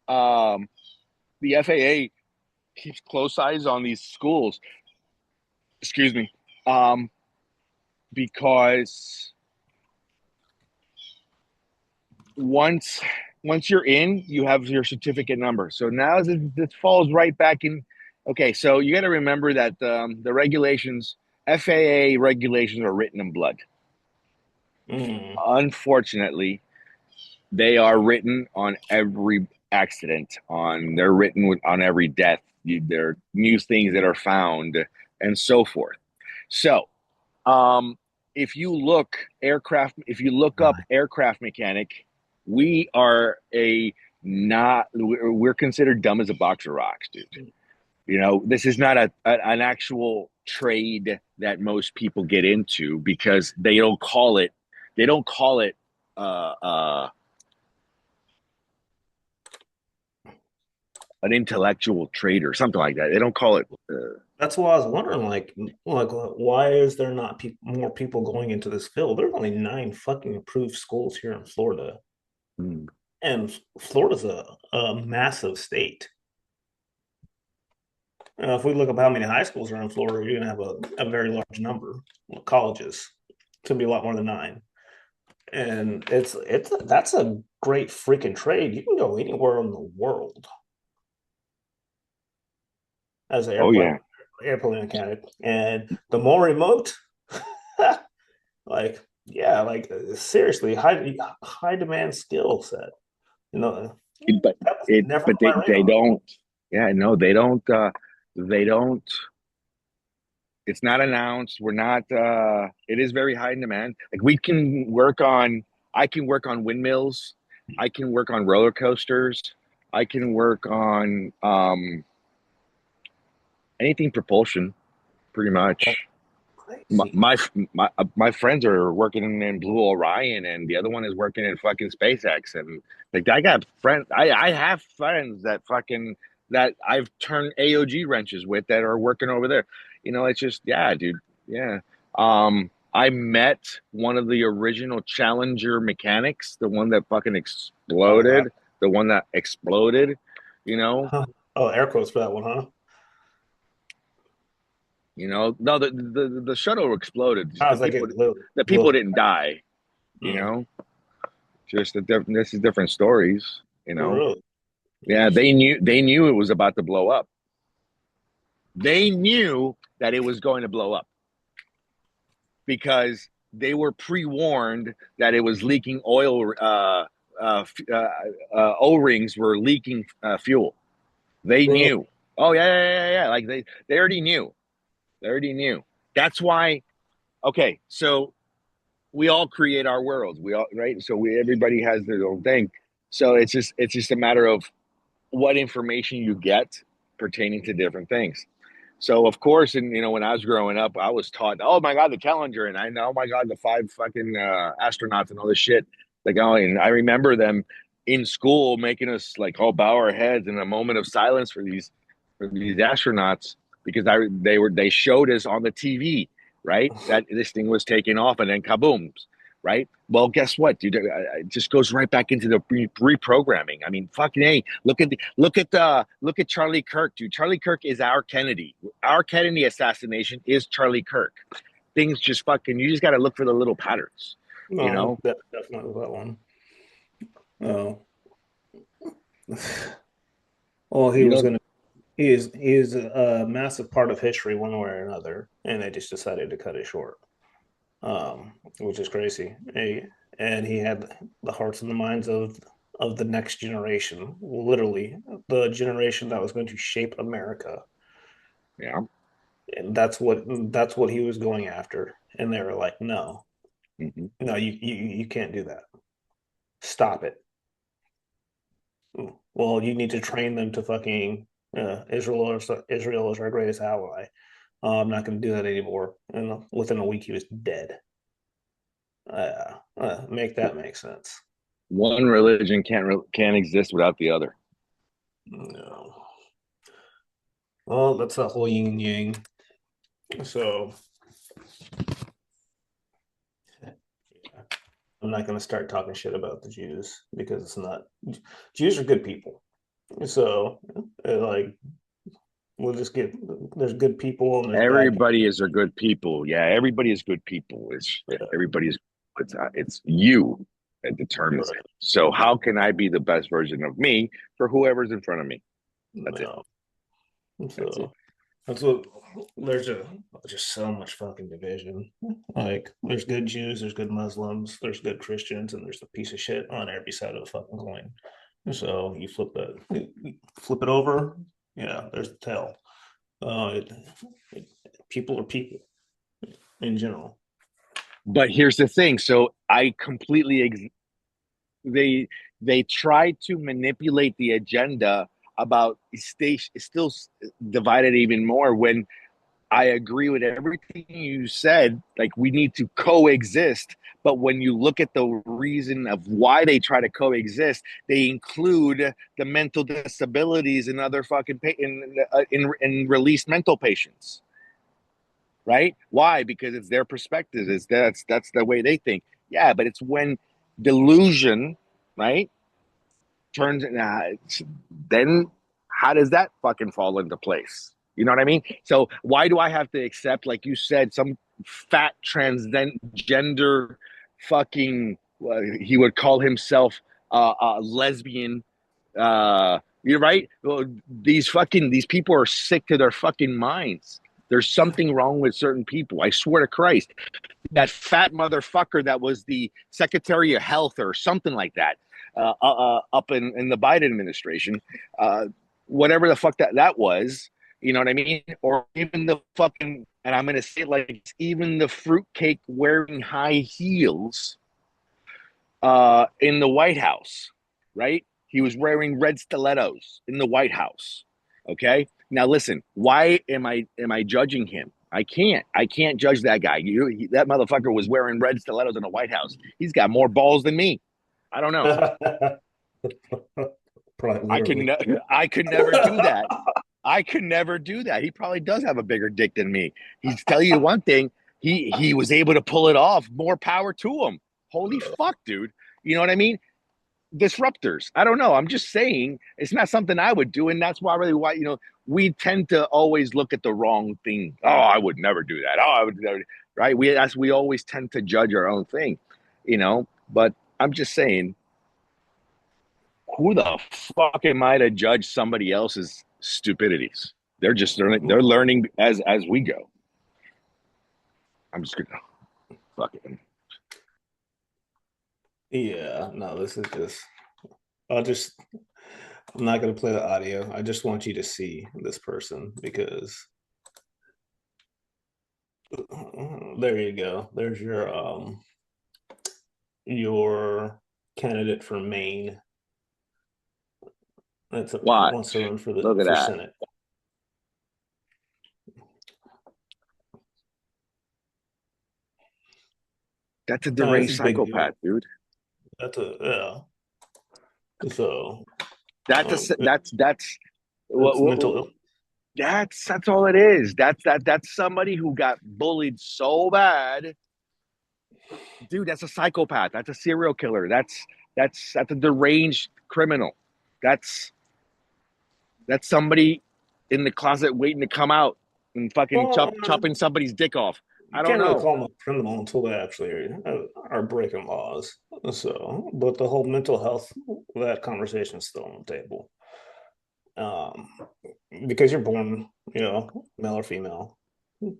Um, the FAA keeps close eyes on these schools. Excuse me, um, because once once you're in, you have your certificate number. So now this falls right back in. Okay, so you got to remember that the regulations, FAA regulations, are written in blood. Mm. Unfortunately, they are written on every accident. They're written on every death. They're new things that are found, and so forth. So, um, if you look up aircraft mechanic, we are a not. We're considered dumb as a box of rocks, dude. This is not an actual trade that most people get into because they don't call it uh, uh, an intellectual trade or something like that. They don't call it. That's why I was wondering, like, why is there not more people going into this field? There's only 9 fucking approved schools here in Florida, Hmm. and Florida's a massive state. If we look up how many high schools are in Florida, you're gonna have a very large number of colleges. It's gonna be a lot more than 9, and it's that's a great freaking trade. You can go anywhere in the world as an Oh yeah, airplane mechanic, and the more remote, like yeah, like seriously, high demand skill set. You know, but that was it never but on my they radar. don't. Yeah, no, they don't. They don't. It's not announced. We're not. It is very high in demand. Like we can work on. I can work on windmills. I can work on roller coasters. I can work on anything propulsion, pretty That's much. My crazy. my my friends are working in Blue Orion, and the other one is working in fucking SpaceX. And like, I got friends. I have friends that I've turned AOG wrenches with that are working over there. It's just, yeah, dude. Yeah. I met one of the original Challenger mechanics, the one that fucking Oh wow. exploded, the one that exploded. You know, Huh. Oh, air quotes for that one, huh? no, the shuttle exploded. Just I was like, it the blew people up. didn't die. You Mm. know, just this is different stories. Really? Yeah, they knew it was about to blow up. They knew that it was going to blow up because they were pre-warned that it was leaking oil. O-rings were leaking fuel. They Really? knew. Oh yeah, yeah, yeah, yeah. Like they already knew. They already knew. That's why. Okay, so we all create our worlds. We all, right. So everybody has their own thing. So it's just a matter of what information you get pertaining to different things. So of course, and when I was growing up, I was taught, oh my god, the Challenger, and I know, oh my god, the 5 fucking astronauts and all this shit. Like, oh, and I remember them in school making us like all bow our heads in a moment of silence for these astronauts because they showed us on the TV, right, that this thing was taking off and then kaboom, right? Well, guess what, dude? It just goes right back into the reprogramming. I mean, fucking hey, look at Charlie Kirk, dude. Charlie Kirk is our Kennedy. Our Kennedy assassination is Charlie Kirk. Things just fucking. You just got to look for the little patterns, you No, know. definitely that one. Oh, well, he You was know. gonna. He is a massive part of history one way or another, and they just decided to cut it short. Which is crazy. And he had the hearts and the minds of the next generation, literally the generation that was going to shape America. Yeah. And that's what he was going after. And they were like, no, Mm-hmm. no, you can't do that. Stop it. Well, you need to train them to fucking Israel is our greatest ally. I'm not going to do that anymore. And within a week, he was dead. Make that make sense. One religion can't exist without the other. No. Well, that's a whole yin yang. So, I'm not going to start talking shit about the Jews because it's not. Jews are good people. So, like, we'll just get there's good people and there's bad people. Everybody is a good people. Yeah, everybody is good people. It's Yeah, everybody's. It's you that determines it. right. So how can I be the best version of me for whoever's in front of me? That's it. No. That's it. So that's what there's just so much fucking division. Like, there's good Jews, there's good Muslims, there's good Christians, and there's a piece of shit on every side of the fucking coin. So you flip it over. Yeah, there's the tail. It, people are people in general. But here's the thing. So I completely they they try to manipulate the agenda about stay still divided even more when I agree with everything you said. Like, we need to coexist. But when you look at the reason of why they try to coexist, they include the mental disabilities and other fucking in released mental patients, right? Why? Because it's their perspective. Is that's the way they think. Yeah, but it's when delusion, right, turns. Then how does that fucking fall into place? You know what I mean? So why do I have to accept, like you said, some fat transgender fucking? He would call himself a lesbian. You're right. Well, these people are sick to their fucking minds. There's something wrong with certain people. I swear to Christ. That fat motherfucker that was the Secretary of Health or something like that, up in the Biden administration, uh, whatever the fuck that was, you know what I mean? Or even the fucking, and I'm gonna say it like even the fruitcake wearing high heels in the White House, right? He was wearing red stilettos in the White House. Okay. Now listen, why am I judging him? I can't judge that guy. That motherfucker was wearing red stilettos in the White House. He's got more balls than me. I don't know. Probably I can literally. ne- I could never do that. I could never do that. He probably does have a bigger dick than me. He's tell you one thing. He was able to pull it off. More power to him. Holy fuck, dude. You know what I mean? Disruptors. I don't know. I'm just saying it's not something I would do, and that's why we tend to always look at the wrong thing. Oh, I would never do that. Oh, I would never. Right? We always tend to judge our own thing, But I'm just saying, who the fuck am I to judge somebody else's stupidities? They're learning as we go. I'm just gonna fuck it. Yeah, no, this is just. I'll just. I'm not gonna play the audio. I just want you to see this person because there you go. There's your candidate for Maine. Wants to Watch. run for Look the at for that. Senate. That's a No, this deranged is a big psychopath, deal. dude. That's a yeah. So That's it's what mental that's all it is. That's somebody who got bullied so bad, dude. That's a psychopath. That's a serial killer. That's a deranged criminal. That's that's somebody in the closet waiting to come out and fucking Well, chopping somebody's dick off. I you don't can't really know. call them a criminal until they actually are breaking laws. So, but the whole mental health, that conversation is still on the table. Um, because you're born, male or female.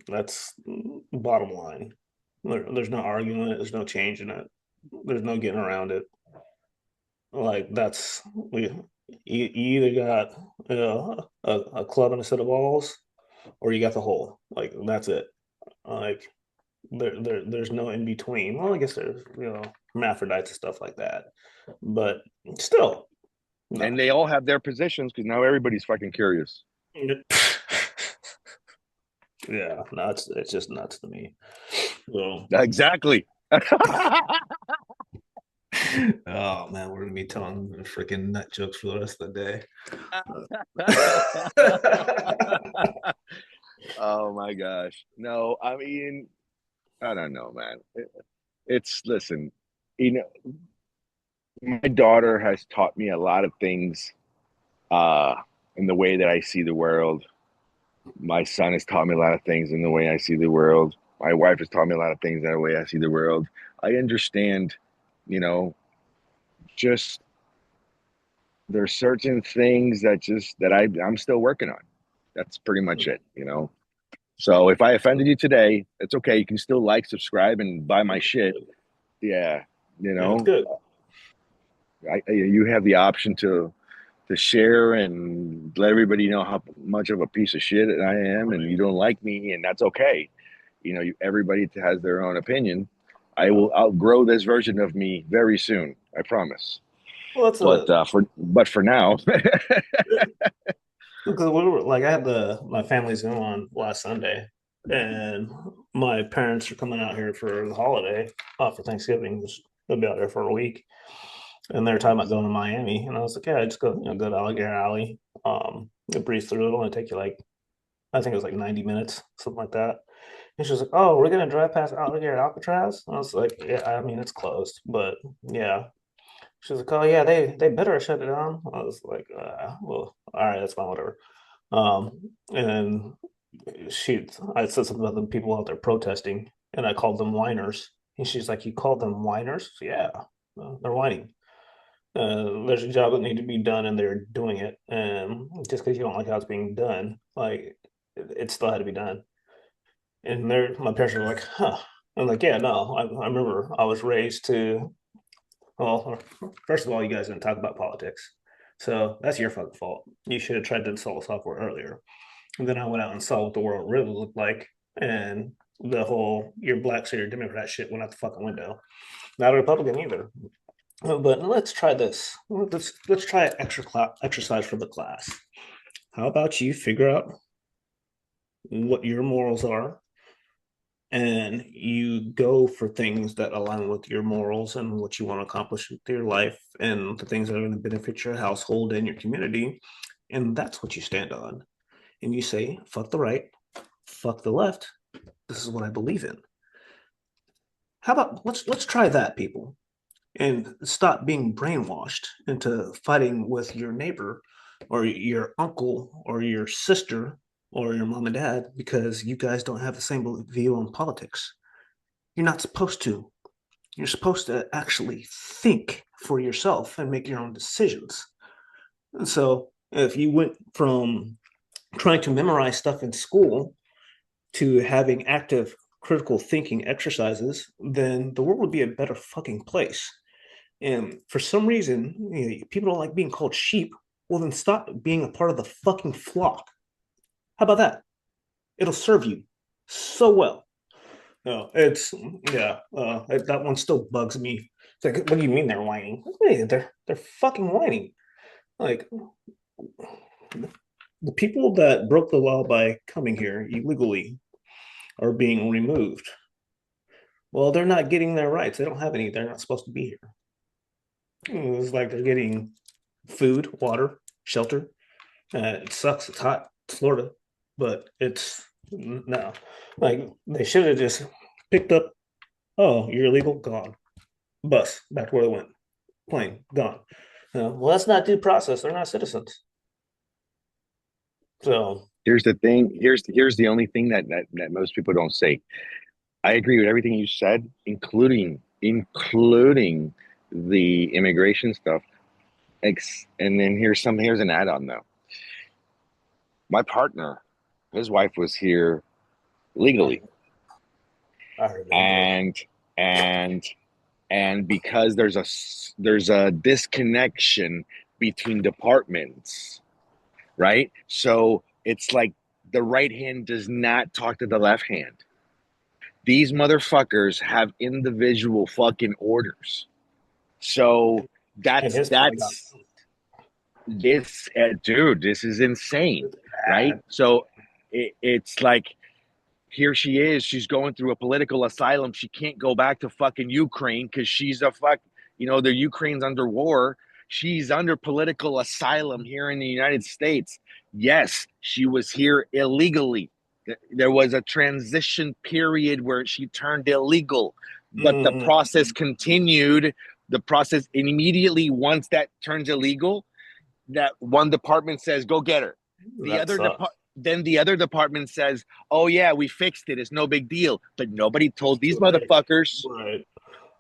That's the bottom line. There's no arguing it. There's no changing it. There's no getting around it. Like that's you either got a club and a set of balls, or you got the hole. Like that's it. Like there's no in between. Well, I guess there's hermaphrodites and stuff like that, but still, no. And they all have their positions because now everybody's fucking curious. Yeah, no, it's just nuts to me. So, Exactly. oh man, we're gonna be telling freaking nut jokes for the rest of the day. Oh my gosh. No, I mean, I don't know, man. It's listen. you know, my daughter has taught me a lot of things uh, in the way that I see the world. My son has taught me a lot of things in the way I see the world. My wife has taught me a lot of things in the way I see the world. I understand, you know, just there's certain things that I'm still working on. That's pretty much it, you know. So if I offended you today, it's okay. You can still like, subscribe, and buy my shit. Yeah, you Yeah, it's know, good. you have the option to share and let everybody know how much of a piece of shit I am, and you don't like me, and that's okay. You know, everybody has their own opinion. Yeah. I'll grow this version of me very soon. I promise. Well, that's But for now, because we were like I had my family's Zoom on last Sunday, and my parents are coming out here for the holiday, for Thanksgiving. They'll be out there for a week, and they're talking about going to Miami, and I was like, yeah, just go, go to Alligator Alley, breeze through. It'll only take you like I think it was like 90 minutes, something like that. And she was like, oh, we're gonna drive past Alligator Alcatraz. And I was like, yeah, I mean it's closed, but yeah. She was like, oh yeah, they better shut it down. I was like, well, all right, that's fine, whatever. And I said something about the people out there protesting, and I called them whiners. And she's like, "You called them whiners?" Yeah, they're whining. There's a job that need to be done, and they're doing it. And just because you don't like how it's being done, like it still had to be done. And my parents were like, "Huh." I'm like, "Yeah, no. I remember I was raised to. Well, first of all, you guys didn't talk about politics, so that's your fucking fault. You should have tried to install the software earlier." And then I went out and saw what the world really looked like. And the whole "you're black, so you're Democrat" shit went out the fucking window. Not a Republican either. But let's try this. Let's try exercise for the class. How about you figure out what your morals are, and you go for things that align with your morals and what you want to accomplish with your life and the things that are going to benefit your household and your community. And that's what you stand on. And you say, fuck the right, fuck the left. This is what I believe in. How about let's try that, people, and stop being brainwashed into fighting with your neighbor or your uncle or your sister or your mom and dad because you guys don't have the same view on politics. You're not supposed to. You're supposed to actually think for yourself and make your own decisions. And so if you went from trying to memorize stuff in school to having active critical thinking exercises, then the world would be a better fucking place. And for some reason, people don't like being called sheep. Well, then stop being a part of the fucking flock. How about that? It'll serve you so well. No, it's yeah. That one still bugs me. It's like, what do you mean they're whining? Hey, they're fucking whining. Like the people that broke the law by coming here illegally are being removed. Well, they're not getting their rights. They don't have any. They're not supposed to be here. It's like they're getting food, water, shelter. It sucks. It's hot. It's Florida, but it's no. Like they should have just picked up. Oh, you're illegal. Gone. Bus back to where they went. Plane gone. Well, that's not due process. They're not citizens. So here's the thing. Here's the only thing that most people don't say. I agree with everything you said, including the immigration stuff. And then here's an add-on though. My partner, his wife was here legally, I heard that deal. and and and because there's a disconnection between departments, right? So it's like the right hand does not talk to the left hand. These motherfuckers have individual fucking orders. So And that's his probably got that's this dude, this is insane, right? bad. So it's like here she is, she's going through a political asylum. She can't go back to fucking Ukraine because she's a fuck, the Ukraine's under war. She's under political asylum here in the United States. Yes, she was here illegally. There was a transition period where she turned illegal. but the Mm, process continued. The process, and immediately once that turns illegal, that one department says, "Go get her." The that other sucks. then the other department says, "Oh yeah, we fixed it. It's no big deal." But nobody It's told these too late. motherfuckers. Right.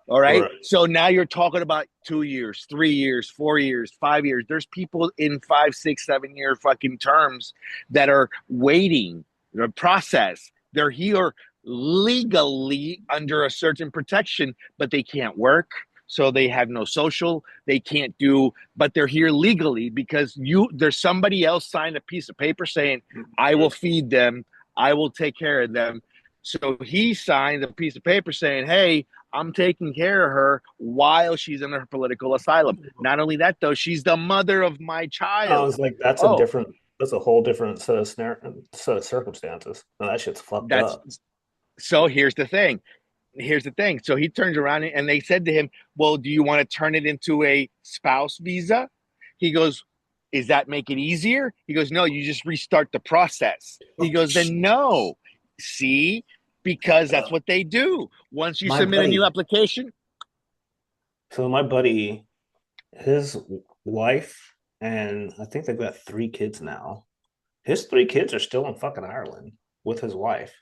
All right. Right. So now you're talking about 2 years, 3 years, 4 years, 5 years. There's people in 5, 6, 7 year fucking terms that are waiting the process. They're here legally under a certain protection, but they can't work. So they have no social. They can't do, but they're here legally because there's somebody else signed a piece of paper saying, I will feed them. I will take care of them. So he signed a piece of paper saying, hey, I'm taking care of her while she's in her political asylum. Not only that, though, she's the mother of my I child. was like, that's a Oh, different, that's a whole different set of circumstances. And that shit's fucked that's up. so. Here's the thing. Here's the thing. So he turns around and they said to him, well, do you want to turn it into a spouse visa? He goes, is that make it easier? He goes, no, you just restart the process. He goes, then no. See, because that's Uh, what they do. Once you my submit a new buddy, application, so my buddy, his wife, and I think they've got 3 kids now. His 3 kids are still in fucking Ireland with his wife.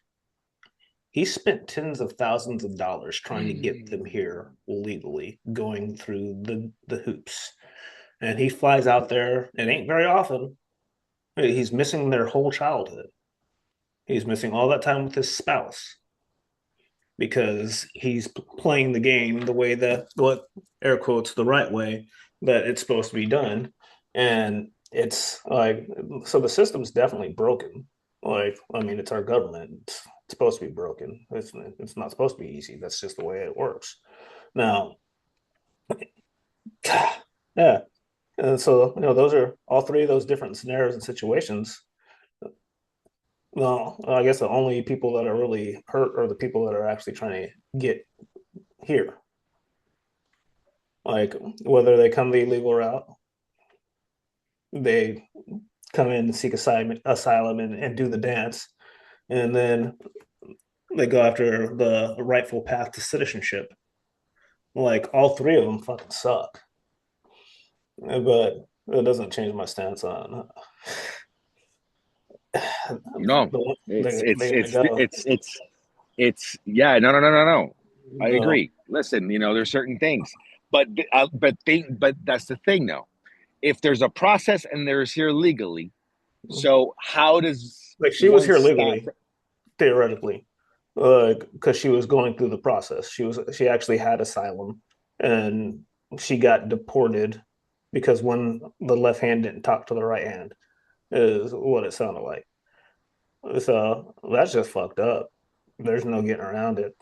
He spent tens of thousands of dollars trying to get them here legally, going through the hoops. And he flies out there. It ain't very often. He's missing their whole childhood. He's missing all that time with his spouse because he's playing the game the way that, what air quotes, the right way that it's supposed to be done. And it's like, so the system's definitely broken. Like, I mean, it's our government. It's supposed to be broken. It's not supposed to be easy. That's just the way it works. Now, yeah. And so, those are all 3 of those different scenarios and situations. Well, I guess the only people that are really hurt are the people that are actually trying to get here. Like, whether they come the illegal route, they come in and seek asylum and do the dance, and then they go after the rightful path to citizenship. Like, all 3 of them fucking suck. But it doesn't change my stance on no, it's they it's gotta it's go. it's it's it's yeah, no, no, no, no, no. I No, agree. Listen, there's certain things, but that's the thing, though. If there's a process and there's here legally, so how does like she was one here stop? legally, theoretically, because she was going through the process. She actually had asylum, and she got deported because when the left hand didn't talk to the right hand, is what it sounded like. So that's just fucked up. There's no getting around it.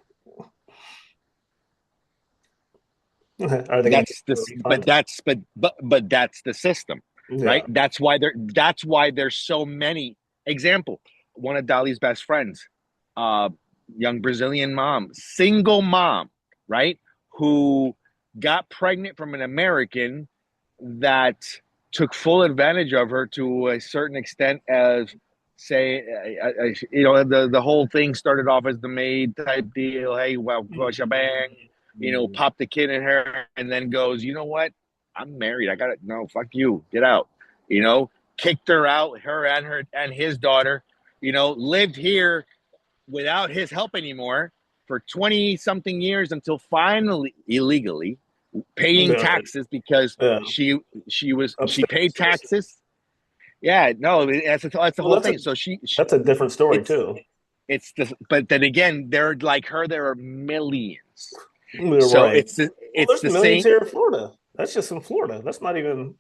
Are they going to That's get a this, but refund? that's but that's the system, right? Yeah. That's why there's so many. Example: one of Dolly's best friends, uh, young Brazilian mom, single mom, right? Who got pregnant from an American that took full advantage of her to a certain extent, as say, the whole thing started off as the maid type deal. Hey, well, shebang, pop the kid in her, and then goes, you know what? I'm married. I got it. No, fuck you. Get out. Kicked her out, her and his daughter, lived here without his help anymore for 20 something years until finally illegally paying Yeah. taxes because Yeah. she Upstate paid citizen. taxes. Yeah, no, that's the Well, whole that's a thing. So she that's a different story it's too. but then again, they're like her. There are millions. You're So right. it's the Well, it's there's the millions same. here in Florida. That's just in Florida. That's not even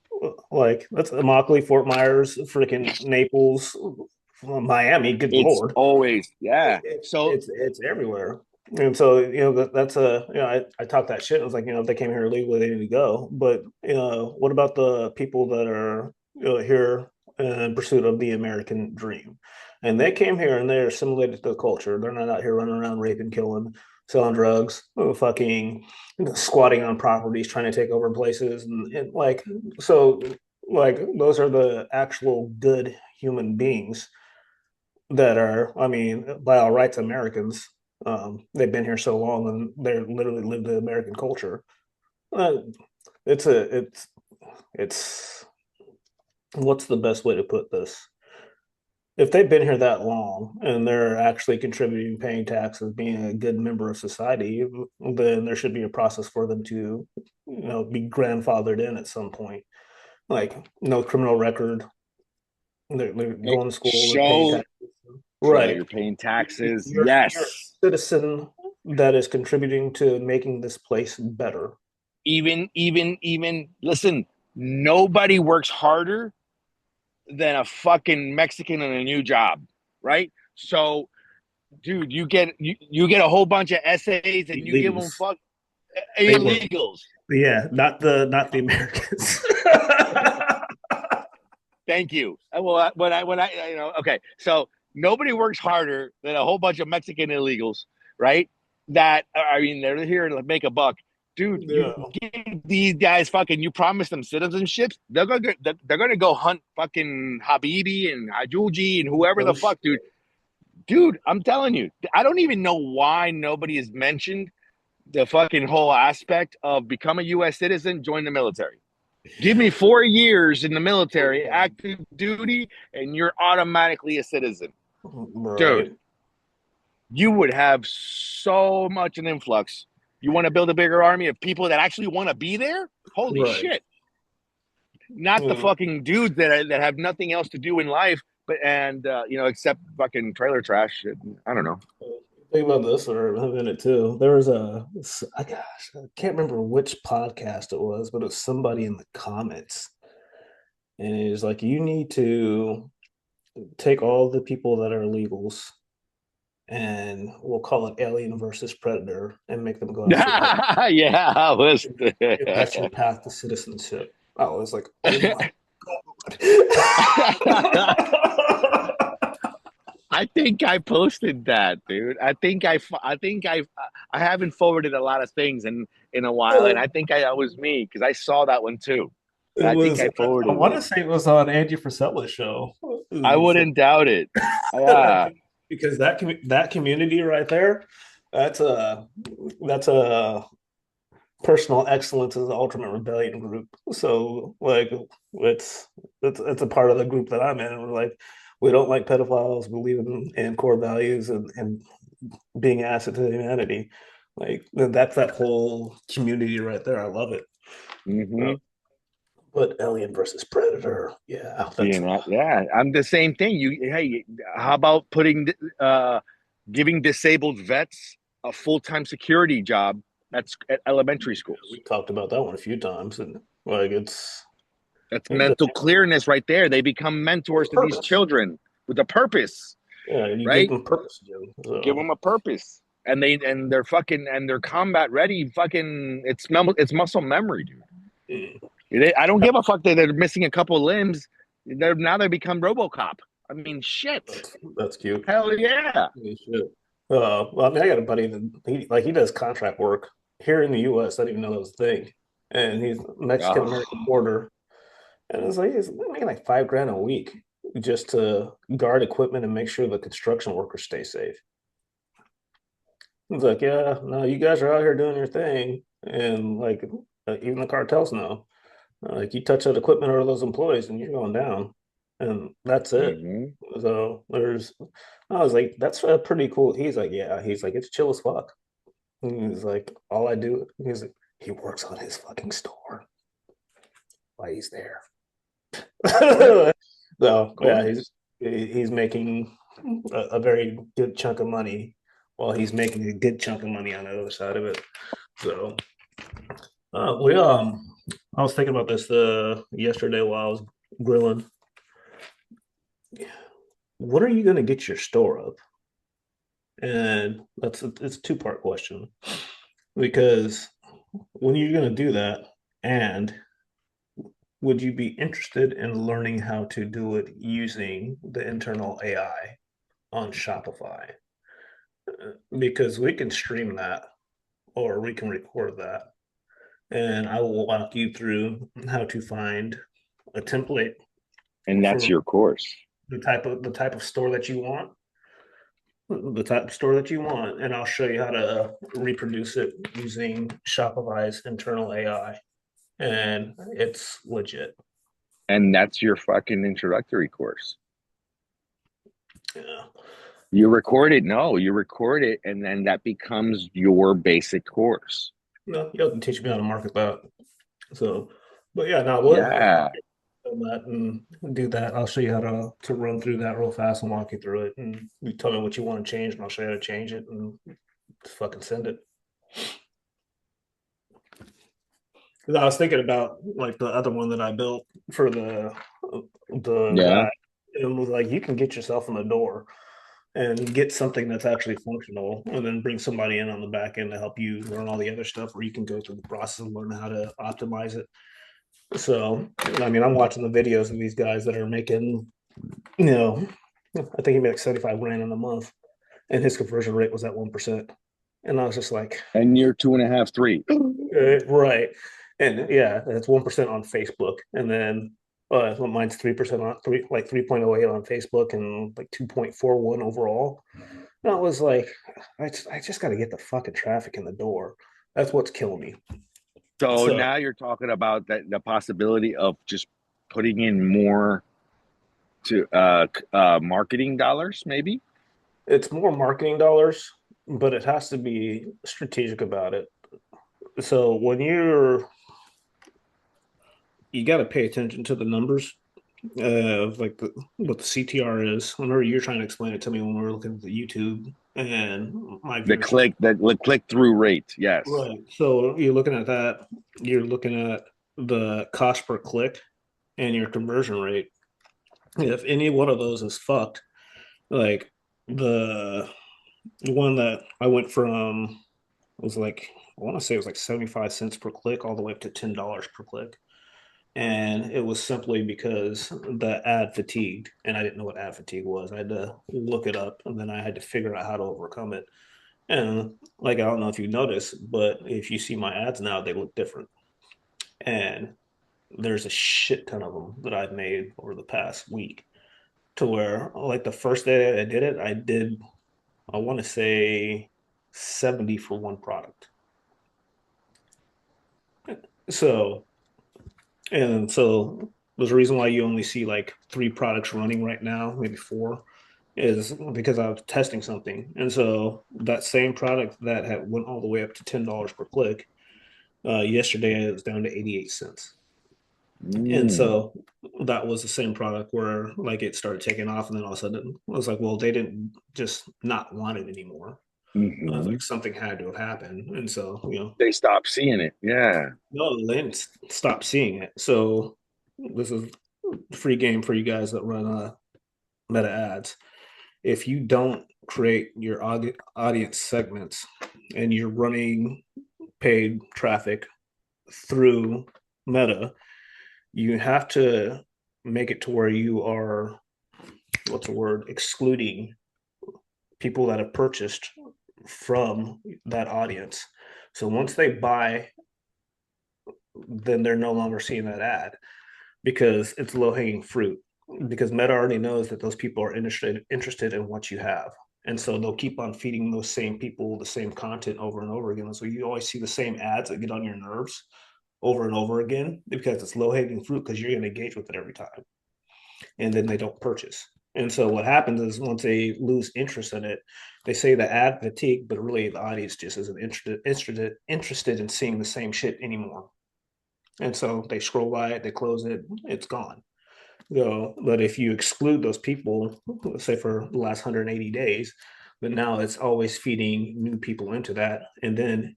like that's Immokalee, Fort Myers, freaking Naples, Miami. Good It's Lord, always, yeah. So it's everywhere. And so that's a I talk that shit. I was like, if they came here illegally, they need to go. But what about the people that are here in pursuit of the American dream? And they came here and they're assimilated to the culture. They're not out here running around raping, killing, selling drugs, fucking squatting on properties, trying to take over places, and like so, like those are the actual good human beings that are, I mean, by all rights, Americans. They've been here so long and they're literally lived the American culture. Uh, it's a it's what's the best way to put this? If they've been here that long and they're actually contributing, paying taxes, being a good member of society, then there should be a process for them to, be grandfathered in at some point. Like no criminal record, they're going to school, they're paying Show taxes. that Right. you're paying taxes. You're Yes. a citizen that is contributing to making this place better. Even listen, nobody works harder than a fucking Mexican in a new job, right? So, dude, you get a whole bunch of essays and you give them Illegals. fuck They work. illegals. Yeah, not the Americans. Thank you. Well, when I okay, so nobody works harder than a whole bunch of Mexican illegals, right? That I mean, they're here to make a buck, dude. You Yeah. give these guys fucking, you promise them citizenships, they're gonna go hunt fucking Habibi and Hajuji and whoever No the fuck, dude. shit. Dude, I'm telling you, I don't even know why nobody has mentioned the fucking whole aspect of become a U.S. citizen, join the military. Give me 4 years in the military, active duty, and you're automatically a citizen. Dude, Right. you would have so much an influx. You want to build a bigger army of people that actually want to be there? Holy Right. shit. Not the Yeah. fucking dudes that have nothing else to do in life, but except fucking trailer trash. I don't know. Think about this for a minute too. There was I can't remember which podcast it was, but it was somebody in the comments, and it was like, you need to take all the people that are illegals, and we'll call it Alien versus Predator, and make them go out for fight. Yeah, I was. If that's your path to citizenship. I was like, oh my God. I think I posted that, dude. I haven't forwarded a lot of things in a while, and I think that was me because I saw that one too, and It I think was, I I forwarded want it. to say it was on Andy Frisella's show. I wouldn't doubt it. Yeah. Because that community right there, that's a that's a personal excellence as an ultimate rebellion group. So like it's it's a part of the group that I'm in. And we're like, we don't like pedophiles, believe in core values and being an asset to humanity. Like that's that whole community right there. I love it. Uh, Mm-hmm. but Alien versus Predator, yeah, You that's know, yeah. I'm the same thing. Hey, how about giving disabled vets a full-time security job at elementary schools? we talked about that one a few times, and like That's the mental clearness right there. They become mentors to these purpose. children with a purpose, Yeah, you give right? them purpose, Jim. Give So them a purpose, and they're fucking and they're combat ready. Fucking, it's muscle memory, dude. mm, I don't give a fuck that they're missing a couple of limbs. They become RoboCop. I mean, shit. that's cute. Hell yeah. Holy shit. Well, I mean, I got a buddy that he does contract work here in the U.S. I didn't even know that was a thing, and he's Mexican Oh, American border, and it's like he's making like 5 grand a week just to guard equipment and make sure the construction workers stay safe. It's like, yeah, no, you guys are out here doing your thing, and like even the cartels know. Like you touch that equipment or those employees, and you're going down, and that's it. mm-hmm. So I was like, that's pretty cool. He's like, yeah. He's like, it's chill as fuck. And he's like, all I do. He's like, he works on his fucking store while he's there. Of So yeah, course. he's making a very good chunk of money while he's making a good chunk of money on the other side of it. So we I was thinking about this yesterday while I was grilling. When are you going to get your store up? And it's a two-part question because when you're going to do that, and would you be interested in learning how to do it using the internal AI on Shopify? Because we can stream that or we can record that, and I will walk you through how to find a template And that's for your course. the type of store that you want. the type of store that you want, and I'll show you how to reproduce it using Shopify's internal AI, and it's legit. And that's your fucking introductory course. Yeah. You record it. No, you record it, and then that becomes your basic course. No, you have to teach me how to market that. So, but yeah, now what? Yeah. That and do that. I'll show you how to run through that real fast and walk you through it. And you tell me what you want to change, and I'll show you how to change it and just fucking send it. Because I was thinking about like the other one that I built for the Yeah. guy. It was like you can get yourself in the door and get something that's actually functional, and then bring somebody in on the back end to help you learn all the other stuff, where you can go through the process and learn how to optimize it. So, I mean, I'm watching the videos of these guys that are making, you know, I think he made like 75 grand in a month, and his conversion rate was at 1%. And I was just like, And you're two and a half, three. right. And yeah, that's 1% on Facebook. And then well, mine's 3% on three, like 3.08 on Facebook and like 2.41 overall. And I was like, I just got to get the fucking traffic in the door. That's what's killing me. So So now you're talking about the possibility of just putting in more to marketing dollars, maybe. it's more marketing dollars, but it has to be strategic about it. So when you got to pay attention to the numbers of like what the CTR is. Whenever you're trying to explain it to me when we were looking at the YouTube and my viewership, The click through rate. Yes. right? So you're looking at that. You're looking at the cost per click and your conversion rate. If any one of those is fucked, like the one that I went from was like I want to say it was like 75 cents per click all the way up to $10 per click. And it was simply because the ad fatigued, and I didn't know what ad fatigue was. I had to look it up, and then I had to figure out how to overcome it. And like I don't know if you noticed, but if you see my ads now, they look different. And there's a shit ton of them that I've made over the past week. To where like the first day I did it, I did I want to say 70 for one product. So and so there's a reason why you only see like three products running right now, maybe four, is because I was testing something. And so that same product that had went all the way up to $10 per click, yesterday it was down to 88 cents. And Mm. so that was the same product where like it started taking off, and then all of a sudden I was like, well, they didn't just not want it anymore. I was Hmm. like, something had to have happened. And so, They stop seeing it. Yeah. no, they didn't stop seeing it. So this is a free game for you guys that run meta ads. If you don't create your audience segments and you're running paid traffic through meta, you have to make it to where you are, what's the word, excluding people that have purchased from that audience. So once they buy, then they're no longer seeing that ad because it's low hanging fruit. Because Meta already knows that those people are interested in what you have, and so they'll keep on feeding those same people the same content over and over again. So you always see the same ads that get on your nerves over and over again because it's low hanging fruit because you're going to engage with it every time, and then they don't purchase. And so what happens is once they lose interest in it, they say the ad fatigue, but really the audience just isn't interested in seeing the same shit anymore. And so they scroll by it, they close it, it's gone. But if you exclude those people, let's say for the last 180 days, but now it's always feeding new people into that. And then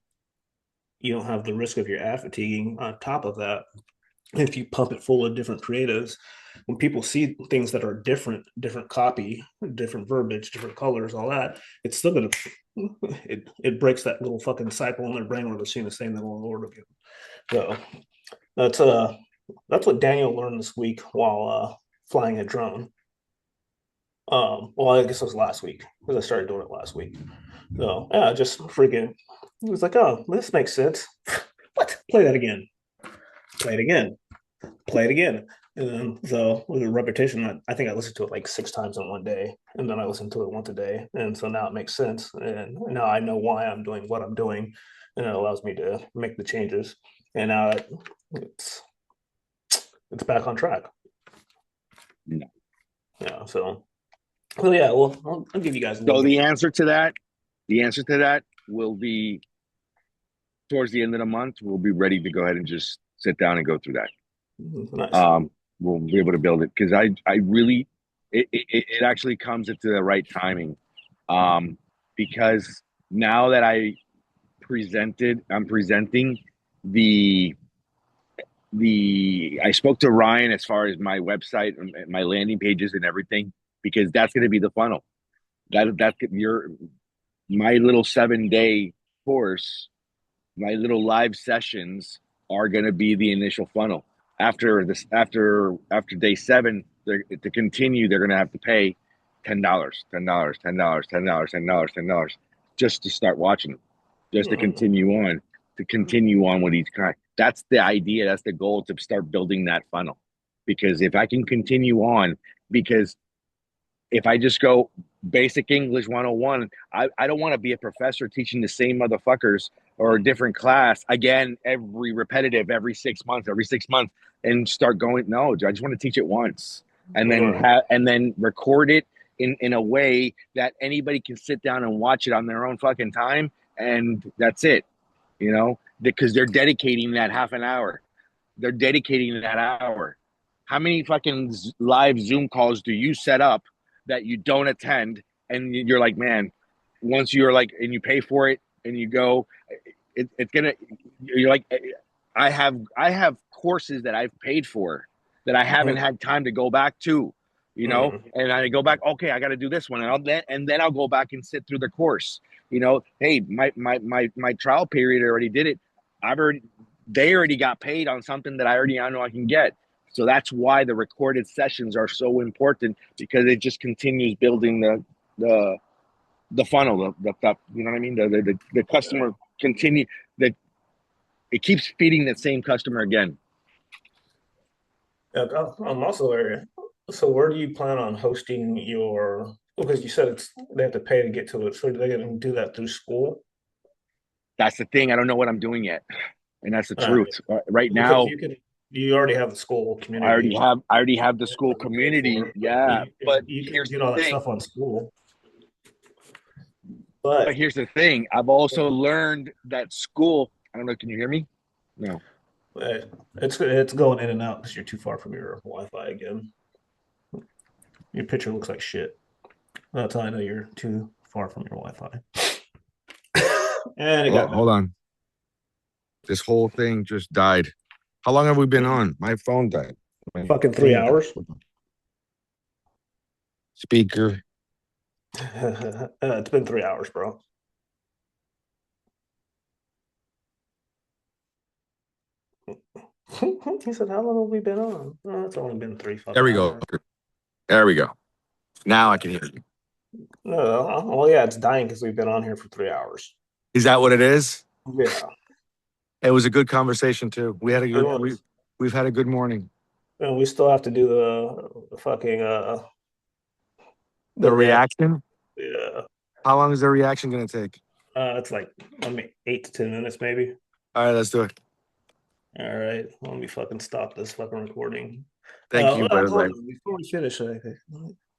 you don't have the risk of your ad fatiguing on top of that. If you pump it full of different creatives, when people see things that are different copy, different verbiage, different colors, all that, it's still gonna it breaks that little fucking cycle in their brain where they're seeing the same thing over and over again. So that's uh that's what Daniel learned this week while flying a drone. Well, I guess it was last week because I started doing it last week. So yeah, just freaking. He was like, "Oh, this makes sense." What? Play that again. Play it again. Play it again. And then, so with the repetition, I think I listened to it like 6 times in one day, and then I listened to it once a day, and so now it makes sense, and now I know why I'm doing what I'm doing, and it allows me to make the changes, and now it's it's back on track. No. Yeah. So, well, yeah. Well, I'll give you guys a little So bit. the answer to that will be towards the end of the month. We'll be ready to go ahead and just sit down and go through that. Nice. We'll be able to build it because I really, it actually comes into the right timing. Um, because now that I'm presenting the I spoke to Ryan as far as my website and my landing pages and everything because that's going to be the funnel. That's your my little 7 day course, my little live sessions are going to be the initial funnel. After day 7, to continue, they're going to have to pay $10, $10, $10, $10, $10, $10, just to start watching, just to continue on with each kind. That's the idea. That's the goal, to start building that funnel. Because if I can continue on, because if I just go basic English 101, I don't want to be a professor teaching the same motherfuckers or a different class again, every 6 months, and start going. No, I just want to teach it once and then Right. record it in a way that anybody can sit down and watch it on their own fucking time. And that's it, because they're dedicating that half an hour. They're dedicating that hour. How many fucking live Zoom calls do you set up that you don't attend? And you're like, man, once you're like, and you pay for it and you go, it's gonna, you're like, I have courses that I've paid for that I haven't had time to go back to, Mm. and I go back, okay, I got to do this one. And then I'll go back and sit through the course, hey, my trial period already did it. They already got paid on something that I know I can get. So that's why the recorded sessions are so important, because it just continues building the the funnel, you know what I mean? The customer continue that it keeps feeding that same customer again. Yeah, I'm also area. So where do you plan on hosting your? Because you said they have to pay to get to it. So do they gonna do that through school? That's the thing. I don't know what I'm doing yet, and that's the All right. truth. Right Because now, you already have the school community I already have the school that you pay community. for. Yeah, but You can here's do the all that thing. stuff on school, But but here's the thing. I've also learned that school. I don't know. Can you hear me? No. it's going in and out because you're too far from your Wi-Fi again. Your picture looks like shit. That's how I know you're too far from your Wi-Fi. And it got Hold better. on. This whole thing just died. How long have we been on? My phone died. My Fucking three thing died. hours. Speaker. It's been 3 hours, bro. He said, "How long have we been on?" Oh, it's only been three There fucking we go. hours. There we go. Now I can hear you. No, well, yeah, it's dying because we've been on here for 3 hours. Is that what it is? Yeah, It was a good conversation too. it was. We've had a good morning. And we still have to do the fucking The the react. reaction. Yeah, How long is the reaction going to take? it's like, I mean, 8 to 10 minutes maybe. All right, let's do it. All right, let me fucking stop this fucking recording. Thank you, by the Hold way. on, before we finish,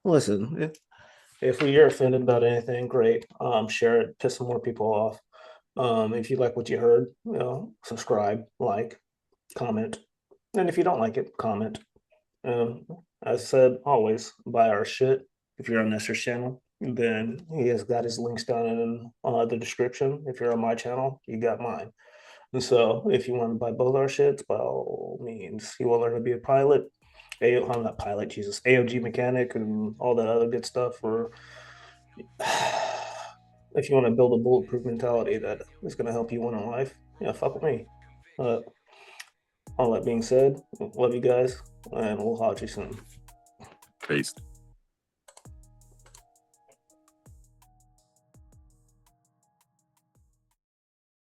listen, if you're offended about anything, great. Share it, piss some more people off. If you like what you heard, subscribe, like, comment, and if you don't like it, comment. As I said, always buy our shit. If you're on Nestor's channel, then he has got his links down in the description. If you're on my channel, you got mine. And so, if you want to buy both our shits, by all means, you will learn to be a pilot. I'm not pilot, Jesus, AOG mechanic, and all that other good stuff. Or if you want to build a bulletproof mentality that is going to help you win in life, yeah, fuck with me. Uh, all that being said, love you guys, and we'll talk to you soon. Peace.